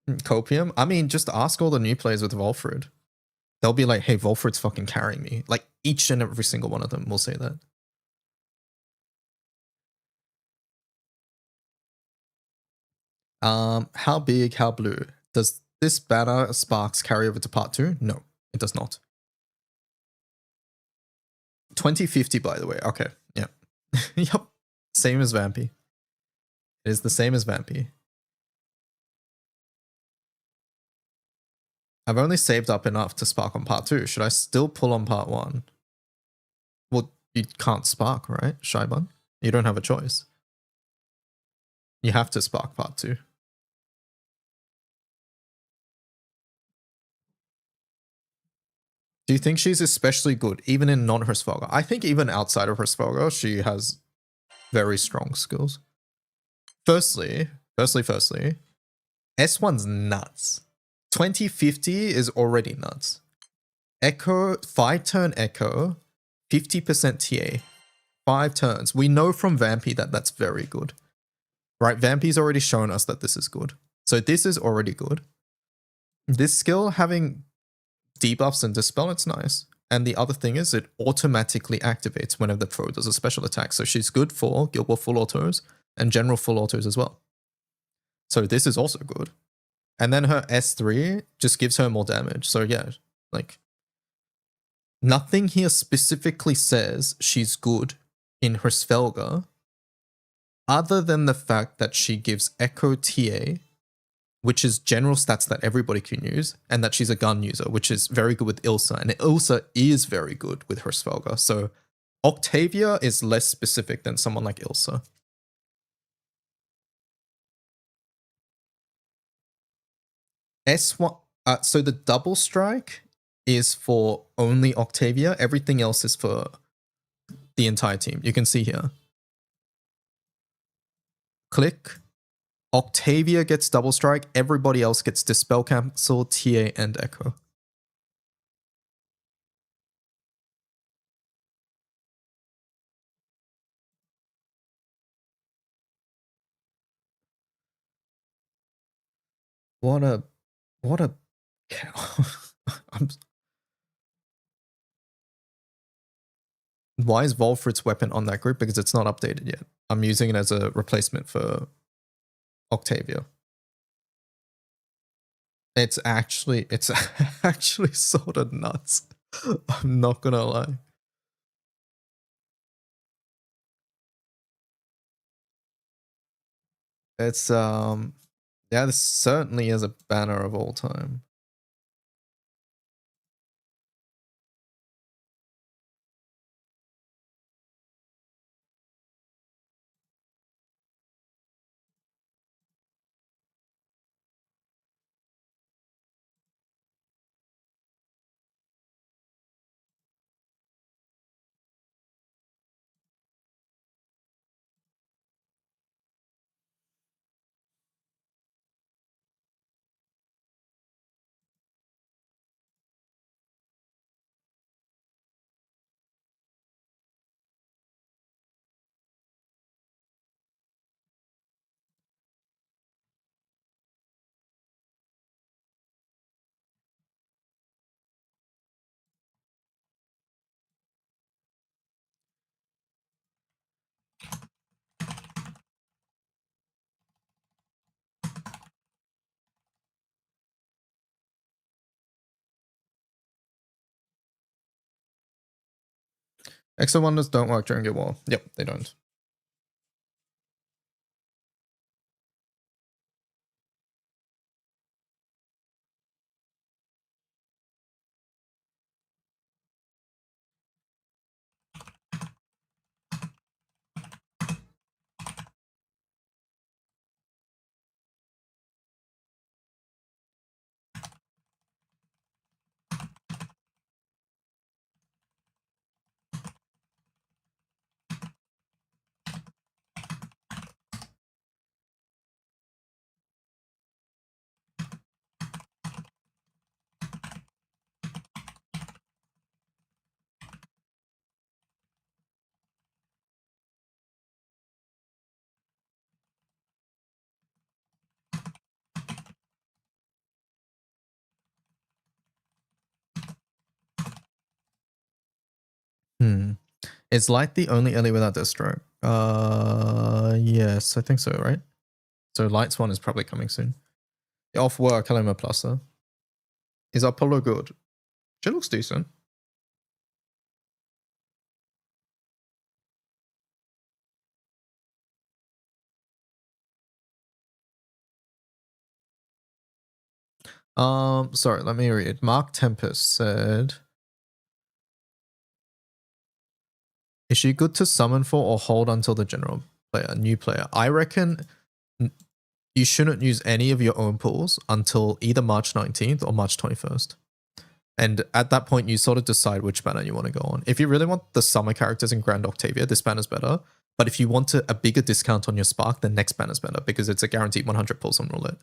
Copium? I mean, just ask all the new players with Volfred. They'll be like, hey, Volfred's fucking carrying me. Like, each and every single one of them will say that. How big, how blue? Does this banner Sparks carry over to part 2? No, it does not. 2050, by the way. Okay, yeah. Yep. Same as Vampy. It is the same as Vampy. I've only saved up enough to spark on part 2. Should I still pull on part 1? Well, you can't spark, right, Shybun? You don't have a choice. You have to spark part 2. Do you think she's especially good, even in non-Hrsvalga? I think even outside of Hrsvalga, she has very strong skills. Firstly, S1's nuts. 2050 is already nuts. Echo, 5-turn Echo, 50% TA. 5 turns. We know from Vampy that that's very good. Right? Vampy's already shown us that this is good. So this is already good. This skill having debuffs and dispel, it's nice. And the other thing is it automatically activates whenever the foe does a special attack. So she's good for Guild War full autos and general full autos as well. So this is also good. And then her S3 just gives her more damage. So yeah, like nothing here specifically says she's good in her Svelga other than the fact that she gives Echo TA, which is general stats that everybody can use, and that she's a gun user, which is very good with Ilsa, and Ilsa is very good with her Svelga. So Octavia is less specific than someone like Ilsa. S1, so the double strike is for only Octavia. Everything else is for the entire team. You can see here. Click. Octavia gets double strike. Everybody else gets dispel, cancel, TA, and echo. What a why is Volfred's weapon on that group? Because it's not updated yet. I'm using it as a replacement for Octavia. It's actually sort of nuts. I'm not gonna lie. It's yeah, this certainly is a banner of all time. Exo wonders don't work during Guild War. Yep, they don't. Is light the only LE without Deathstroke? Yes, I think so, right? So light's one is probably coming soon. Off work, hello Plaza. Is Apollo good? She looks decent. Sorry, let me read. Mark Tempest said, is she good to summon for or hold until the general player, new player? I reckon you shouldn't use any of your own pools until either March 19th or March 21st. And at that point, you sort of decide which banner you want to go on. If you really want the summer characters in Grand Octavia, this banner's better. But if you want a bigger discount on your Spark, the next banner's better because it's a guaranteed 100 pulls on roulette.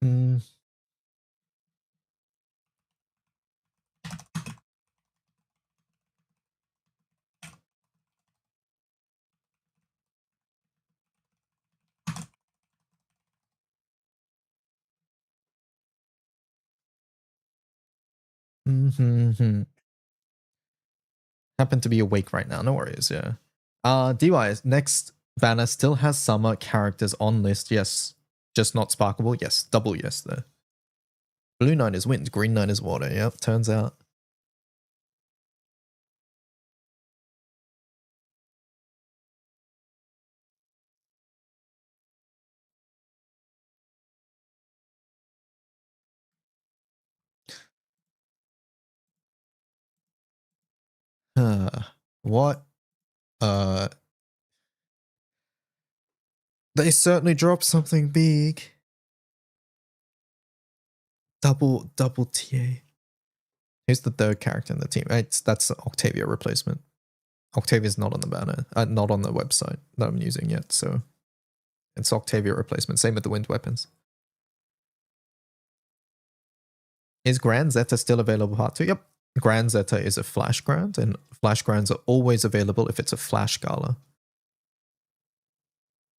Mm. Mm-hmm. Happen to be awake right now. No worries, yeah. DY, next banner still has summer characters on list. Yes. Just not sparkable. Yes. Double yes there. Blue Knight is wind. Green Knight is water. Yep. Turns out. What? They certainly dropped something big. Double TA. Who's the third character in the team? That's the Octavia replacement. Octavia's not on the banner, not on the website that I'm using yet. So it's Octavia replacement. Same with the wind weapons. Is Grand Zeta still available part 2? Yep. Grand Zeta is a flash grant, and flash grants are always available if it's a flash gala.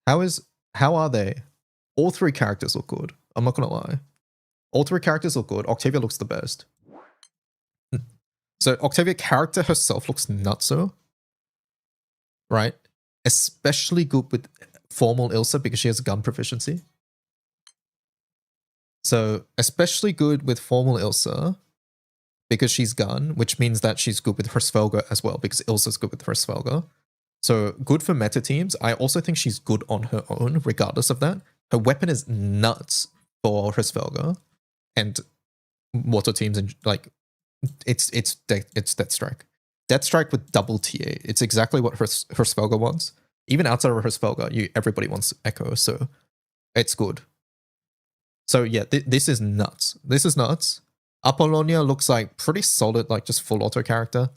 How are they? All three characters look good. I'm not gonna lie. All three characters look good. Octavia looks the best. So Octavia character herself looks nutso, right? Especially good with formal Ilsa because she has gun proficiency. So especially good with formal Ilsa because she's gun, which means that she's good with her Svelga as well because Ilsa's good with her Svelga. So good for meta teams. I also think she's good on her own, regardless of that. Her weapon is nuts for her Svelga and water teams, and like it's Deathstrike. Deathstrike with double TA. It's exactly what her Svelga wants. Even outside of her Svelga, everybody wants Echo, so it's good. So yeah, this is nuts. This is nuts. Apollonia looks like pretty solid, like just full auto character.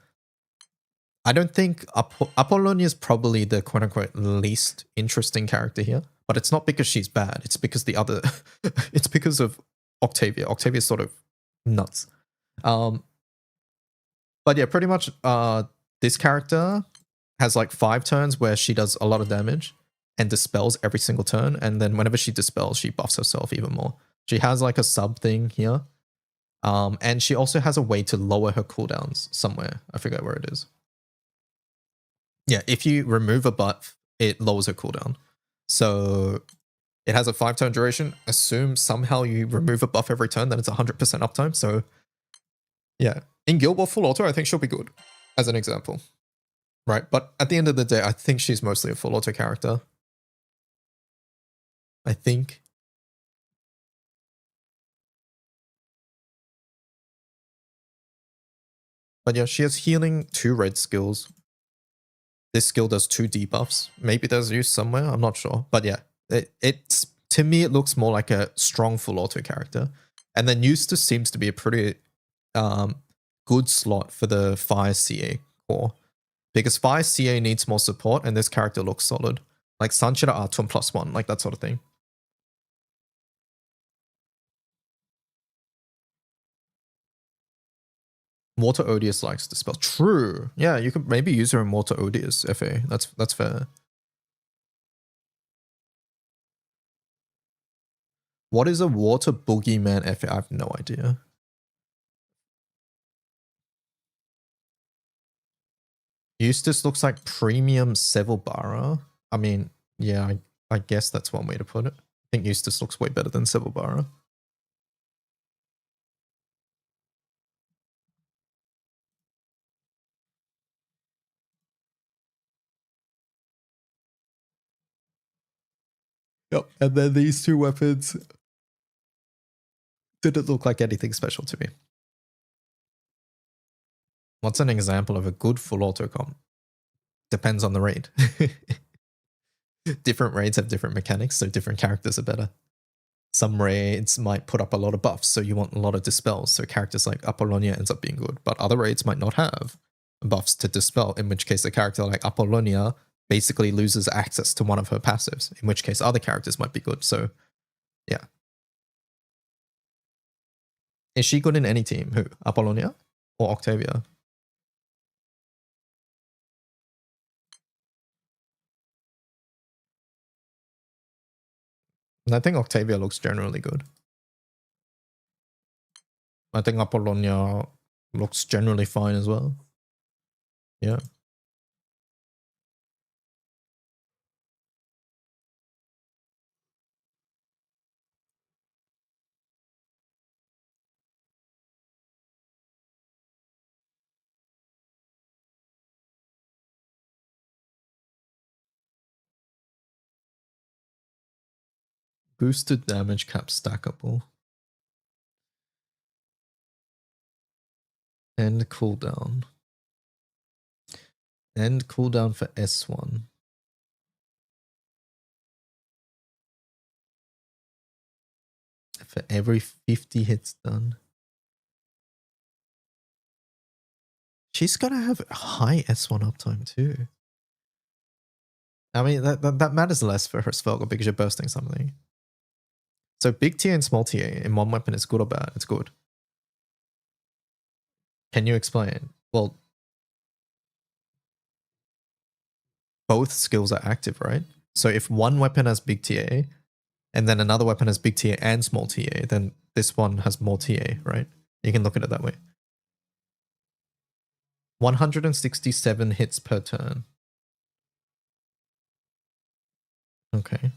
I don't think Apollonia is probably the quote unquote least interesting character here, but it's not because she's bad. It's because the other, it's because of Octavia. Octavia's sort of nuts. But yeah, pretty much this character has like 5 turns where she does a lot of damage and dispels every single turn. And then whenever she dispels, she buffs herself even more. She has like a sub thing here. And she also has a way to lower her cooldowns somewhere. I forget where it is. Yeah, if you remove a buff, it lowers her cooldown. So it has a 5-turn duration. Assume somehow you remove a buff every turn, then it's 100% uptime. So yeah, in Guild War full auto, I think she'll be good, as an example. Right, but at the end of the day, I think she's mostly a full auto character. I think. But yeah, she has healing 2 red skills. This skill does 2 debuffs. Maybe there's use somewhere, I'm not sure. But yeah, it's to me, it looks more like a strong full auto character. And then Eustace seems to be a pretty good slot for the Fire CA core. Because Fire CA needs more support, and this character looks solid. Like Sanchira Atom +1, like that sort of thing. Water Odious likes the spell. True. Yeah, you could maybe use her in Water Odious FA. That's fair. What is a Water Boogeyman FA? I have no idea. Eustace looks like premium Sevillbara. I mean, yeah, I guess that's one way to put it. I think Eustace looks way better than Sevillbara. Yep. And then these 2 weapons didn't look like anything special to me. What's an example of a good full auto comp? Depends on the raid. Different raids have different mechanics, so different characters are better. Some raids might put up a lot of buffs, so you want a lot of dispels, so characters like Apollonia ends up being good. But other raids might not have buffs to dispel, in which case a character like Apollonia basically loses access to one of her passives, in which case other characters might be good. So yeah. Is she good in any team? Who? Apollonia or Octavia? And I think Octavia looks generally good. I think Apollonia looks generally fine as well. Yeah. Boosted damage cap stackable. End cooldown. End cooldown for S1. For every 50 hits done. She's gonna have high S1 uptime too. I mean, that matters less for her spell because you're bursting something. So big TA and small TA in one weapon is good or bad? It's good. Can you explain? Well, both skills are active, right? So if one weapon has big TA and then another weapon has big TA and small TA, then this one has more TA, right? You can look at it that way. 167 hits per turn. Okay.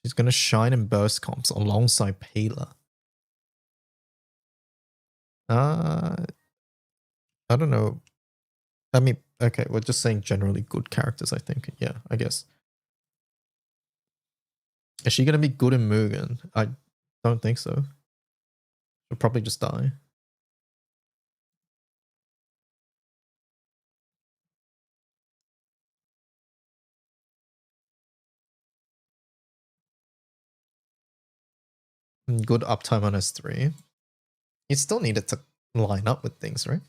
She's going to shine and burst comps alongside Pela. I don't know. I mean, okay, we're just saying generally good characters, I think. Yeah, I guess. Is she going to be good in Mugen? I don't think so. She'll probably just die. Good uptime on S3. You still need it to line up with things, right?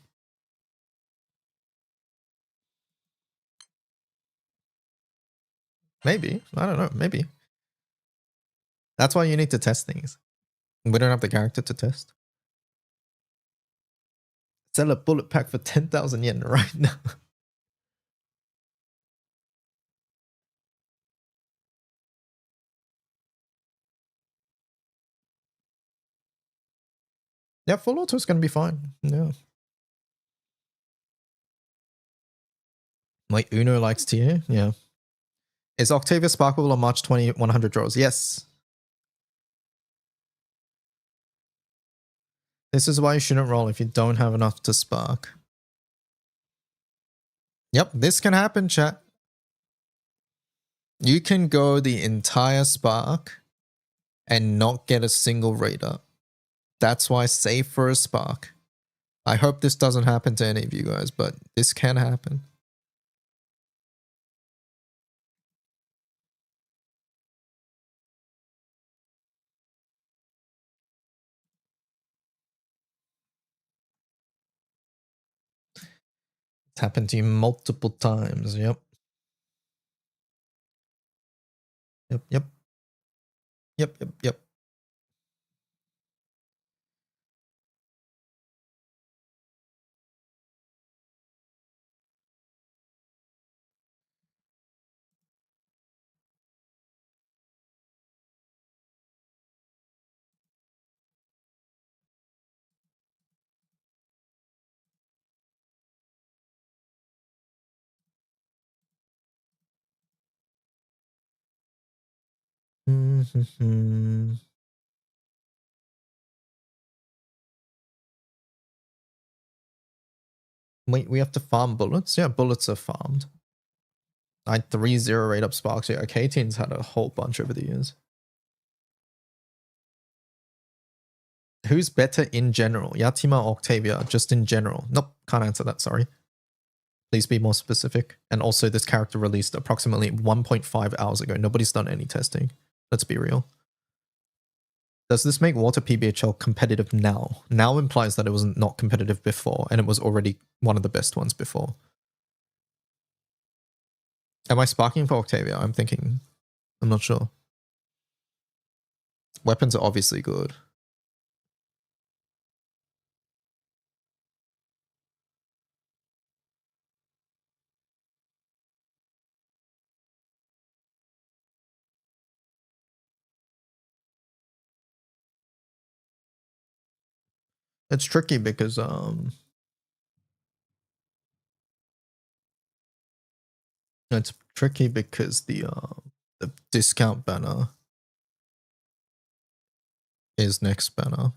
Maybe. I don't know. Maybe. That's why you need to test things. We don't have the character to test. Sell a bullet pack for 10,000 yen right now. Yeah, full auto is going to be fine. Yeah. Like Uno likes tier. Yeah. Is Octavia sparkable on March 20, 100 draws? Yes. This is why you shouldn't roll if you don't have enough to spark. Yep, this can happen, chat. You can go the entire spark and not get a single rate up. That's why save for a spark. I hope this doesn't happen to any of you guys, but this can happen. It's happened to you multiple times. Yep. Yep, yep. Yep, yep, yep. Wait, we have to farm bullets? Yeah, bullets are farmed. I had 3-0 rate up sparks. Yeah, K-Teen's had a whole bunch over the years. Who's better in general? Yatima or Octavia? Just in general. Nope, can't answer that, sorry. Please be more specific. And also, this character released approximately 1.5 hours ago. Nobody's done any testing. Let's be real. Does this make Water PBHL competitive now? Now implies that it was not competitive before, and it was already one of the best ones before. Am I sparking for Octavia? I'm thinking. I'm not sure. Weapons are obviously good. It's tricky because it's tricky because the discount banner is next banner.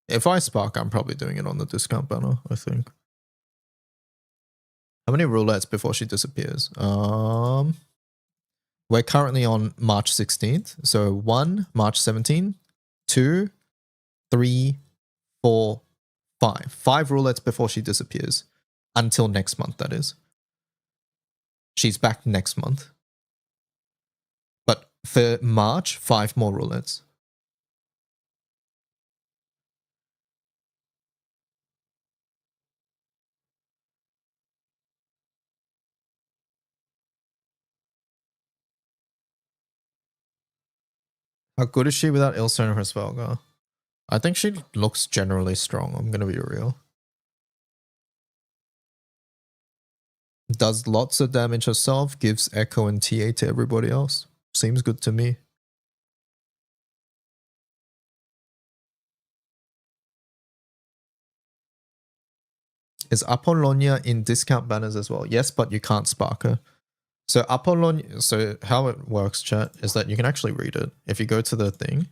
If I spark, I'm probably doing it on the discount banner, I think. How many roulettes before she disappears? We're currently on March 16th. So 1, March 17th, 2, 3, 4, 5. 5 roulettes before she disappears. Until next month, that is. She's back next month. But for March, 5 more roulettes. How good is she without Ilsa and her Svelga? I think she looks generally strong, I'm gonna be real. Does lots of damage herself, gives Echo and TA to everybody else. Seems good to me. Is Apollonia in discount banners as well? Yes, but you can't spark her. So Apollonia, so how it works, chat, is that you can actually read it. If you go to the thing,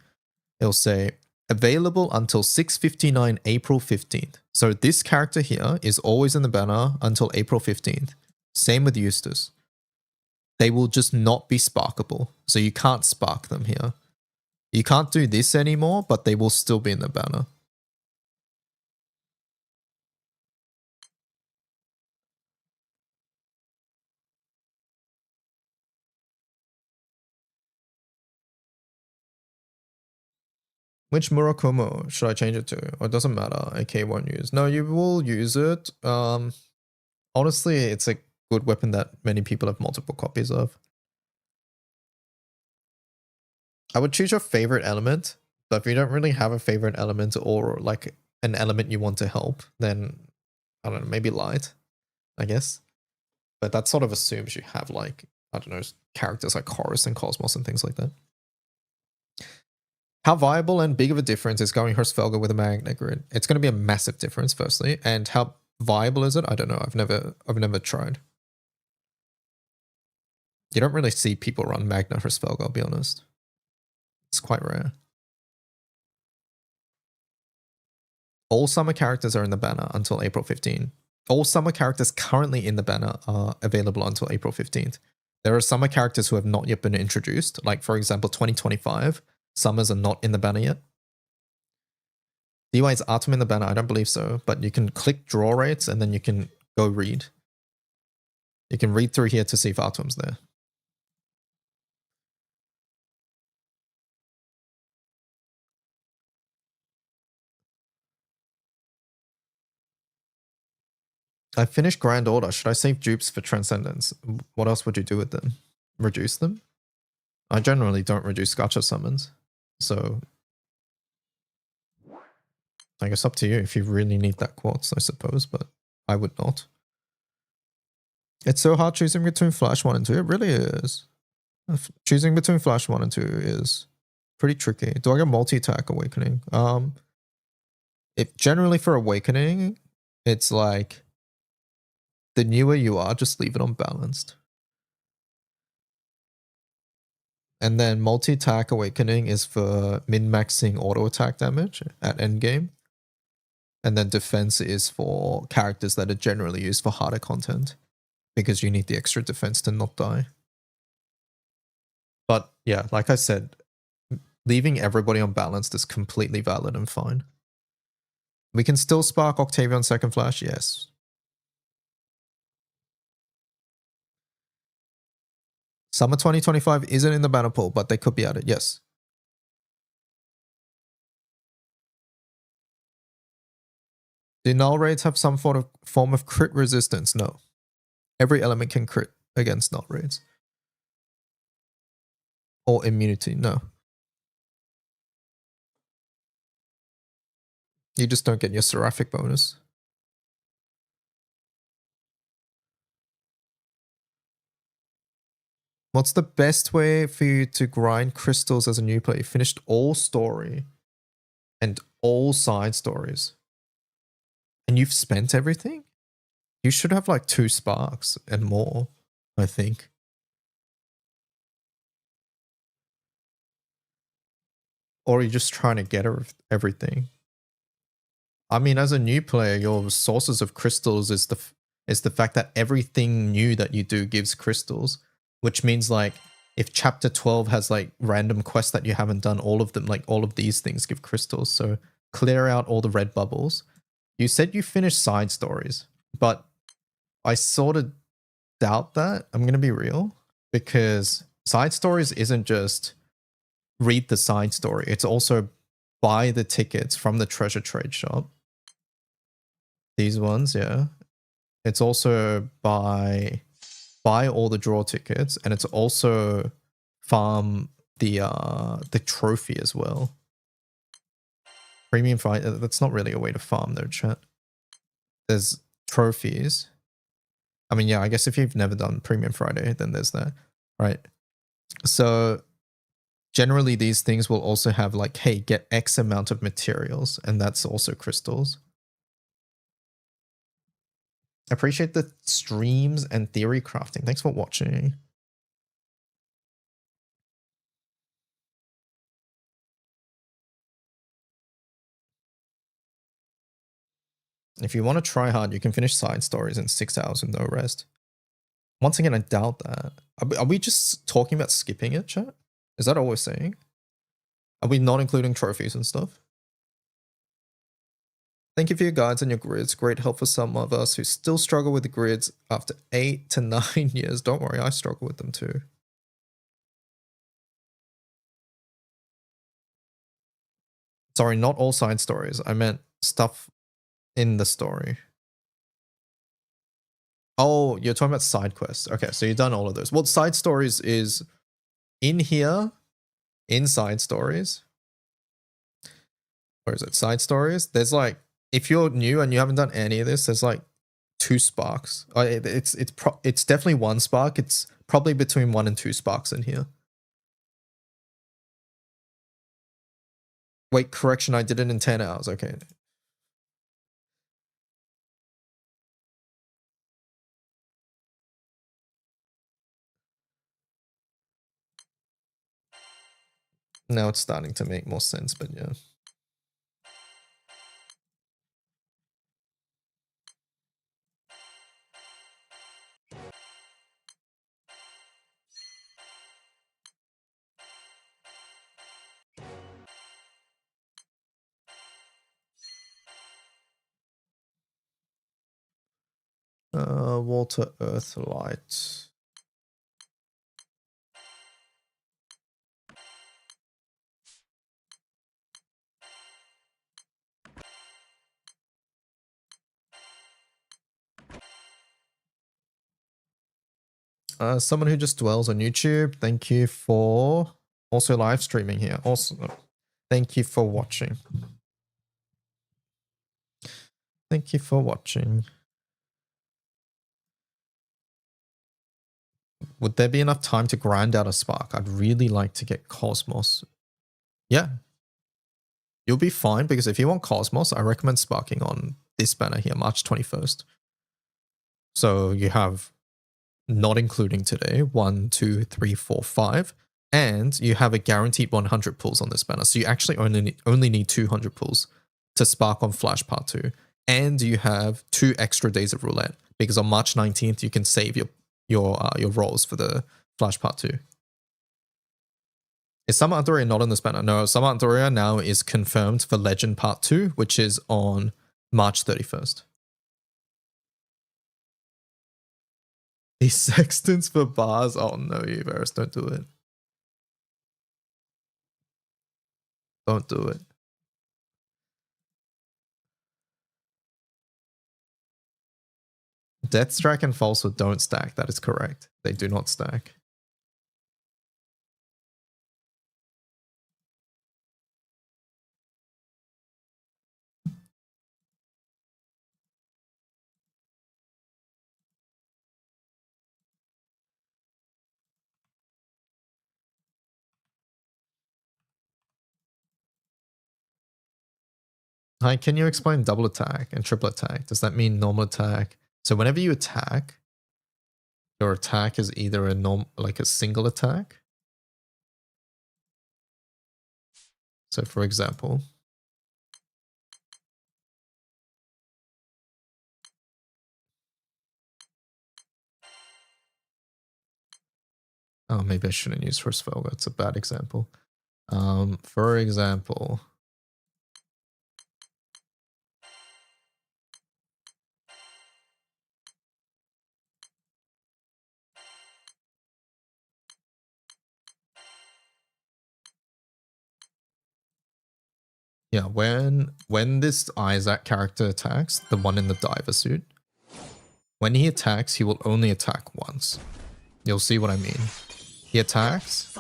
it'll say available until 6:59 April 15th. So this character here is always in the banner until April 15th. Same with Eustace. They will just not be sparkable. So you can't spark them here. You can't do this anymore, but they will still be in the banner. Which Murakumo should I change it to? Or it doesn't matter. AK won't use. No, you will use it. Honestly, it's a good weapon that many people have multiple copies of. I would choose your favorite element, but if you don't really have a favorite element or like an element you want to help, then I don't know, maybe light, I guess. But that sort of assumes you have like, I don't know, characters like Horus and Cosmos and things like that. How viable and big of a difference is going Hirschfelger with a magnet grid? It's going to be a massive difference, firstly. And how viable is it? I don't know. I've never tried. You don't really see people run Magna Hirschfelger, I'll be honest. It's quite rare. All summer characters are in the banner until April 15. All summer characters currently in the banner are available until April 15th. There are summer characters who have not yet been introduced. Like, for example, 2025. Summers are not in the banner yet. DY is Atom in the banner? I don't believe so. But you can click draw rates and then you can go read. You can read through here to see if Atom's there. I finished Grand Order. Should I save dupes for Transcendence? What else would you do with them? Reduce them? I generally don't reduce gacha summons. So I guess up to you if you really need that quartz, I suppose, but I would not. It's so hard choosing between Flash 1 and 2. It really is. Choosing between Flash 1 and 2 is pretty tricky. Do I get multi-attack Awakening? If generally for Awakening, it's like the newer you are, just leave it unbalanced. And then multi-attack Awakening is for min-maxing auto-attack damage at endgame. And then defense is for characters that are generally used for harder content because you need the extra defense to not die. But yeah, like I said, leaving everybody unbalanced is completely valid and fine. We can still spark Octavia on second flash, yes. Summer 2025 isn't in the banner pool, but they could be added, yes. Do null raids have some form of crit resistance? No. Every element can crit against null raids. Or immunity, no. You just don't get your Seraphic bonus. What's the best way for you to grind crystals as a new player? You finished all story and all side stories. And you've spent everything? You should have like 2 sparks and more, I think. Or are you just trying to get everything? I mean, as a new player, your sources of crystals is the fact that everything new that you do gives crystals, which means like if chapter 12 has like random quests that you haven't done, all of them, like all of these things give crystals. So clear out all the red bubbles. You said you finished side stories, but I sort of doubt that. I'm going to be real, because side stories isn't just read the side story. It's also buy the tickets from the treasure trade shop. These ones, yeah. It's also buy all the draw tickets, and it's also farm the trophy as well. Premium fight, that's not really a way to farm though, chat. There's trophies. I mean, yeah, I guess if you've never done Premium Friday, then there's that, right? So generally these things will also have like, hey, get X amount of materials, and that's also crystals. Appreciate the streams and theory crafting. Thanks for watching. If you want to try hard, you can finish side stories in 6 hours with no rest. Once again, I doubt that. Are we just talking about skipping it, chat? Is that all we're saying? Are we not including trophies and stuff? Thank you for your guides and your grids. Great help for some of us who still struggle with the grids after 8 to 9 years. Don't worry, I struggle with them too. Sorry, not all side stories. I meant stuff in the story. Oh, you're talking about side quests. Okay, so you've done all of those. Well, side stories is in here, in side stories. Where is it? Side stories. There's like, if you're new and you haven't done any of this, there's like 2 sparks. It's definitely 1 spark. It's probably between 1 and 2 sparks in here. Wait, correction, I did it in 10 hours. Okay. Now it's starting to make more sense, but yeah. Water, earth, light. Someone who just dwells on YouTube, thank you for also live streaming here. Also, thank you for watching. Thank you for watching. Would there be enough time to grind out a spark? I'd really like to get Cosmos. Yeah. You'll be fine because if you want Cosmos, I recommend sparking on this banner here, March 21st. So you have, not including today, 1, 2, 3, 4, 5. And you have a guaranteed 100 pulls on this banner. So you actually only need 200 pulls to spark on Flash Part 2. And you have 2 extra days of roulette because on March 19th you can save your rolls for the Flash Part 2. Is Summer Andoria not on this banner? No, Summer Andoria now is confirmed for Legend Part 2, which is on March 31st. These sextants for bars? Oh no, Everest, don't do it. Don't do it. Deathstrike and Falsehood don't stack. That is correct. They do not stack. Hi, can you explain double attack and triple attack? Does that mean normal attack? So whenever you attack, your attack is either a single attack. So for example, oh, maybe I shouldn't use first spell. That's a bad example. For example, yeah, when this Isaac character attacks, the one in the diver suit, when he attacks, he will only attack once. You'll see what I mean. He attacks,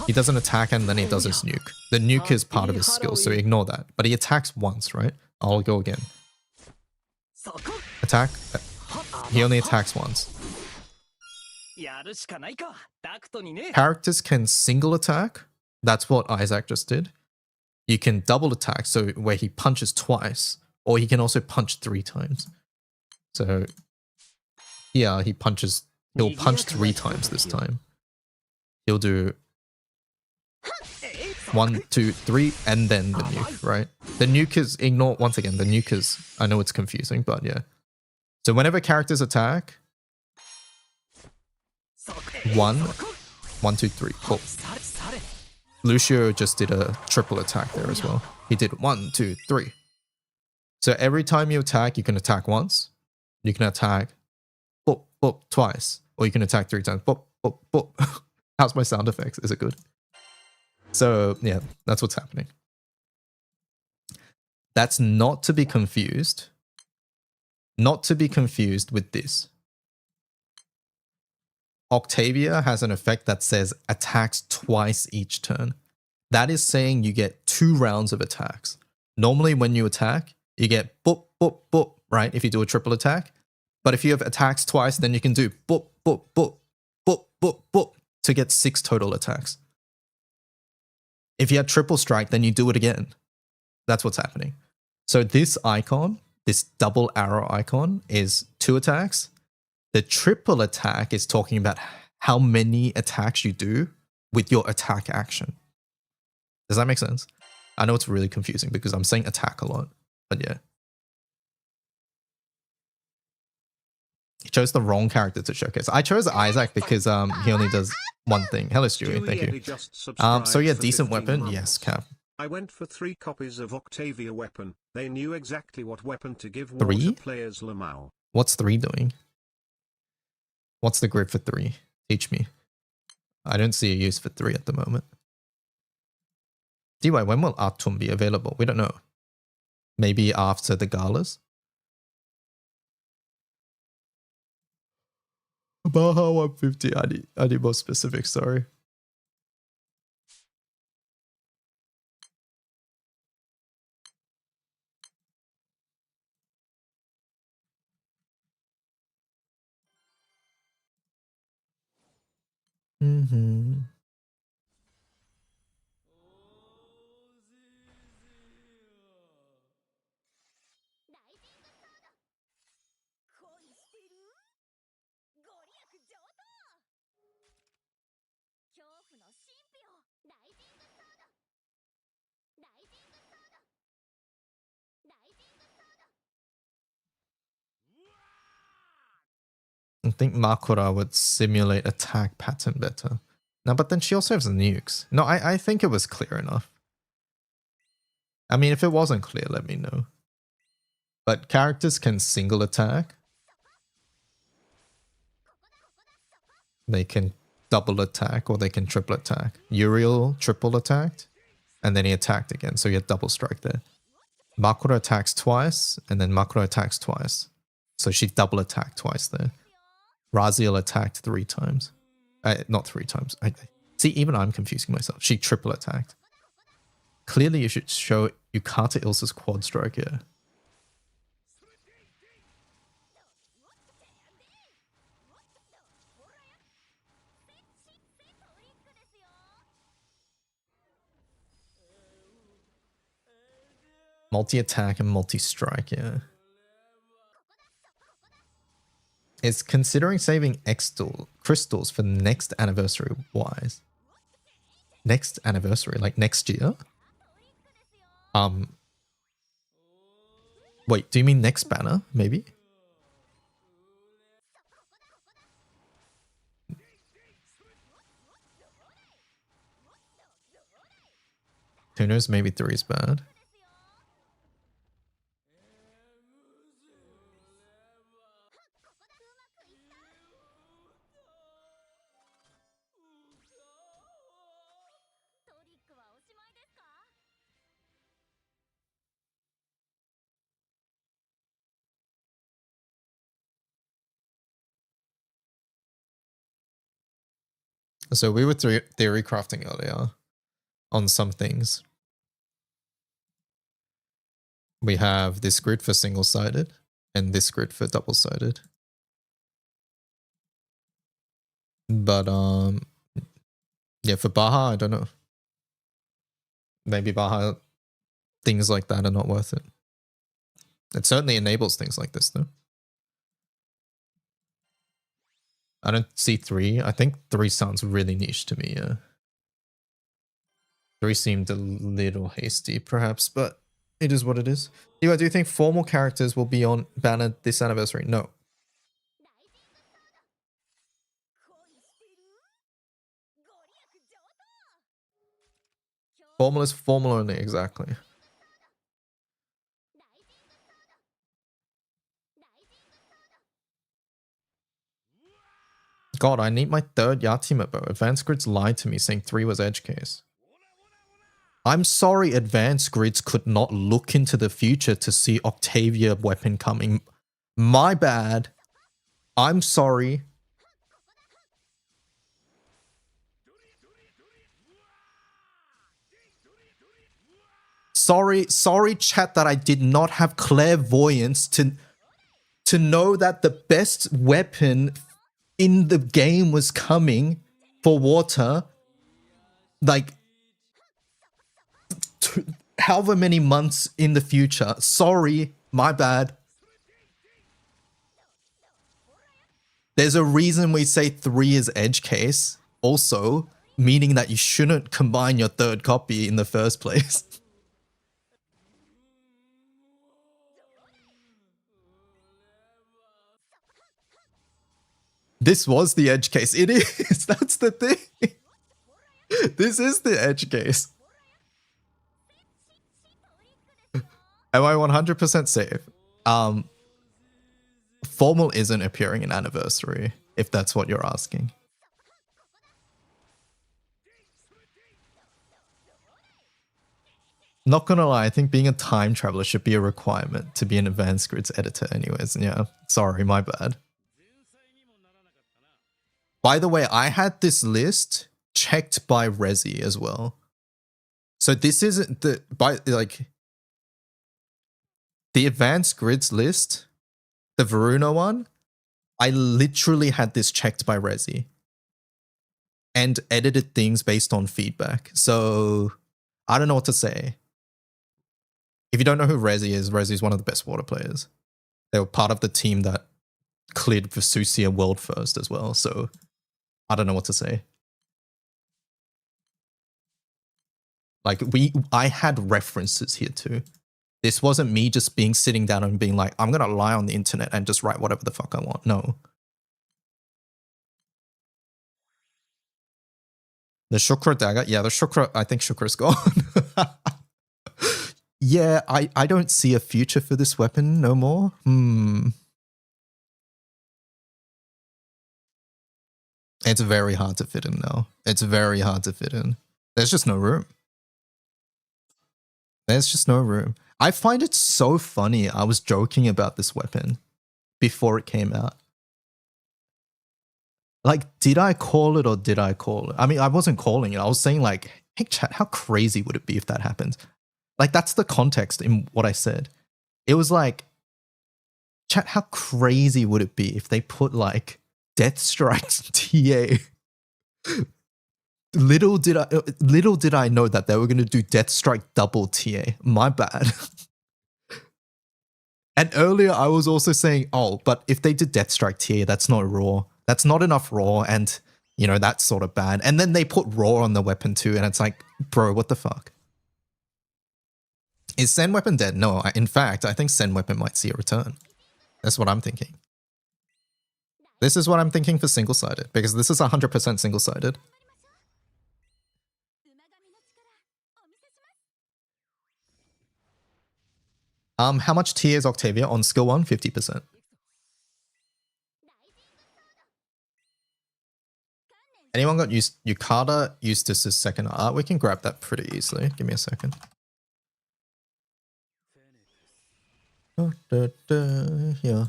he doesn't attack, and then he does his nuke. The nuke is part of his skill, so ignore that. But he attacks once, right? I'll go again. Attack. He only attacks once. Characters can single attack. That's what Isaac just did. You can double attack, so where he punches twice, or he can also punch 3 times. So yeah, he'll punch 3 times this time. He'll do 1, 2, 3, and then the nuke, right? The nuke is, once again, the nuke is, I know it's confusing, but yeah. So whenever characters attack, 1, 2, 3, 4. Lucio just did a triple attack there as well. He did 1, 2, 3. So every time you attack, you can attack once. You can attack boop, boop, twice. Or you can attack 3 times. Boop, boop, boop. How's my sound effects? Is it good? So yeah, that's what's happening. That's not to be confused. Not to be confused with this. Octavia has an effect that says attacks twice each turn. That is saying you get 2 rounds of attacks. Normally when you attack, you get boop, boop, boop, right? If you do a triple attack. But if you have attacks twice, then you can do boop, boop, boop, boop, boop, boop to get 6 total attacks. If you have triple strike, then you do it again. That's what's happening. So this icon, this double arrow icon, is 2 attacks. The triple attack is talking about how many attacks you do with your attack action. Does that make sense? I know it's really confusing because I'm saying attack a lot, but yeah. He chose the wrong character to showcase. I chose Isaac because he only does one thing. Hello, Stewie. Thank you. So yeah, decent weapon. Months. Yes, Cap. I went for 3 copies of Octavia weapon. They knew exactly what weapon to give 3? water players Lamau. What's 3 doing? What's the grid for 3? Teach me. I don't see a use for 3 at the moment. DY, when will Atum be available? We don't know. Maybe after the galas? Baja 150. I need more specifics, sorry. Mm-hmm. I think Makura would simulate attack pattern better. No, but then she also has the nukes. No, I think it was clear enough. I mean, if it wasn't clear, let me know. But characters can single attack. They can double attack or they can triple attack. Uriel triple attacked and then he attacked again. So you had double strike there. Makura attacks twice and then Makura attacks twice. So she double attacked twice there. Raziel attacked 3 times. Not 3 times. See, even I'm confusing myself. She triple attacked. Clearly you should show Yukata Ilsa's quad strike here. Multi-attack and multi-strike, yeah. Is considering saving crystals for next anniversary wise? Next anniversary, like next year? Wait, do you mean next banner, maybe? Who knows, maybe 3 is bad. So we were theory crafting earlier on some things. We have this grid for single-sided and this grid for double-sided. But yeah, for Baja, I don't know. Maybe Baja, things like that are not worth it. It certainly enables things like this though. I don't see 3. I think 3 sounds really niche to me, yeah. 3 seemed a little hasty, perhaps, but it is what it is. Do you think formal characters will be on banner this anniversary? No. Formal is formal only, exactly. God, I need my 3rd Yatima bow. Advanced Grids lied to me saying 3 was edge case. I'm sorry advanced grids could not look into the future to see Octavia weapon coming. My bad. I'm sorry. Sorry chat that I did not have clairvoyance to know that the best weapon in the game was coming for water. Like however many months in the future. Sorry, my bad. There's a reason we say 3 is edge case, also, meaning that you shouldn't combine your third copy in the first place. This was the edge case. It is. That's the thing. This is the edge case. Am I 100% safe? Formal isn't appearing in Anniversary, if that's what you're asking. Not gonna lie, I think being a time traveler should be a requirement to be an advanced grids editor anyways. Yeah, sorry, my bad. By the way, I had this list checked by Resi as well. So this isn't the advanced grids list, the Varuna one, I literally had this checked by Resi and edited things based on feedback. So I don't know what to say. If you don't know who Resi is one of the best water players. They were part of the team that cleared Vesusia world first as well. So I don't know what to say. Like I had references here too. This wasn't me just sitting down and being like, I'm gonna lie on the internet and just write whatever the fuck I want. No. The Shukra dagger, yeah, the Shukra. I think Shukra's gone. Yeah, I don't see a future for this weapon no more. It's very hard to fit in now. It's very hard to fit in. There's just no room. There's just no room. I find it so funny. I was joking about this weapon before it came out. Like, did I call it or did I call it? I mean, I wasn't calling it. I was saying like, hey chat, how crazy would it be if that happened? Like, that's the context in what I said. It was like, chat, how crazy would it be if they put like Death Strike's TA? Little did I know that they were going to do Death Strike double TA. My bad. And earlier I was also saying, oh, but if they did Death Strike TA, that's not raw. That's not enough raw, and you know that's sort of bad. And then they put raw on the weapon too, and it's like, bro, what the fuck? Is Send Weapon dead? No, in fact, I think Send Weapon might see a return. That's what I'm thinking. This is what I'm thinking for single-sided, because this is 100% single-sided. How much TA is Octavia on skill 1? 50%. Anyone got Yukata Eustace's second art? We can grab that pretty easily. Give me a second. Yeah.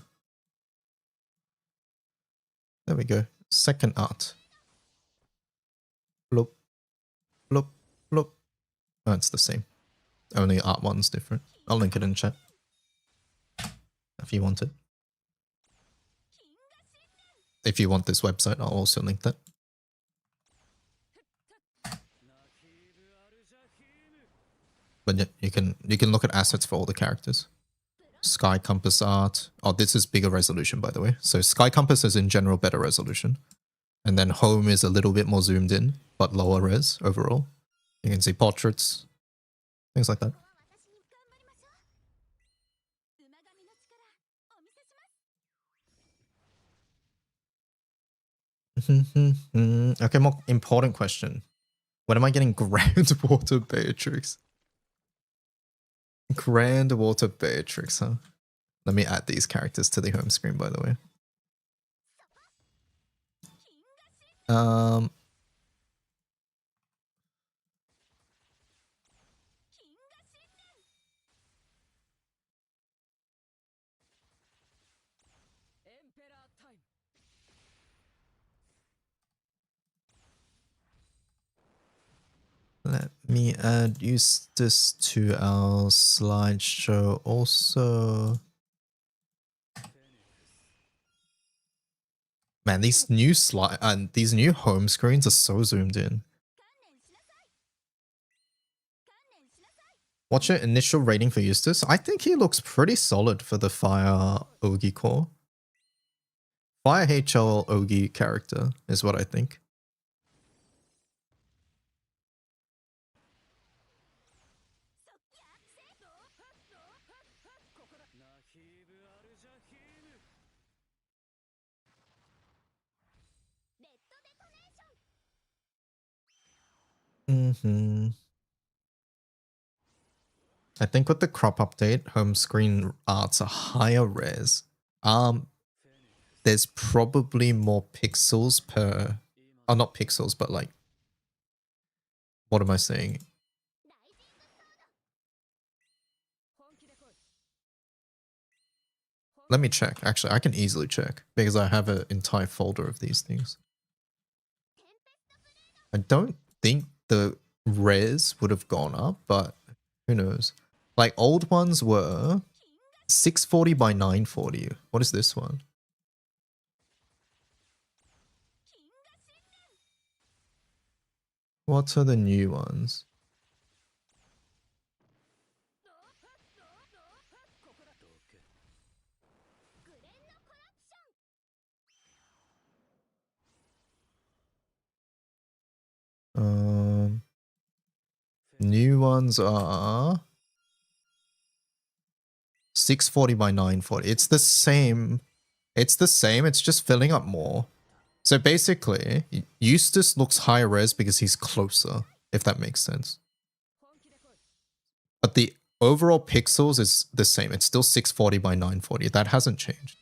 There we go. Second art. Bloop. Bloop. Bloop. Oh, it's the same. Only art one's different. I'll link it in chat if you want it. If you want this website, I'll also link that. But yeah, you can look at assets for all the characters. Sky Compass art. Oh, this is bigger resolution, by the way. So Sky Compass is in general better resolution. And then Home is a little bit more zoomed in, but lower res overall. You can see portraits, things like that. Okay, more important question. When am I getting Grand Water Beatrix? Grand Water Beatrix, huh? Let me add these characters to the home screen, by the way. me add Eustace to our slideshow also. Man, these new these new home screens are so zoomed in. What's your initial rating for Eustace? I think he looks pretty solid for the Fire Ogi core. Fire HL Ogi character is what I think. I think with the crop update, home screen arts are higher res. There's probably more pixels per... Oh, not pixels, but like... What am I saying? Let me check. Actually, I can easily check because I have an entire folder of these things. I don't think the res would have gone up, but who knows? Like old ones were 640 by 940. What is this one? What are the new ones? New ones are 640 by 940. It's the same. It's the same. It's just filling up more. So basically, Eustace looks higher res because he's closer, if that makes sense. But the overall pixels is the same. It's still 640 by 940. That hasn't changed.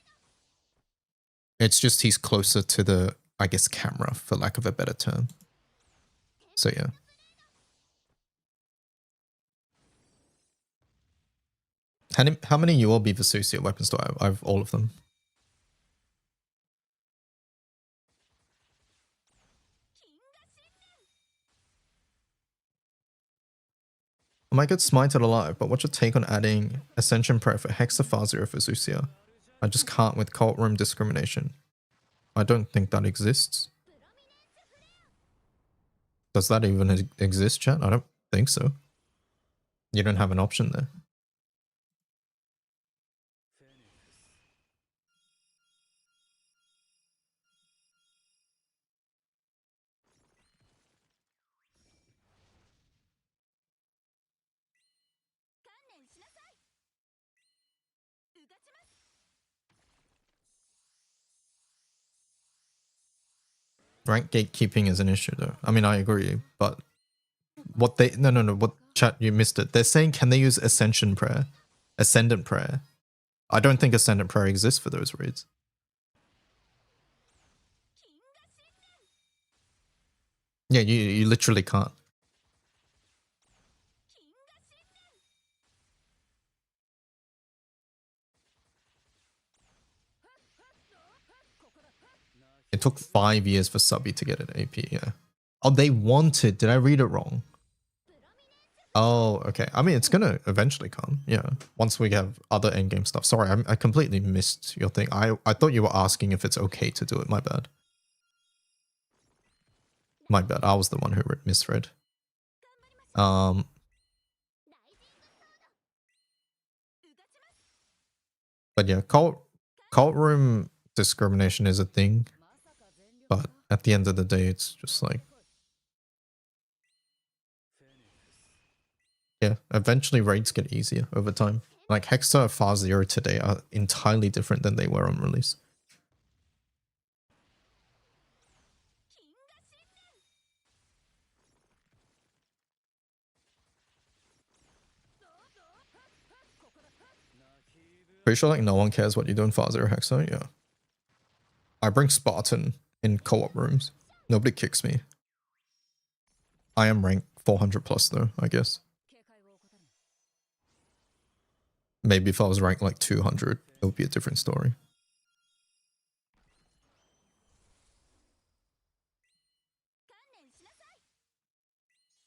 It's just he's closer to the, I guess, camera, for lack of a better term. So yeah. How many ULB Vesusia weapons do I have? I have all of them. I might get smited alive, but what's your take on adding Ascension Prayer for Hexaphazia for Vesusia? I just can't with cult room discrimination. I don't think that exists. Does that even exist, chat? I don't think so. You don't have an option there. Rank gatekeeping is an issue though. I mean, I agree, but what they... No, what chat, you missed it. They're saying, can they use Ascension Prayer? Ascendant Prayer. I don't think Ascendant Prayer exists for those reads. Yeah, you literally can't. It took 5 years for Subby to get an AP, yeah. Oh, they wanted... Did I read it wrong? Oh, okay. I mean, it's gonna eventually come, yeah. Once we have other endgame stuff. Sorry, I completely missed your thing. I thought you were asking if it's okay to do it. My bad. My bad. I was the one who misread. But yeah, cult room discrimination is a thing. But at the end of the day, it's just like... Yeah, eventually raids get easier over time. Like Hexa Phase 0 today are entirely different than they were on release. Pretty sure like no one cares what you do in Phase 0 Hexa, yeah. I bring Spartan in co-op rooms. Nobody kicks me. I am ranked 400 plus though, I guess. Maybe if I was ranked like 200, it would be a different story.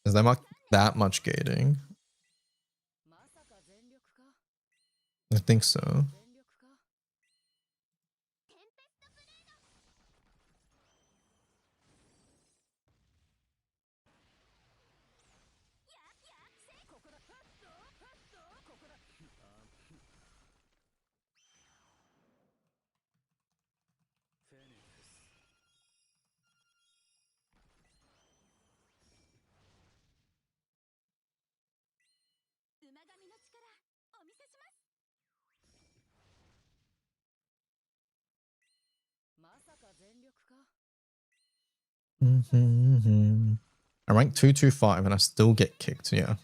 Is that That much gating. I think so. I rank 225 and I still get kicked, yeah.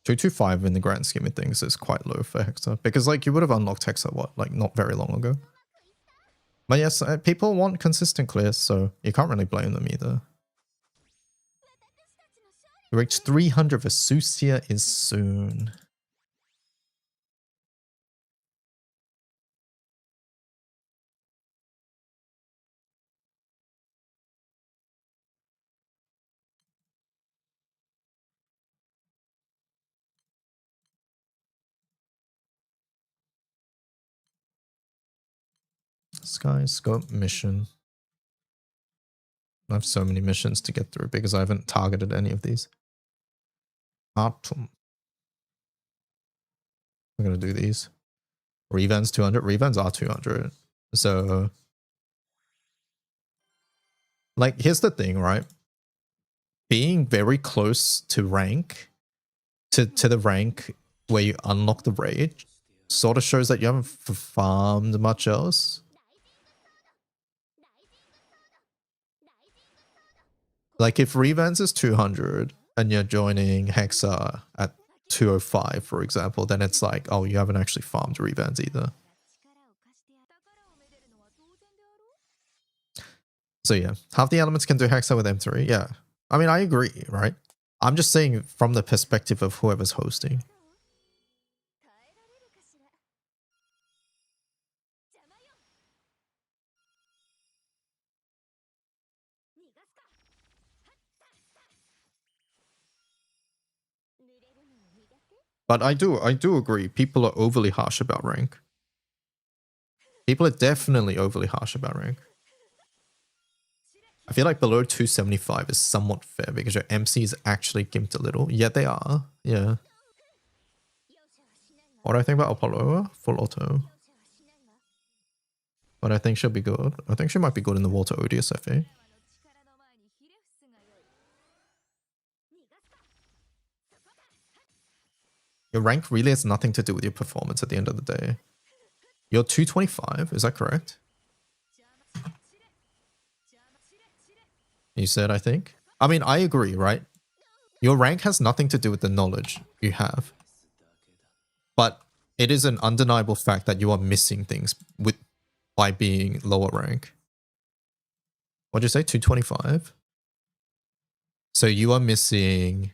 225 in the grand scheme of things is quite low for Hexa. Because like you would have unlocked Hexa, what, like not very long ago. But yes, people want consistent clears, so you can't really blame them either. You reach 300 Vesusia is soon. Sky Scope mission. I have so many missions to get through because I haven't targeted any of these. Atom. I'm gonna do these. Revans 200. Revans are 200. So, like, here's the thing, right? Being very close to rank, to the rank where you unlock the raid, sort of shows that you haven't farmed much else. Like, if Revans is 200 and you're joining Hexa at 205, for example, then it's like, oh, you haven't actually farmed Revans either. So yeah, half the elements can do Hexa with M3. Yeah, I mean, I agree, right? I'm just saying from the perspective of whoever's hosting. But I do agree. People are overly harsh about rank. People are definitely overly harsh about rank. I feel like below 275 is somewhat fair because your MC is actually gimped a little. Yeah, they are. Yeah. What do I think about Apollo? Full auto. But I think she'll be good. I think she might be good in the Water ODSFA. Your rank really has nothing to do with your performance at the end of the day. You're 225, is that correct? You said, I think. I mean, I agree, right? Your rank has nothing to do with the knowledge you have. But it is an undeniable fact that you are missing things by being lower rank. What'd you say? 225? So you are missing...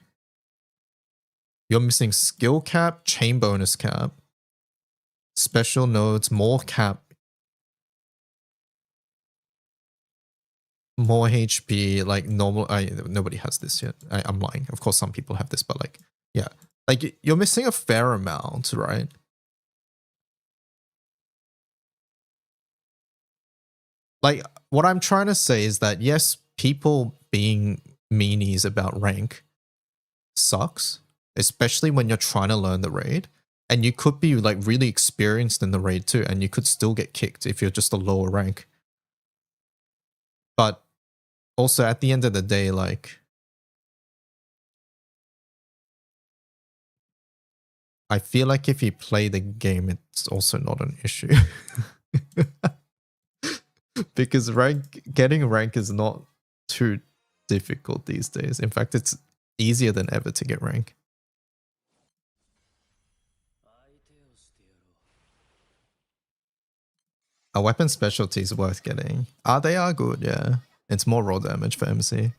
You're missing skill cap, chain bonus cap, special nodes, more cap, more HP, like normal. Nobody has this yet. I'm lying. Of course, some people have this, but like, yeah. Like, you're missing a fair amount, right? Like, what I'm trying to say is that, yes, people being meanies about rank sucks, especially when you're trying to learn the raid. And you could be like really experienced in the raid too, and you could still get kicked if you're just a lower rank. But also at the end of the day, like, I feel like if you play the game, it's also not an issue. Because getting rank is not too difficult these days. In fact, it's easier than ever to get rank. A weapon specialty is worth getting. They are good, yeah. It's more raw damage for MC.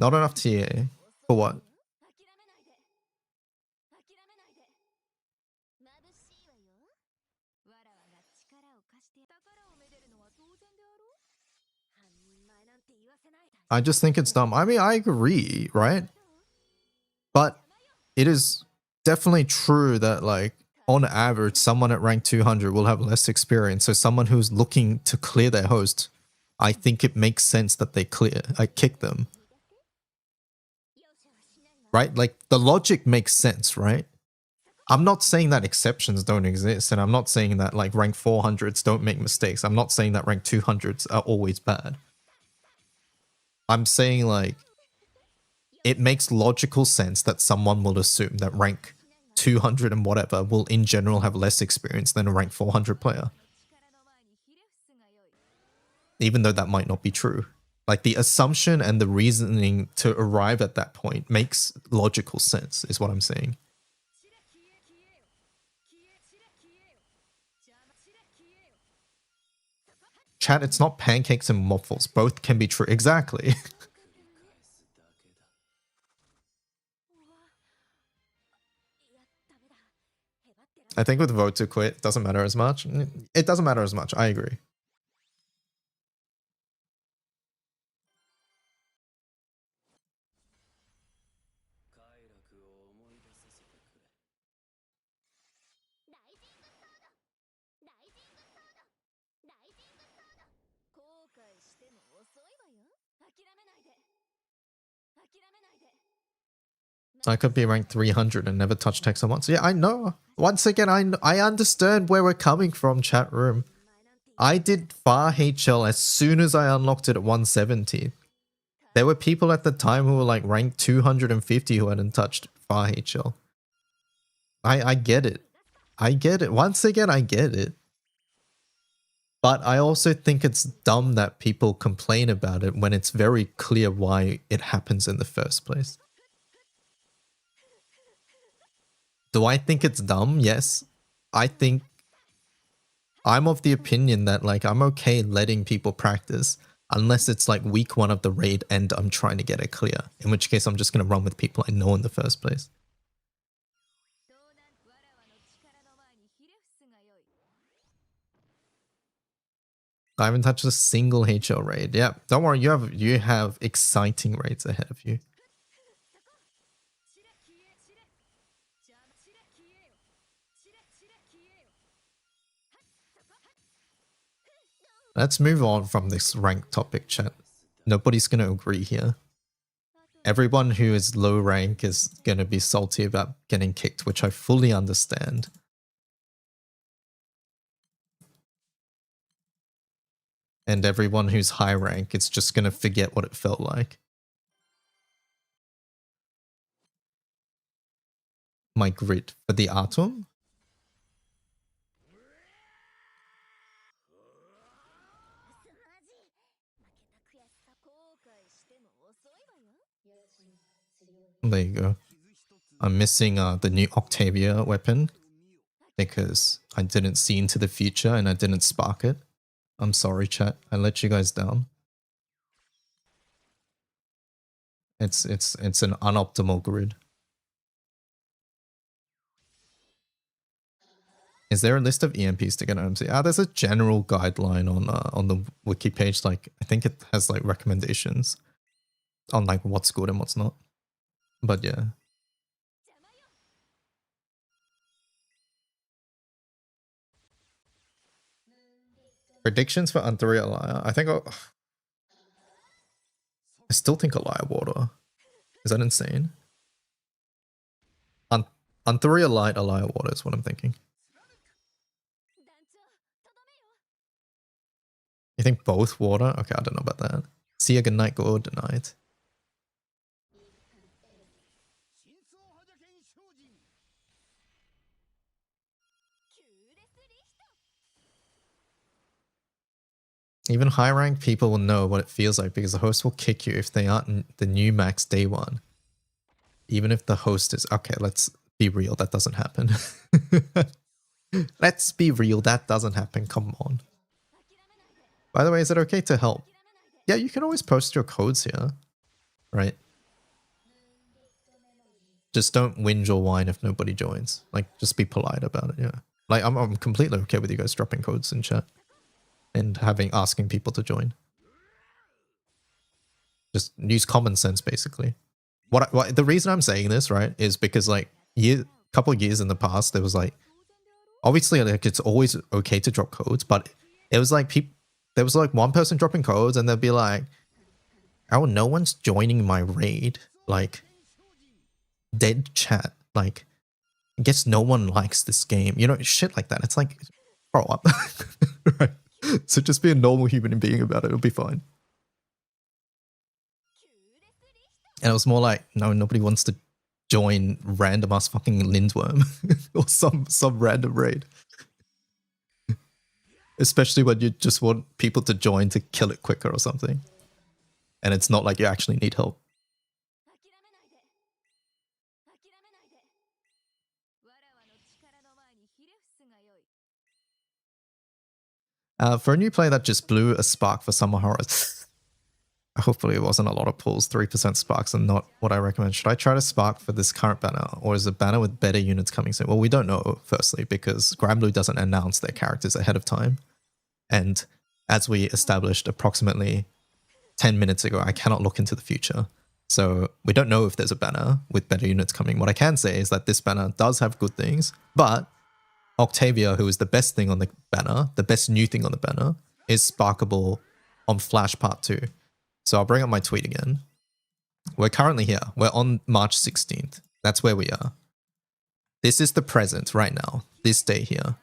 Not enough TA. For what? I just think it's dumb. I mean, I agree, right? But it is definitely true that, like, on average, someone at rank 200 will have less experience. So someone who's looking to clear their host, I think it makes sense that they kick them. Right? Like, the logic makes sense, right? I'm not saying that exceptions don't exist, and I'm not saying that, like, rank 400s don't make mistakes. I'm not saying that rank 200s are always bad. I'm saying, like, it makes logical sense that someone will assume that rank 200 and whatever will in general have less experience than a rank 400 player. Even though that might not be true. Like, the assumption and the reasoning to arrive at that point makes logical sense, is what I'm saying. Chat, it's not pancakes and waffles. Both can be true. Exactly. I think with vote to quit, doesn't matter as much. It doesn't matter as much. I agree. I could be ranked 300 and never touch Texan once. Yeah, I know. Once again, I understand where we're coming from, chat room. I did far HL as soon as I unlocked it at 170. There were people at the time who were like ranked 250 who hadn't touched far HL. I get it. I get it. Once again, I get it. But I also think it's dumb that people complain about it when it's very clear why it happens in the first place. Do I think it's dumb? Yes. I think I'm of the opinion that, like, I'm okay letting people practice unless it's like week 1 of the raid and I'm trying to get it clear, in which case I'm just going to run with people I know in the first place. I haven't touched a single HL raid. Yeah, don't worry, you have exciting raids ahead of you. Let's move on from this rank topic, chat. Nobody's going to agree here. Everyone who is low rank is going to be salty about getting kicked, which I fully understand. And everyone who's high rank is just going to forget what it felt like. My grid for the Atom? There you go. I'm missing the new Octavia weapon because I didn't see into the future and I didn't spark it. I'm sorry, chat. I let you guys down. It's an unoptimal grid. Is there a list of EMPs to get OMC? There's a general guideline on the wiki page. Like, I think it has like recommendations on like what's good and what's not. But yeah. Predictions for Antaria Alaya. I think I still think Alaya Water. Is that insane? Antaria Light, Alaya Water is what I'm thinking. You think both water? Okay, I don't know about that. See you, good night, good night. Even high rank people will know what it feels like because the host will kick you if they aren't in the new max day 1. Even if the host is... Okay, let's be real. That doesn't happen. Let's be real. That doesn't happen. Come on. By the way, is it okay to help? Yeah, you can always post your codes here. Right? Just don't whinge or whine if nobody joins. Like, just be polite about it, yeah. Like, I'm completely okay with you guys dropping codes in chat. And asking people to join. Just use common sense, basically. what the reason I'm saying this, right, is because like couple of years in the past, there was like obviously like it's always okay to drop codes, but it was like there was like one person dropping codes and they'd be like, oh, no one's joining my raid, like dead chat, like I guess no one likes this game, you know, shit like that. It's like, grow up. Right? So just be a normal human being about it, it'll be fine. And it was more like, no, nobody wants to join random ass fucking Lindworm or some random raid. Especially when you just want people to join to kill it quicker or something. And it's not like you actually need help. For a new player that just blew a spark for Summer Horrors, hopefully it wasn't a lot of pulls. 3% sparks and not what I recommend. Should I try to spark for this current banner, or is a banner with better units coming soon? Well, we don't know, firstly, because Granblue doesn't announce their characters ahead of time. And as we established approximately 10 minutes ago, I cannot look into the future. So we don't know if there's a banner with better units coming. What I can say is that this banner does have good things, but Octavia, who is the best thing on the banner, the best new thing on the banner, is sparkable on Flash Part 2. So I'll bring up my tweet again. We're currently here. We're on March 16th. That's where we are. This is the present right now, this day here.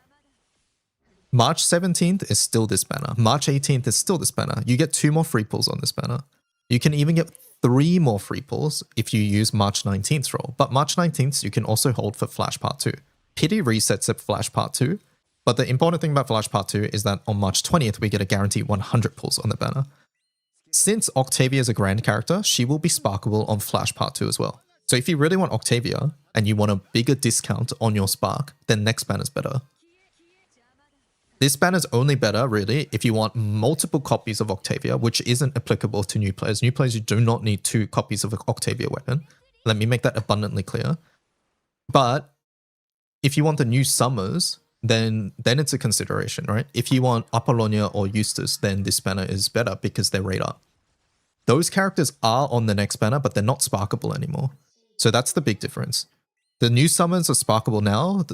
March 17th is still this banner. March 18th is still this banner. You get 2 more free pulls on this banner. You can even get 3 more free pulls if you use March 19th roll. But March 19th, you can also hold for Flash Part 2. Pity resets at Flash Part 2. But the important thing about Flash Part 2 is that on March 20th, we get a guaranteed 100 pulls on the banner. Since Octavia is a grand character, she will be sparkable on Flash Part 2 as well. So if you really want Octavia and you want a bigger discount on your spark, then next banner's better. This banner's only better, really, if you want multiple copies of Octavia, which isn't applicable to new players. New players, you do not need 2 copies of an Octavia weapon. Let me make that abundantly clear. But if you want the new summers, then it's a consideration, right? If you want Apollonia or Eustace, then this banner is better because they're radar. Those characters are on the next banner, but they're not sparkable anymore. So that's the big difference. The new summons are sparkable now.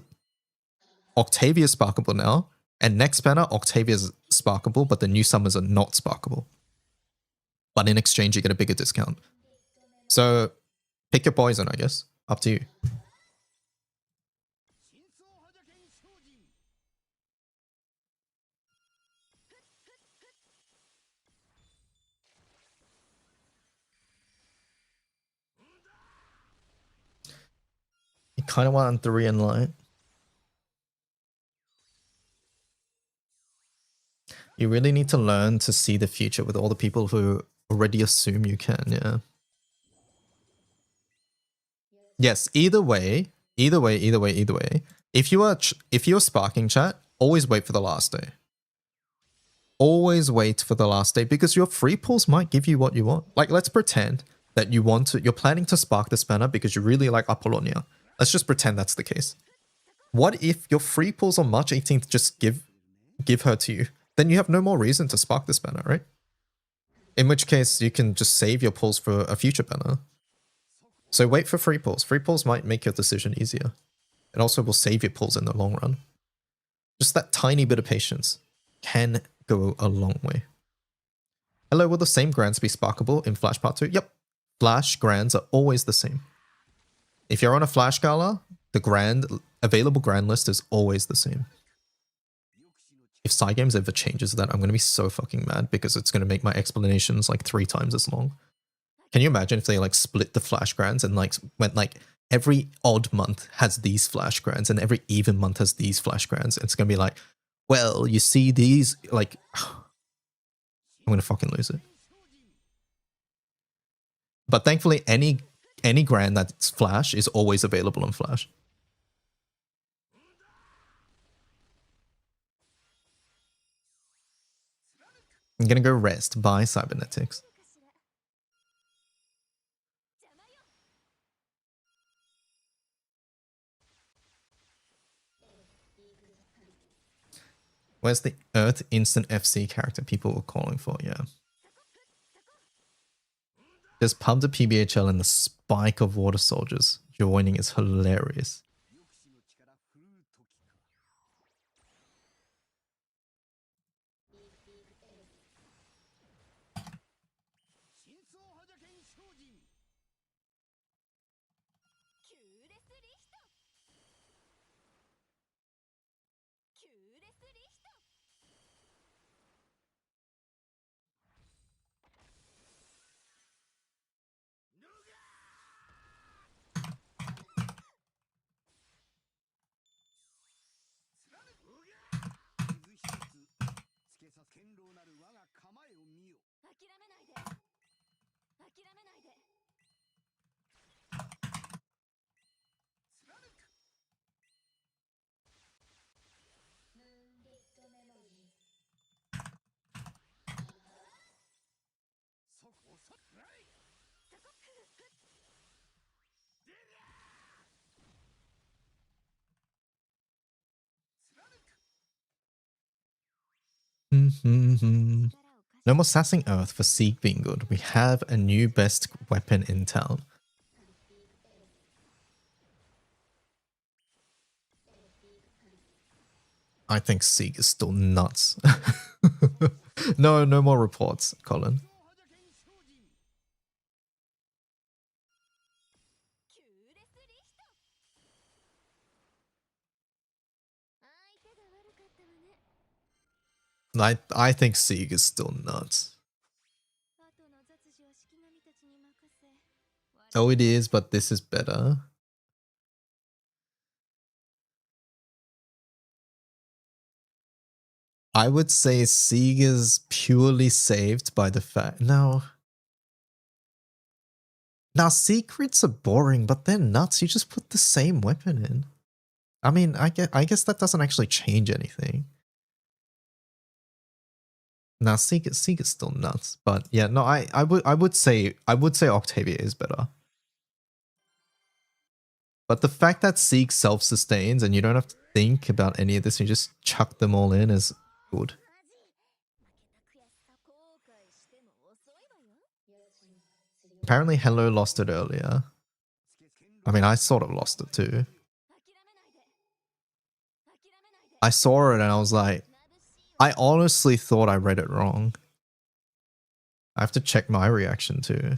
Octavia is sparkable now. And next banner, Octavia's sparkable, but the new summons are not sparkable. But in exchange, you get a bigger discount. So pick your poison, I guess. Up to you. You kind of want 3 in light. You really need to learn to see the future with all the people who already assume you can, yeah. Yes, either way. If you're sparking chat, always wait for the last day. Always wait for the last day because your free pulls might give you what you want. Like, let's pretend that you're planning to spark this banner because you really like Apollonia. Let's just pretend that's the case. What if your free pulls on March 18th just give her to you? Then you have no more reason to spark this banner, right? In which case, you can just save your pulls for a future banner. So wait for free pulls. Free pulls might make your decision easier. It also will save your pulls in the long run. Just that tiny bit of patience can go a long way. Hello, will the same grands be sparkable in Flash Part 2? Yep. Flash grands are always the same. If you're on a Flash Gala, the available grand list is always the same. If Cygames ever changes that, I'm going to be so fucking mad because it's going to make my explanations like 3 times as long. Can you imagine if they like split the Flash grands and like went like every odd month has these Flash grands and every even month has these Flash grands? It's going to be like, well, you see these, like, I'm going to fucking lose it. But thankfully, any grand that's Flash is always available on Flash. I'm going to go rest by Cybernetics. Where's the Earth Instant FC character people were calling for? Yeah. Just pump the PBHL and the spike of water soldiers joining is hilarious. No more sassing Earth for Sieg being good. We have a new best weapon in town. I think Sieg is still nuts. No more reports, Colin. I think Sieg is still nuts. Oh, it is, but this is better. I would say Sieg is purely saved by the fact... No. Now, secrets are boring, but they're nuts. You just put the same weapon in. I mean, I guess that doesn't actually change anything. Now, Sieg is still nuts, but yeah, no, I would say Octavia is better. But the fact that Sieg self-sustains and you don't have to think about any of this, you just chuck them all in is good. Apparently Hello lost it earlier. I mean, I sort of lost it too. I saw it and I was like, I honestly thought I read it wrong. I have to check my reaction too.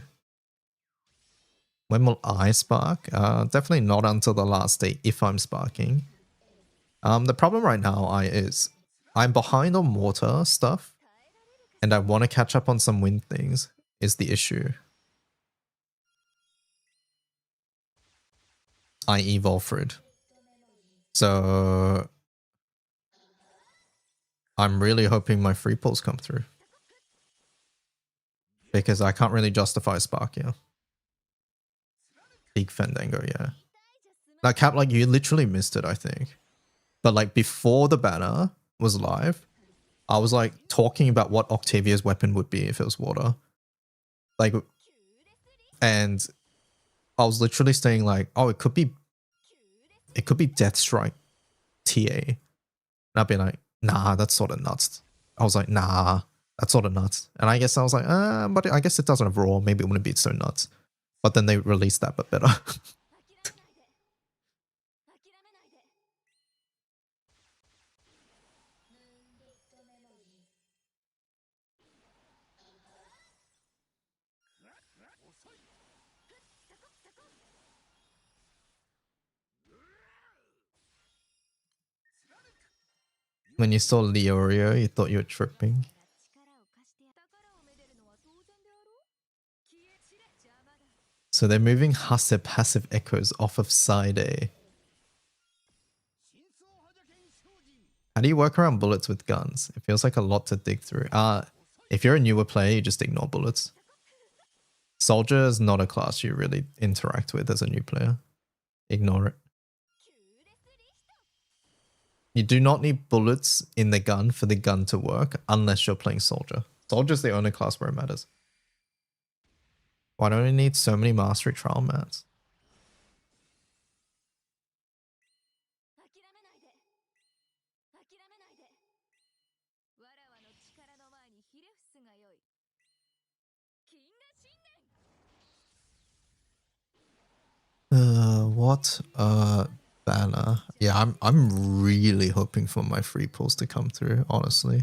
When will I spark? Definitely not until the last day if I'm sparking. The problem right now is I'm behind on water stuff and I want to catch up on some wind things is the issue. I.e. Volfred. So I'm really hoping my free pulls come through. Because I can't really justify Spark here. Big Fandango, yeah. Now, Cap, like, you literally missed it, I think. But, like, before the banner was live, I was, like, talking about what Octavia's weapon would be if it was water. Like, and I was literally saying, like, oh, it could be Deathstrike TA. And I'd be like, nah, that's sort of nuts. I was like, nah, that's sort of nuts. And I guess I was like, but I guess it doesn't have raw. Maybe it wouldn't be so nuts. But then they released that, but better. When you saw Leorio, you thought you were tripping. So they're moving Hase passive echoes off of side A. How do you work around bullets with guns? It feels like a lot to dig through. If you're a newer player, you just ignore bullets. Soldier is not a class you really interact with as a new player. Ignore it. You do not need bullets in the gun for the gun to work unless you're playing Soldier. Soldier's the only class where it matters. Why do I need so many Mastery Trial mats? What banner? Yeah, I'm really hoping for my free pulls to come through, honestly.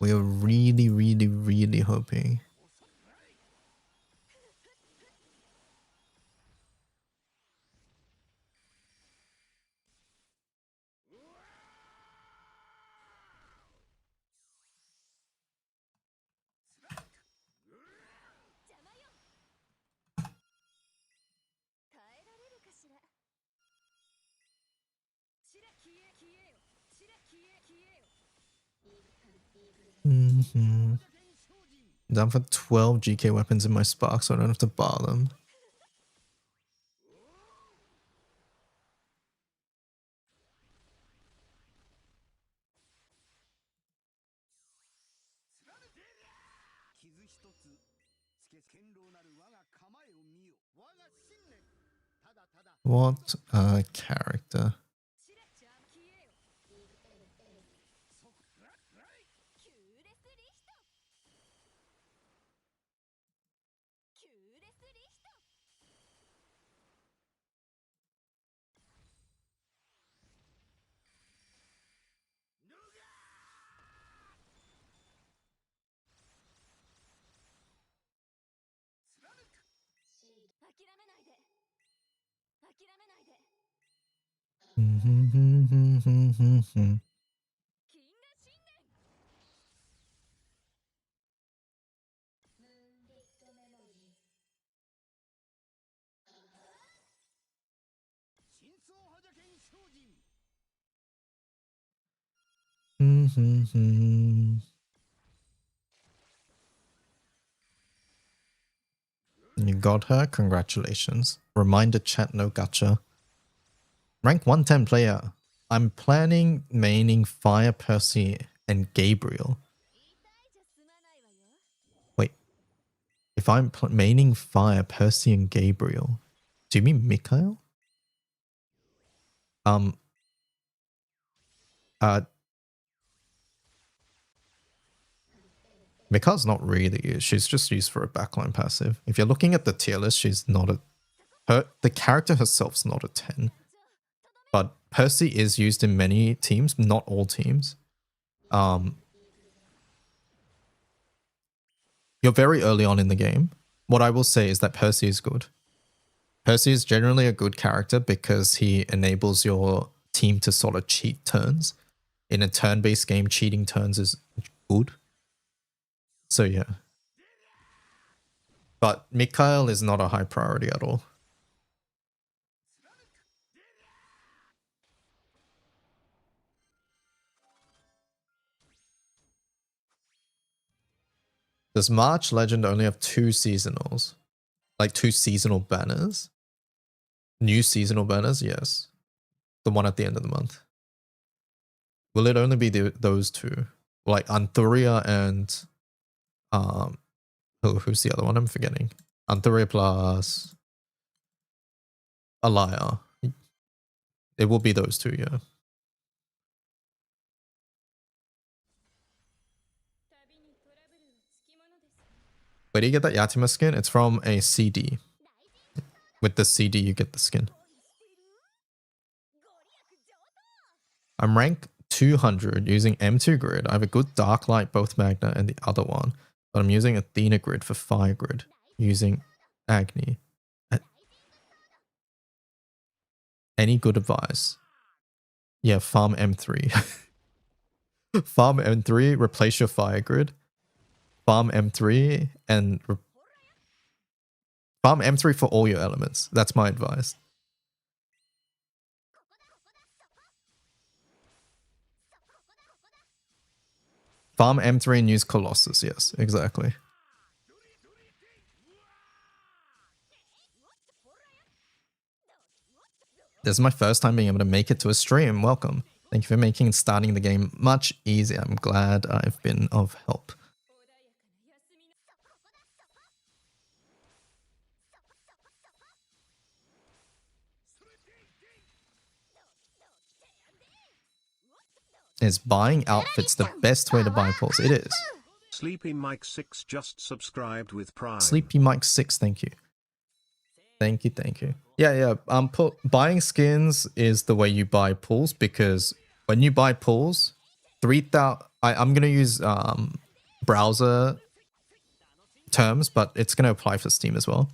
We are really, really, really hoping. Down for 12 GK weapons in my spark, so I don't have to bar them. What a character. You got her? Congratulations. Reminder chat, no gacha. Rank 110 player. I'm planning maining Fire, Percy, and Gabriel. Wait. If I'm maining Fire, Percy, and Gabriel, do you mean Mikhail? Mikhail's not really used. She's just used for a backline passive. If you're looking at the tier list, she's not a... the character herself's not a 10. But Percy is used in many teams, not all teams. You're very early on in the game. What I will say is that Percy is good. Percy is generally a good character because he enables your team to sort of cheat turns. In a turn-based game, cheating turns is good. So yeah. But Mikhail is not a high priority at all. Does March Legend only have 2 seasonals? Like 2 seasonal banners? New seasonal banners? Yes. The one at the end of the month. Will it only be those 2? Like Anthuria and... who's the other one? I'm forgetting. Anthuria plus... Alaya. It will be those 2, yeah. Where do you get that Yatima skin? It's from a CD. With the CD, you get the skin. I'm rank 200 using M2 grid. I have a good Dark Light, both Magna and the other one. But I'm using Athena grid for Fire grid. Using Agni. Any good advice? Yeah, farm M3. Farm M3, replace your Fire grid. Farm M3 and... Farm M3 for all your elements. That's my advice. Farm M3 and use Colossus. Yes, exactly. This is my first time being able to make it to a stream. Welcome. Thank you for making starting the game much easier. I'm glad I've been of help. Is buying outfits the best way to buy pulls? It is. Sleepy Mike 6 just subscribed with Prime. Sleepy Mike 6, thank you. Thank you, thank you. Yeah. Buying skins is the way you buy pools, because when you buy pools, 3,000. I'm gonna use browser terms, but it's gonna apply for Steam as well.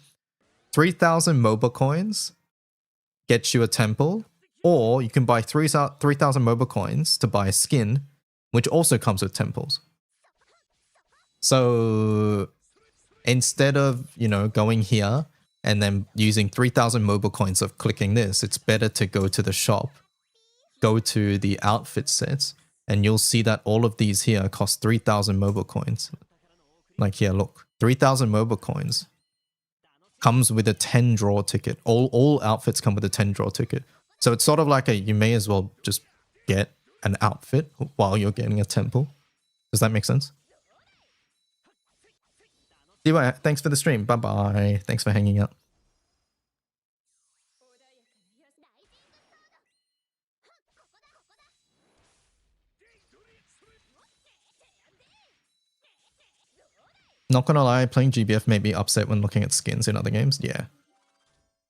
3,000 MOBA coins gets you a temple, or you can buy 3,000 MOBA coins to buy a skin, which also comes with temples. So instead of, going here and then using 3,000 MOBA coins of clicking this, it's better to go to the shop, go to the outfit sets, and you'll see that all of these here cost 3,000 MOBA coins. Like here, look, 3,000 MOBA coins comes with a 10 draw ticket. All outfits come with a 10 draw ticket. So it's sort of like you may as well just get an outfit while you're getting a temple. Does that make sense? Anyway, thanks for the stream. Bye-bye. Thanks for hanging out. Not gonna lie, playing GBF made me upset when looking at skins in other games. Yeah.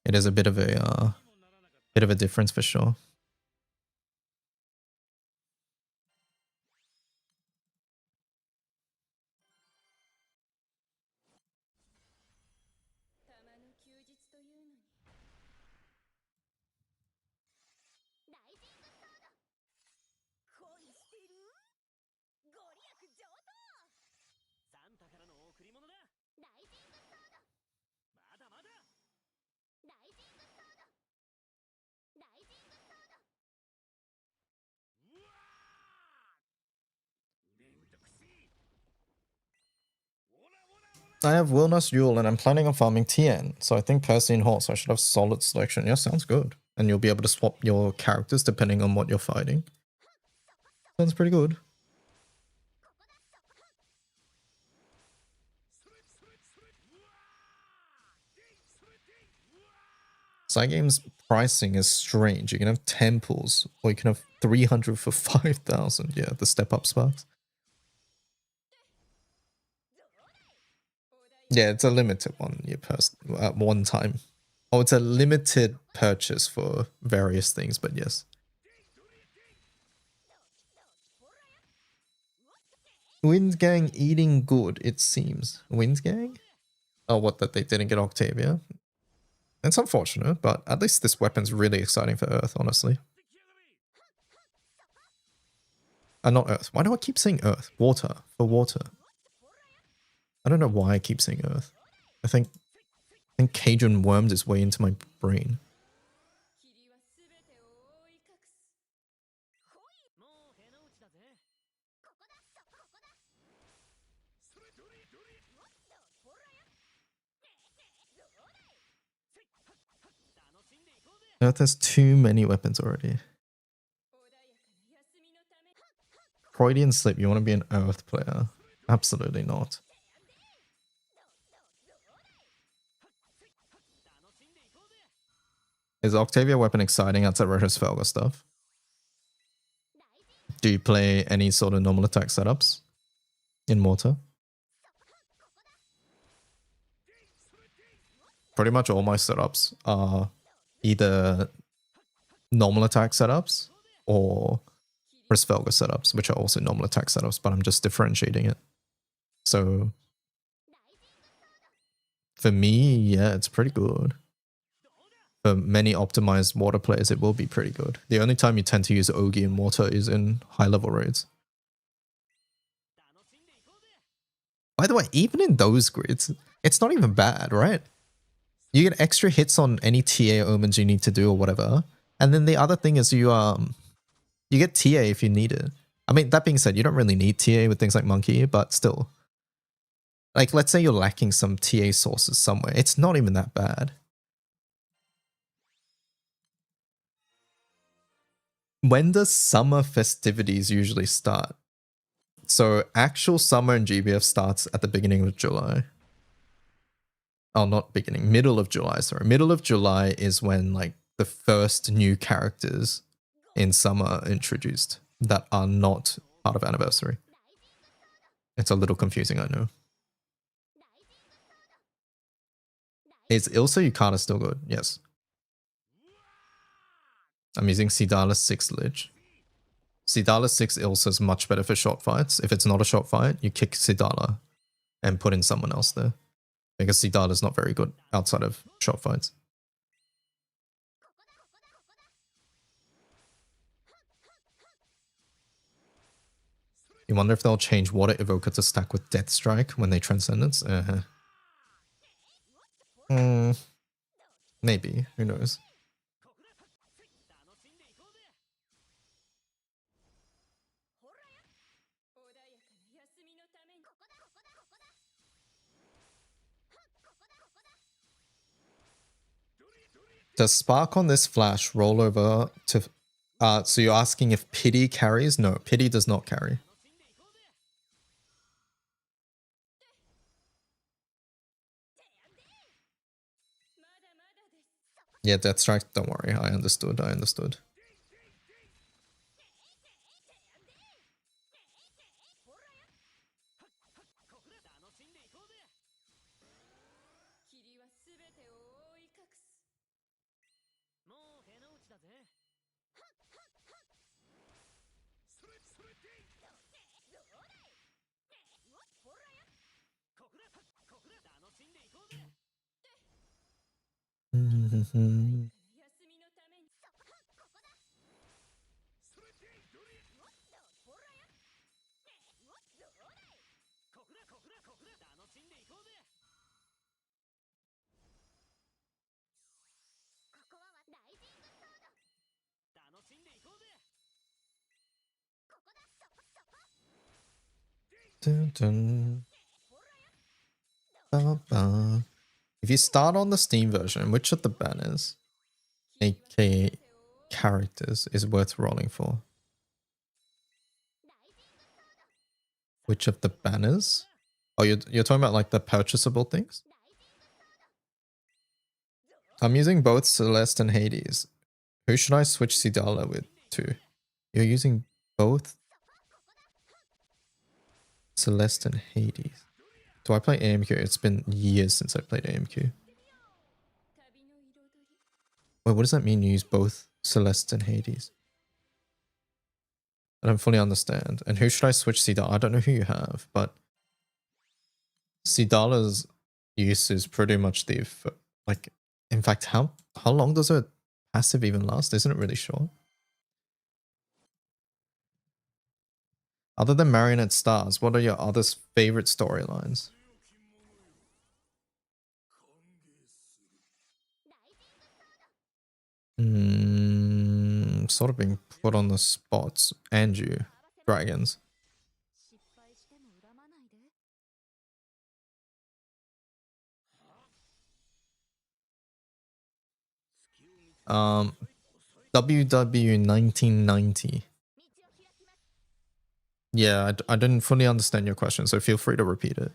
It is a bit of a difference for sure. I have Wilnus Yule and I'm planning on farming Tien, so I think Percy and Horse, I should have solid selection. Yeah, sounds good. And you'll be able to swap your characters depending on what you're fighting. Sounds pretty good. Cygame's pricing is strange. You can have temples, or you can have 300 for 5,000. Yeah, the step-up sparks. Yeah, it's a limited one. At one time. Oh, it's a limited purchase for various things, but yes. Windgang eating good, it seems. Windgang? Oh, what, that they didn't get Octavia? It's unfortunate, but at least this weapon's really exciting for Earth, honestly. Not Earth. Why do I keep saying Earth? Water. For water. I don't know why I keep saying Earth. I think Cajun wormed its way into my brain. Earth has too many weapons already. Freudian slip, you want to be an Earth player? Absolutely not. Is Octavia weapon exciting outside retrospectives stuff? Do you play any sort of normal attack setups in Mortar? Pretty much all my setups are either normal attack setups or Resvelga setups, which are also normal attack setups, but I'm just differentiating it. So for me, yeah, it's pretty good. For many optimized water players, it will be pretty good. The only time you tend to use Ogi in water is in high-level raids. By the way, even in those grids, it's not even bad, right? You get extra hits on any TA omens you need to do or whatever. And then the other thing is you get TA if you need it. I mean, that being said, you don't really need TA with things like Monkey, but still. Like, let's say you're lacking some TA sources somewhere. It's not even that bad. When does summer festivities usually start? So actual summer in GBF starts at the beginning of July. Oh, not beginning, middle of July, sorry. Middle of July is when like the first new characters in summer are introduced that are not part of anniversary. It's a little confusing, I know. Is Ilsa Yukata still good? Yes. I'm using Sidala 6 Lich. Sidala 6 Ilsa is much better for short fights. If it's not a short fight, you kick Sidala and put in someone else there. Because Sidala is not very good outside of short fights. You wonder if they'll change Water Evoker to stack with Death Strike when they Transcendence? Maybe. Who knows? Does Spark on this flash roll over to... so you're asking if Pity carries? No, Pity does not carry. Yeah, Death Strike, don't worry. I understood. Dun, dun. Ba, ba. If you start on the Steam version, which of the banners, aka characters, is worth rolling for? Which of the banners? Oh, you're talking about like the purchasable things? I'm using both Celeste and Hades. Who should I switch Sidala with to? You're using both Celeste and Hades. Do I play AMQ? It's been years since I played AMQ. Wait, what does that mean you use both Celeste and Hades? I don't fully understand. And who should I switch Sidala? I don't know who you have, but Sidala's use is pretty much the... Like, in fact, how long does a passive even last? Isn't it really short? Other than Marionette Stars, what are your other favorite storylines? Sort of being put on the spots. And you, dragons. WW 1990. Yeah, I didn't fully understand your question, so feel free to repeat it.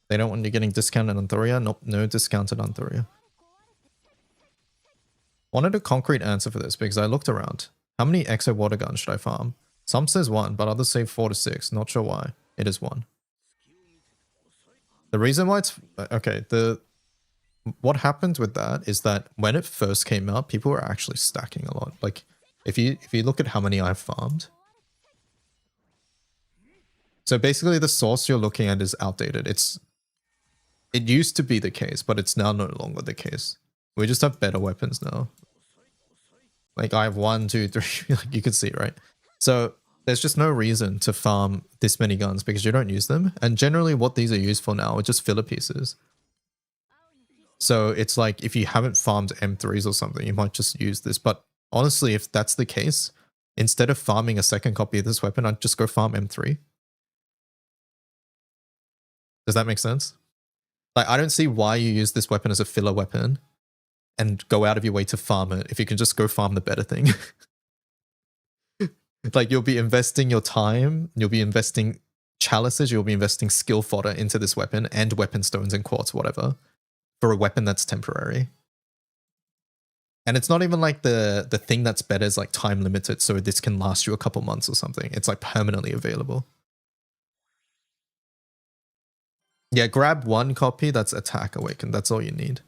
They don't want you getting discounted on Thoria? Nope, no discounted on Thoria. Wanted a concrete answer for this because I looked around. How many Exo water guns should I farm? Some says 1, but others say 4 to 6. Not sure why. It is 1. The reason why it's... Okay, what happened with that is that when it first came out, people were actually stacking a lot. Like, if you look at how many I've farmed... So basically the source you're looking at is outdated. It used to be the case, but it's now no longer the case. We just have better weapons now. Like I have 1, 2, 3, like you can see, right? So there's just no reason to farm this many guns because you don't use them. And generally what these are used for now are just filler pieces. So it's like if you haven't farmed M3s or something, you might just use this. But honestly, if that's the case, instead of farming a second copy of this weapon, I'd just go farm M3. Does that make sense? Like, I don't see why you use this weapon as a filler weapon and go out of your way to farm it if you can just go farm the better thing. Like, you'll be investing your time, you'll be investing chalices, you'll be investing skill fodder into this weapon and weapon stones and quartz, whatever, for a weapon that's temporary. And it's not even like the thing that's better is like time limited, so this can last you a couple months or something. It's like permanently available. Yeah, grab one copy that's Attack Awakened. That's all you need.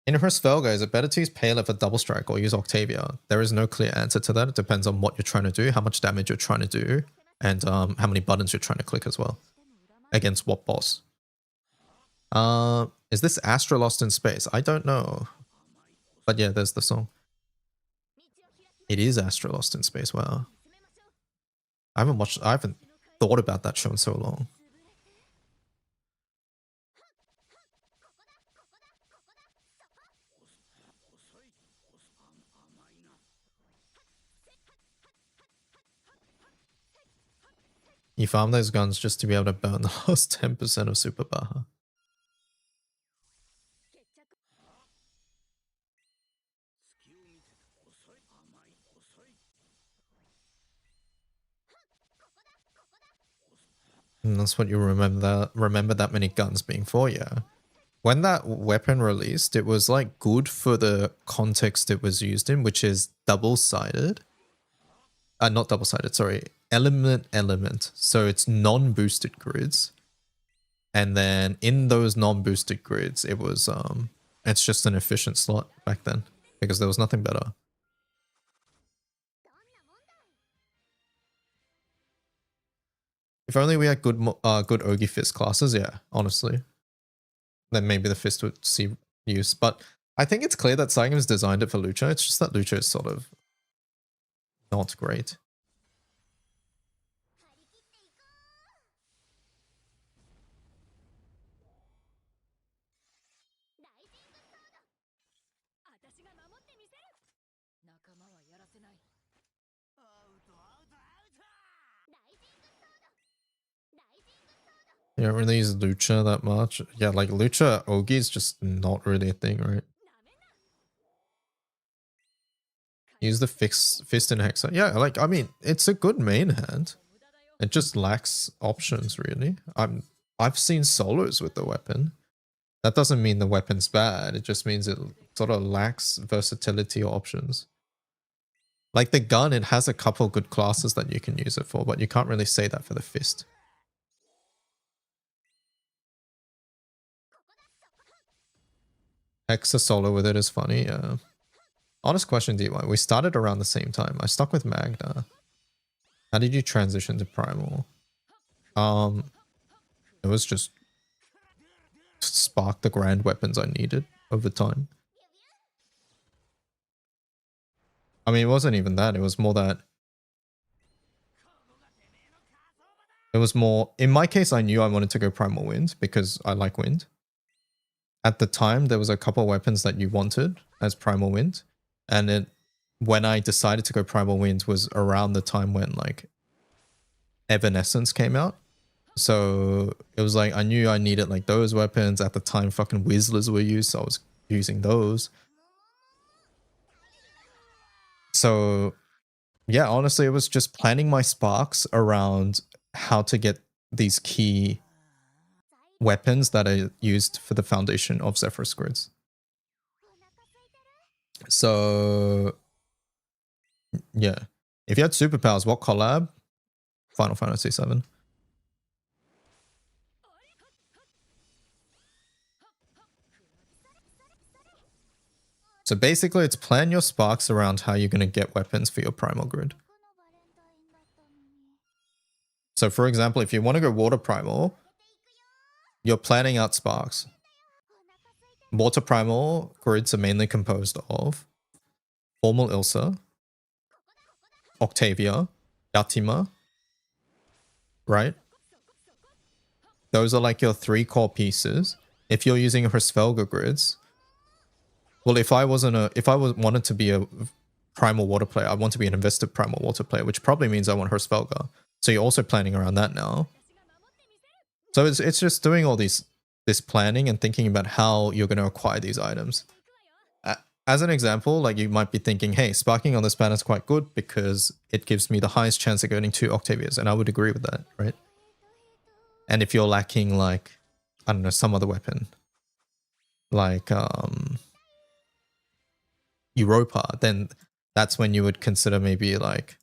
In Hrisvelga, is it better to use Pale for double strike or use Octavia? There is no clear answer to that. It depends on what you're trying to do, how much damage you're trying to do, and how many buttons you're trying to click as well. Against what boss? Is this Astra Lost in Space? I don't know. But yeah, there's the song. It is Astra Lost in Space. Wow. I haven't thought about that show in so long. You farm those guns just to be able to burn the last 10% of Super Baja. And that's what you remember that many guns being for, yeah. When that weapon released, it was like good for the context it was used in, which is double-sided. Not double-sided, sorry. Element. So it's non-boosted grids. And then in those non-boosted grids, it was it's just an efficient slot back then because there was nothing better. If only we had good Ogi Fist classes, yeah, honestly. Then maybe the Fist would see use. But I think it's clear that Saigum's designed it for Lucha. It's just that Lucha is sort of not great. You don't really use Lucha that much. Yeah, like Lucha Ogi is just not really a thing, right? Use the Fist in Hexa. Yeah, like, I mean, it's a good main hand. It just lacks options, really. I've seen solos with the weapon. That doesn't mean the weapon's bad. It just means it sort of lacks versatility or options. Like the gun, it has a couple good classes that you can use it for, but you can't really say that for the Fist. Hexa solo with it is funny, yeah. Honest question, DY. We started around the same time. I stuck with Magna. How did you transition to Primal? It was just spark the grand weapons I needed over time. I mean, it wasn't even that. It was more that... It was more... In my case, I knew I wanted to go Primal Wind because I like Wind. At the time, there was a couple weapons that you wanted as Primal Wind. And when I decided to go Primal Wind was around the time when, like, Evanescence came out. So it was like, I knew I needed, like, those weapons. At the time, fucking Whizzlers were used, so I was using those. So, yeah, honestly, it was just planning my sparks around how to get these key weapons that are used for the foundation of Zephyrus grids. So, yeah. If you had superpowers, what collab? Final Fantasy VII. So basically, it's plan your sparks around how you're going to get weapons for your primal grid. So for example, if you want to go water primal, you're planning out sparks. Water primal grids are mainly composed of Formal Ilsa, Octavia, Yatima, right? Those are like your 3 core pieces. If you're using Hrisvelga grids, well, if I wanted to be a primal water player, I want to be an invested primal water player, which probably means I want Hrisvelga. So you're also planning around that now. So it's just doing all this planning and thinking about how you're going to acquire these items. As an example, like you might be thinking, hey, sparking on this banner is quite good because it gives me the highest chance of getting 2 Octavias, and I would agree with that, right? And if you're lacking, like, I don't know, some other weapon, like Europa, then that's when you would consider maybe like,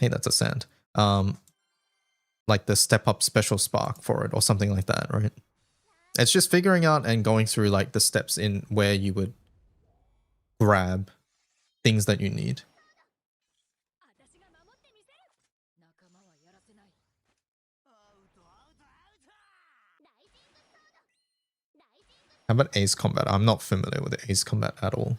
hey, that's a sand. Like the step up special spark for it or something like that, right? It's just figuring out and going through like the steps in where you would grab things that you need. How about Ace Combat? I'm not familiar with Ace Combat at all.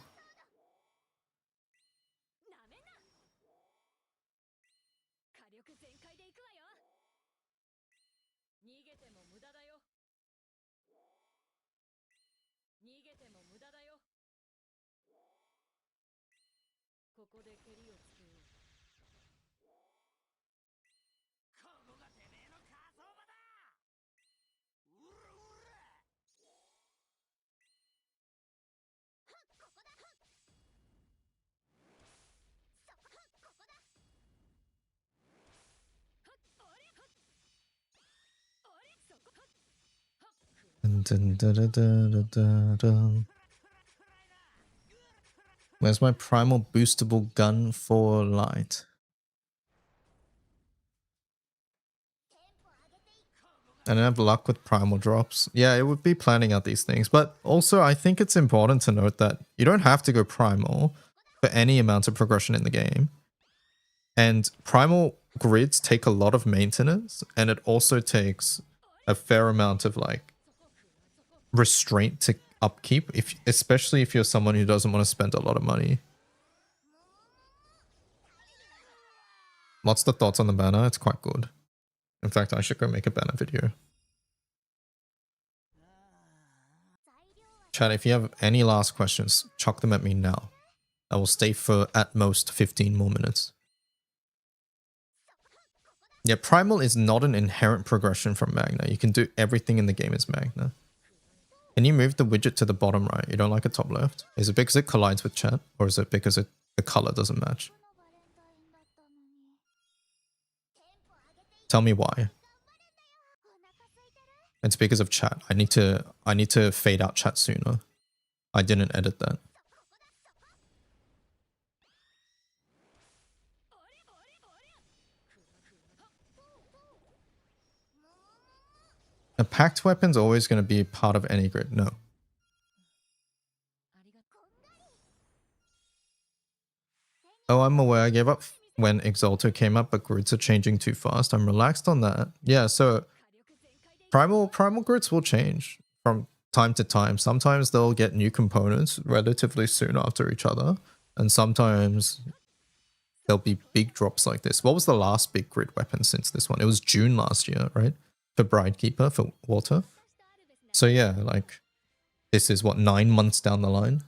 Where's my primal boostable gun for light? I don't have luck with primal drops. Yeah, it would be planning out these things. But also, I think it's important to note that you don't have to go primal for any amount of progression in the game. And primal grids take a lot of maintenance, and it also takes a fair amount of like restraint to upkeep, especially if you're someone who doesn't want to spend a lot of money. What's the thoughts on the banner? It's quite good. In fact, I should go make a banner video. Chat, if you have any last questions, chuck them at me now. I will stay for at most 15 more minutes. Yeah, Primal is not an inherent progression from Magna. You can do everything in the game as Magna. Can you move the widget to the bottom right? You don't like it top left? Is it because it collides with chat? Or is it because the color doesn't match? Tell me why. It's because of chat. I need to fade out chat sooner. I didn't edit that. A packed weapon's always going to be part of any grid. No. Oh, I'm aware. I gave up when Exalto came up, but grids are changing too fast. I'm relaxed on that. Yeah, so primal grids will change from time to time. Sometimes they'll get new components relatively soon after each other, and sometimes there'll be big drops like this. What was the last big grid weapon since this one? It was June last year, right? For Bridekeeper, for Water. So yeah, like this is what, 9 months down the line?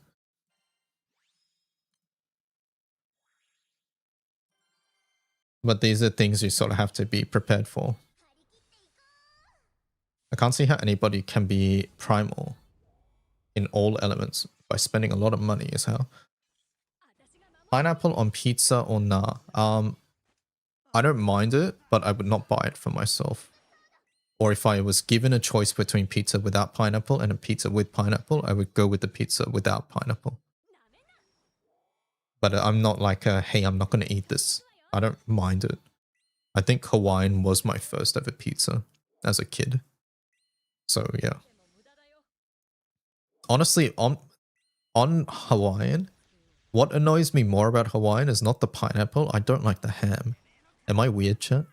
But these are things you sort of have to be prepared for. I can't see how anybody can be primal in all elements by spending a lot of money is how. Pineapple on pizza or nah? I don't mind it, but I would not buy it for myself. Or if I was given a choice between pizza without pineapple and a pizza with pineapple, I would go with the pizza without pineapple. But I'm not like, hey, I'm not going to eat this. I don't mind it. I think Hawaiian was my first ever pizza as a kid. So yeah. Honestly, on Hawaiian, what annoys me more about Hawaiian is not the pineapple. I don't like the ham. Am I weird, chat?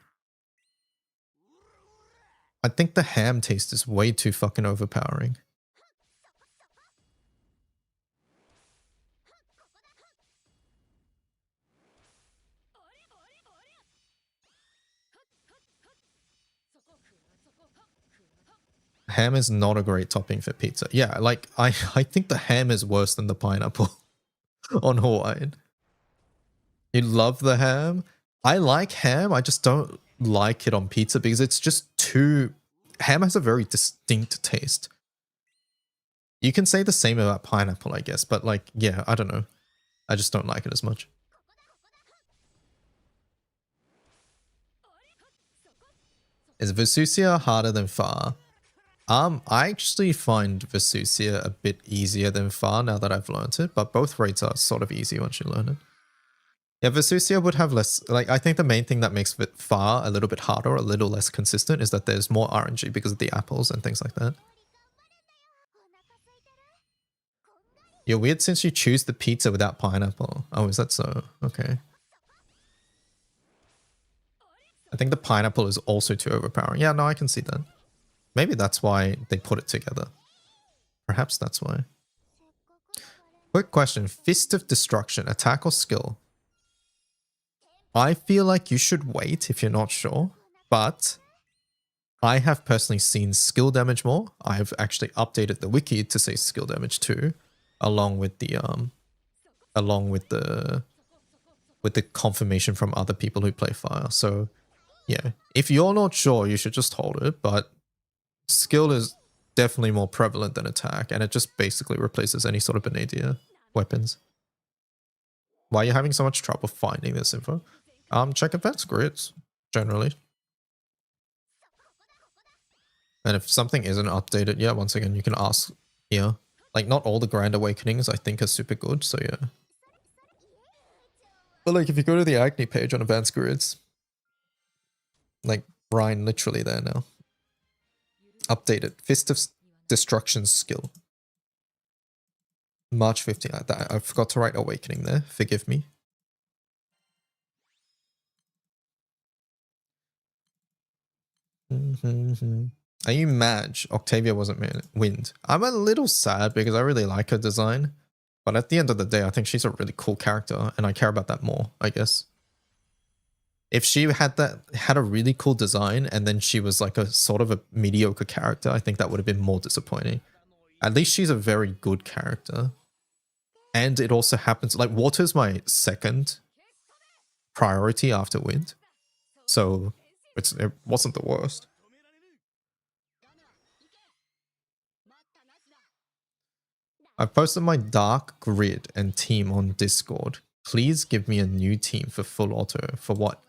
I think the ham taste is way too fucking overpowering. Ham is not a great topping for pizza. Yeah, like, I think the ham is worse than the pineapple on Hawaiian. You love the ham? I like ham, I just don't like it on pizza because it's just too... Ham has a very distinct taste. You can say the same about pineapple, I guess, but like, yeah, I don't know. I just don't like it as much. Is Vesusia harder than Far? I actually find Vesusia a bit easier than Far now that I've learned it, but both raids are sort of easy once you learn it. Yeah, Vesusia would have less, like, I think the main thing that makes Far a little bit harder, a little less consistent, is that there's more RNG because of the apples and things like that. You're weird since you choose the pizza without pineapple. Oh, is that so? Okay. I think the pineapple is also too overpowering. Yeah, no, I can see that. Maybe that's why they put it together. Perhaps that's why. Quick question. Fist of Destruction, attack or skill? I feel like you should wait if you're not sure, but I have personally seen skill damage more. I've actually updated the wiki to say skill damage too, along with the confirmation from other people who play Fire. So yeah, if you're not sure, you should just hold it, but skill is definitely more prevalent than attack, and it just basically replaces any sort of Benadia weapons. Why are you having so much trouble finding this info? Check advanced grids, generally. And if something isn't updated, yeah, once again, you can ask here. Like, not all the Grand Awakenings I think are super good, so yeah. But like, if you go to the Agni page on advanced grids, like, Ryan literally there now. Updated. Fist of Destruction skill. March 15. I forgot to write Awakening there. Forgive me. Are you mad Octavia wasn't wind? I'm a little sad because I really like her design. But at the end of the day, I think she's a really cool character, and I care about that more, I guess. If she had a really cool design and then she was like a sort of a mediocre character, I think that would have been more disappointing. At least she's a very good character. And it also happens, like, water's my second priority after wind. So it wasn't the worst. I've posted my dark grid and team on Discord. Please give me a new team for full auto. For what?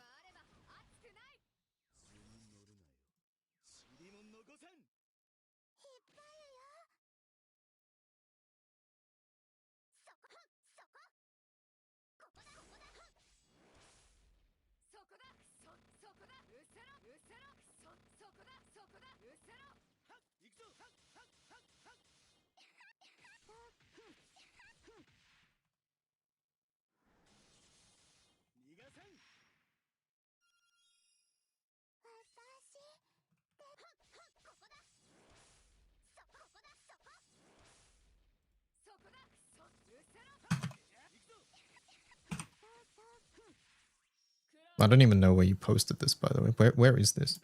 I don't even know where you posted this, by the way. Where is this?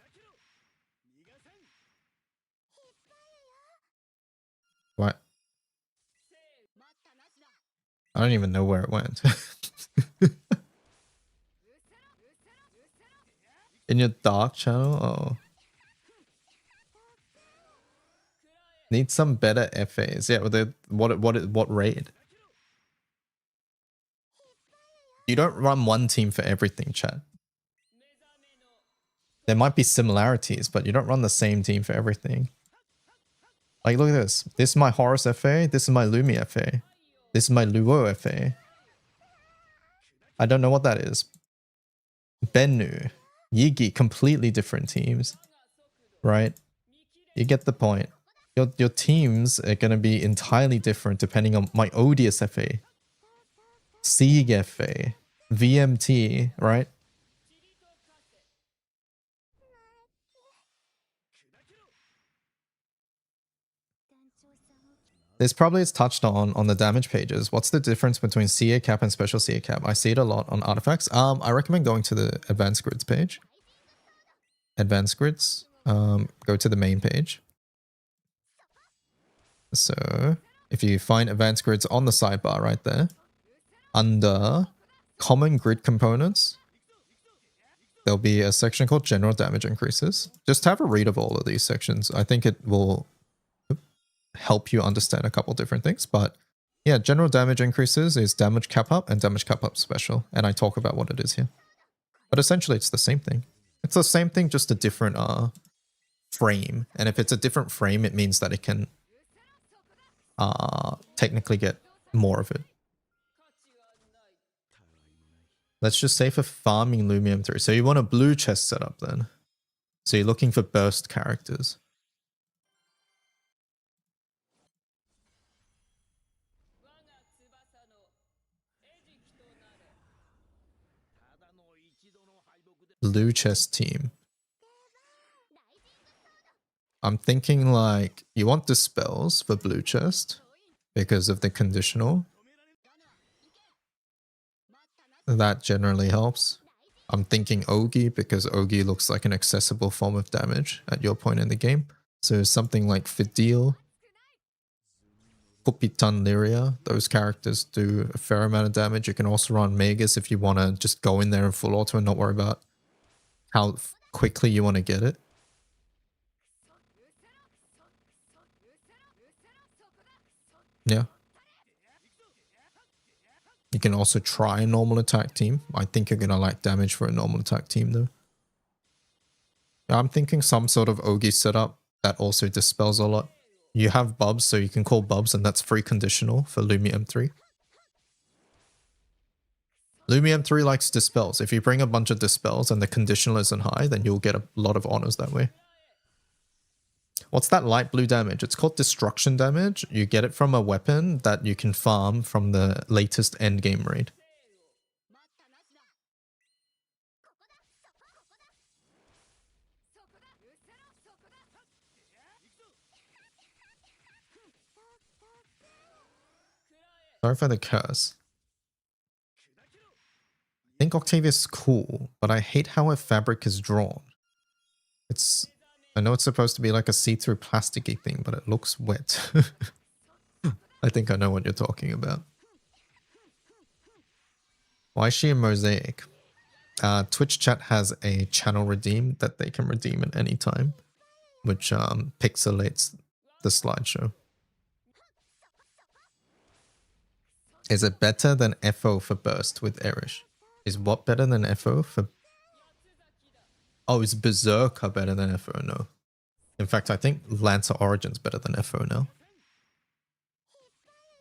What? I don't even know where it went. In your dark channel? Oh. Need some better FAs. Yeah, what raid? You don't run one team for everything, chat. There might be similarities, but you don't run the same team for everything. Like, look at this. This is my Horus FA. This is my Lumi FA. This is my Luo FA. I don't know what that is. Bennu. Yigi, completely different teams. Right? You get the point. Your teams are going to be entirely different depending on my Odious FA. Sieg FA. VMT, right? This probably is touched on the damage pages. What's the difference between CA cap and special CA cap? I see it a lot on artifacts. I recommend going to the advanced grids page. Advanced grids. Go to the main page. So if you find advanced grids on the sidebar right there, under common grid components, there'll be a section called general damage increases. Just have a read of all of these sections. I think it will help you understand a couple different things. But yeah, general damage increases is damage cap up and damage cap up special. And I talk about what it is here. But essentially it's the same thing. It's the same thing, just a different frame. And if it's a different frame, it means that it can technically get more of it. Let's just say for farming Lumium 3. So you want a blue chest setup then. So you're looking for burst characters. Blue chest team. I'm thinking like you want dispels for blue chest because of the conditional. That generally helps. I'm thinking Ogi because Ogi looks like an accessible form of damage at your point in the game. So something like Fidel, Kupitan Lyria, those characters do a fair amount of damage. You can also run Magus if you want to just go in there and full auto and not worry about how quickly you want to get it. Yeah. You can also try a normal attack team. I think you're going to like damage for a normal attack team though. I'm thinking some sort of Ogi setup that also dispels a lot. You have Bubs, so you can call Bubs, and that's free conditional for Lumi M3. Lumi M3 likes dispels. If you bring a bunch of dispels and the conditional isn't high, then you'll get a lot of honors that way. What's that light blue damage? It's called destruction damage. You get it from a weapon that you can farm from the latest endgame raid. Sorry for the curse. I think Octavia's cool, but I hate how her fabric is drawn. I know it's supposed to be like a see-through plasticky thing, but it looks wet. I think I know what you're talking about. Why is she a mosaic? Twitch chat has a channel redeem that they can redeem at any time, which pixelates the slideshow. Is it better than FO for burst with Erish? Is what better than FO for... Oh, is Berserker better than FO? No. In fact, I think Lancer Origin's better than FO now.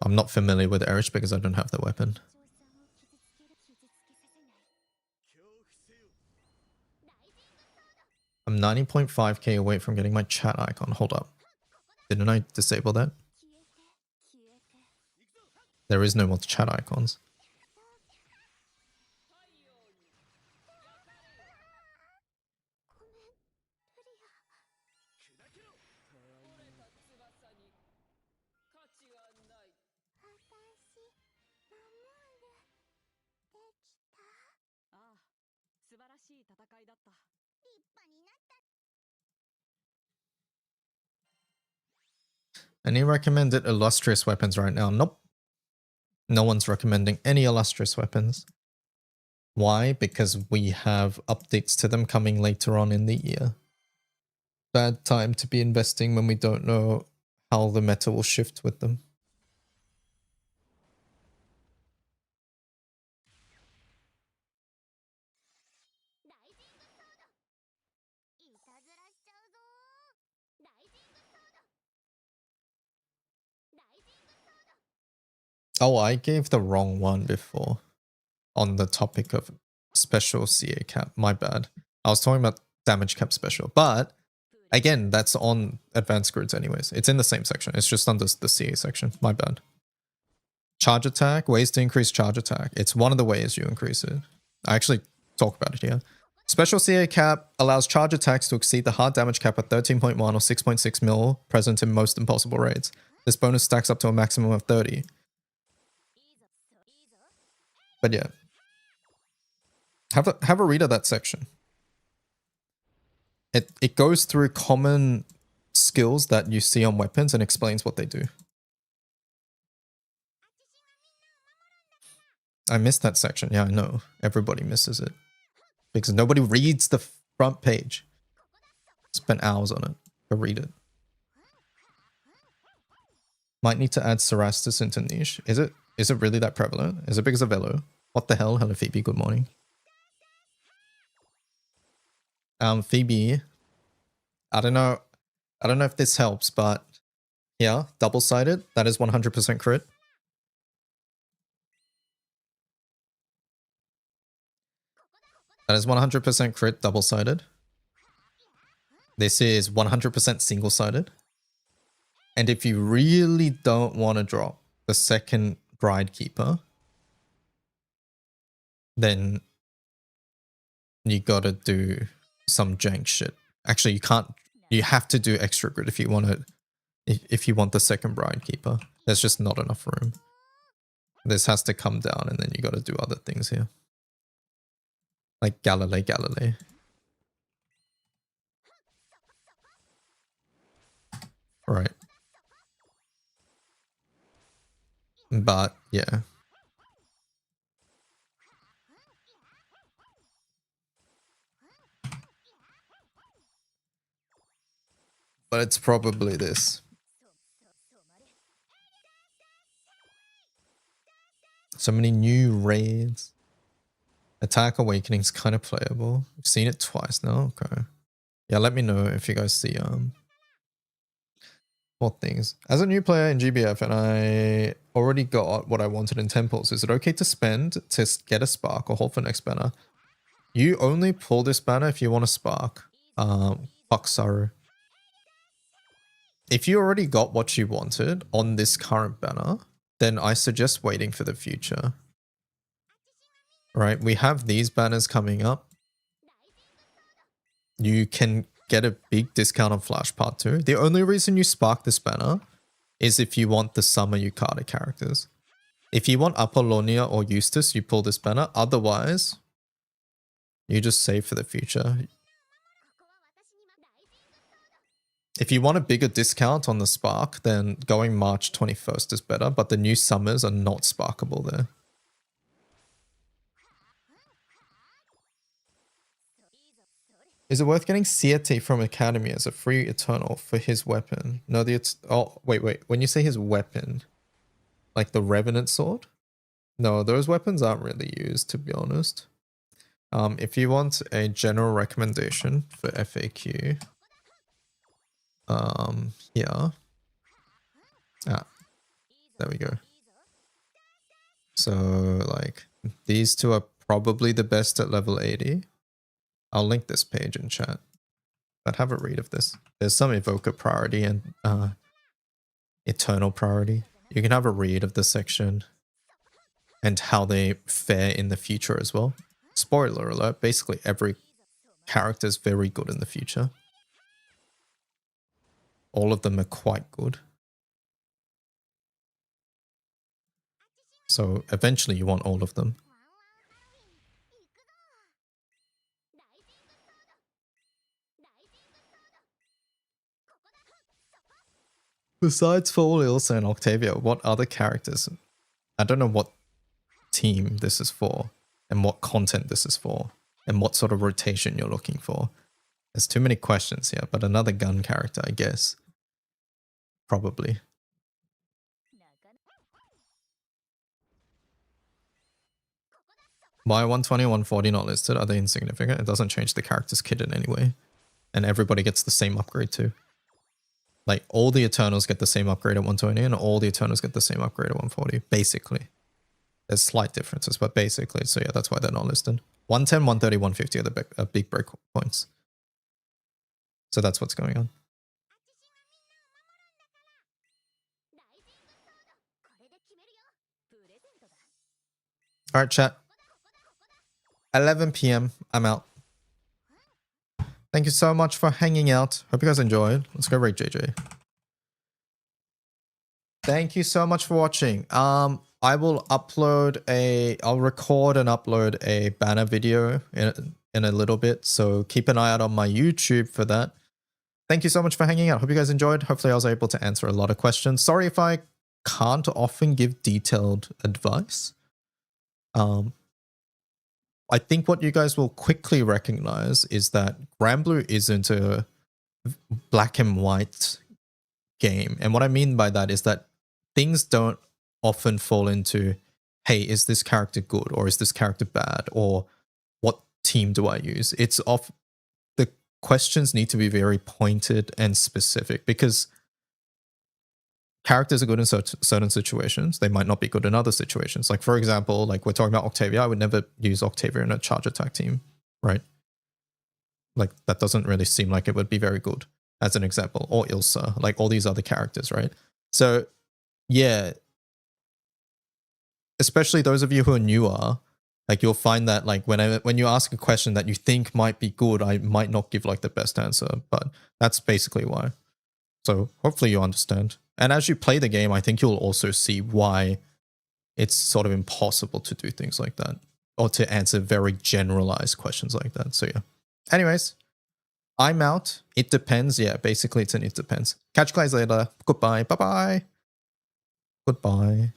I'm not familiar with Erish because I don't have the weapon. I'm 90.5k away from getting my chat icon. Hold up. Didn't I disable that? There is no more chat icons. Any recommended illustrious weapons right now? Nope. No one's recommending any illustrious weapons. Why? Because we have updates to them coming later on in the year. Bad time to be investing when we don't know how the meta will shift with them. Oh, I gave the wrong one before on the topic of special CA cap. My bad. I was talking about damage cap special, but again, that's on advanced grids anyways. It's in the same section. It's just under the CA section. My bad. Charge attack, ways to increase charge attack. It's one of the ways you increase it. I actually talk about it here. Special CA cap allows charge attacks to exceed the hard damage cap at 13.1 or 6.6 mil present in most impossible raids. This bonus stacks up to a maximum of 30. But yeah. Have a read of that section. It goes through common skills that you see on weapons and explains what they do. I missed that section. Yeah, I know. Everybody misses it. Because nobody reads the front page. Spent hours on it to read it. Might need to add Cerastus into niche. Is it really that prevalent? Is it because of Velo? What the hell? Hello Phoebe, good morning. Phoebe, I don't know if this helps, but yeah, double-sided, that is 100% crit. That is 100% crit double-sided. This is 100% single-sided. And if you really don't want to drop the second Bride Keeper, then you gotta do some jank shit. Actually, you can't. You have to do extra grid if you want to. If you want the second Bride Keeper, there's just not enough room. This has to come down, and then you got to do other things here, like Galilei. Right. But yeah. But it's probably this. So many new raids. Attack Awakening's kind of playable. I've seen it twice now. Okay. Yeah, let me know if you guys see what things. As a new player in GBF and I already got what I wanted in temples, is it okay to spend to get a spark or hold for next banner? You only pull this banner if you want a spark. Paksaru. If you already got what you wanted on this current banner, then I suggest waiting for the future. Right? We have these banners coming up. You can get a big discount on Flash Part 2. The only reason you spark this banner is if you want the Summer Yukata characters. If you want Apollonia or Eustace, you pull this banner. Otherwise, you just save for the future. If you want a bigger discount on the Spark, then going March 21st is better, but the new Summers are not sparkable there. Is it worth getting Siete from Academy as a free Eternal for his weapon? No, oh, wait. When you say his weapon, like the Revenant Sword? No, those weapons aren't really used, to be honest. If you want a general recommendation for FAQ, yeah. There we go. So, like, these two are probably the best at level 80. I'll link this page in chat. But have a read of this. There's some Evoker priority and Eternal priority. You can have a read of this section and how they fare in the future as well. Spoiler alert, basically every character is very good in the future. All of them are quite good. So eventually you want all of them. Besides for Ilsa and Octavia, what other characters? I don't know what team this is for and what content this is for and what sort of rotation you're looking for. There's too many questions here, but another gun character, I guess. Probably. Why 120 140 not listed? Are they insignificant? It doesn't change the character's kit in any way. And everybody gets the same upgrade too. Like, all the Eternals get the same upgrade at 120 and all the Eternals get the same upgrade at 140, basically. There's slight differences, but basically, so yeah, that's why they're not listed. 110, 130, 150 are the big break points. So that's what's going on. All right, chat. 11 p.m. I'm out. Thank you so much for hanging out. Hope you guys enjoyed. Let's go rate JJ. Thank you so much for watching. I'll record and upload a banner video in a little bit. So keep an eye out on my YouTube for that. Thank you so much for hanging out. Hope you guys enjoyed. Hopefully I was able to answer a lot of questions. Sorry if I can't often give detailed advice. I think what you guys will quickly recognize is that Granblue isn't a black and white game. And what I mean by that is that things don't often fall into, hey, is this character good or is this character bad or what team do I use? It's off the questions need to be very pointed and specific, because characters are good in certain situations. They might not be good in other situations. Like, for example, like we're talking about Octavia. I would never use Octavia in a charge attack team, right? Like, that doesn't really seem like it would be very good, as an example. Or Ilsa, like all these other characters, right? So, yeah, especially those of you who are newer, like you'll find that like when you ask a question that you think might be good, I might not give like the best answer, but that's basically why. So hopefully you understand. And as you play the game, I think you'll also see why it's sort of impossible to do things like that, or to answer very generalized questions like that. So yeah. Anyways, I'm out. It depends. Yeah, basically it's an it depends. Catch you guys later. Goodbye. Bye-bye. Goodbye.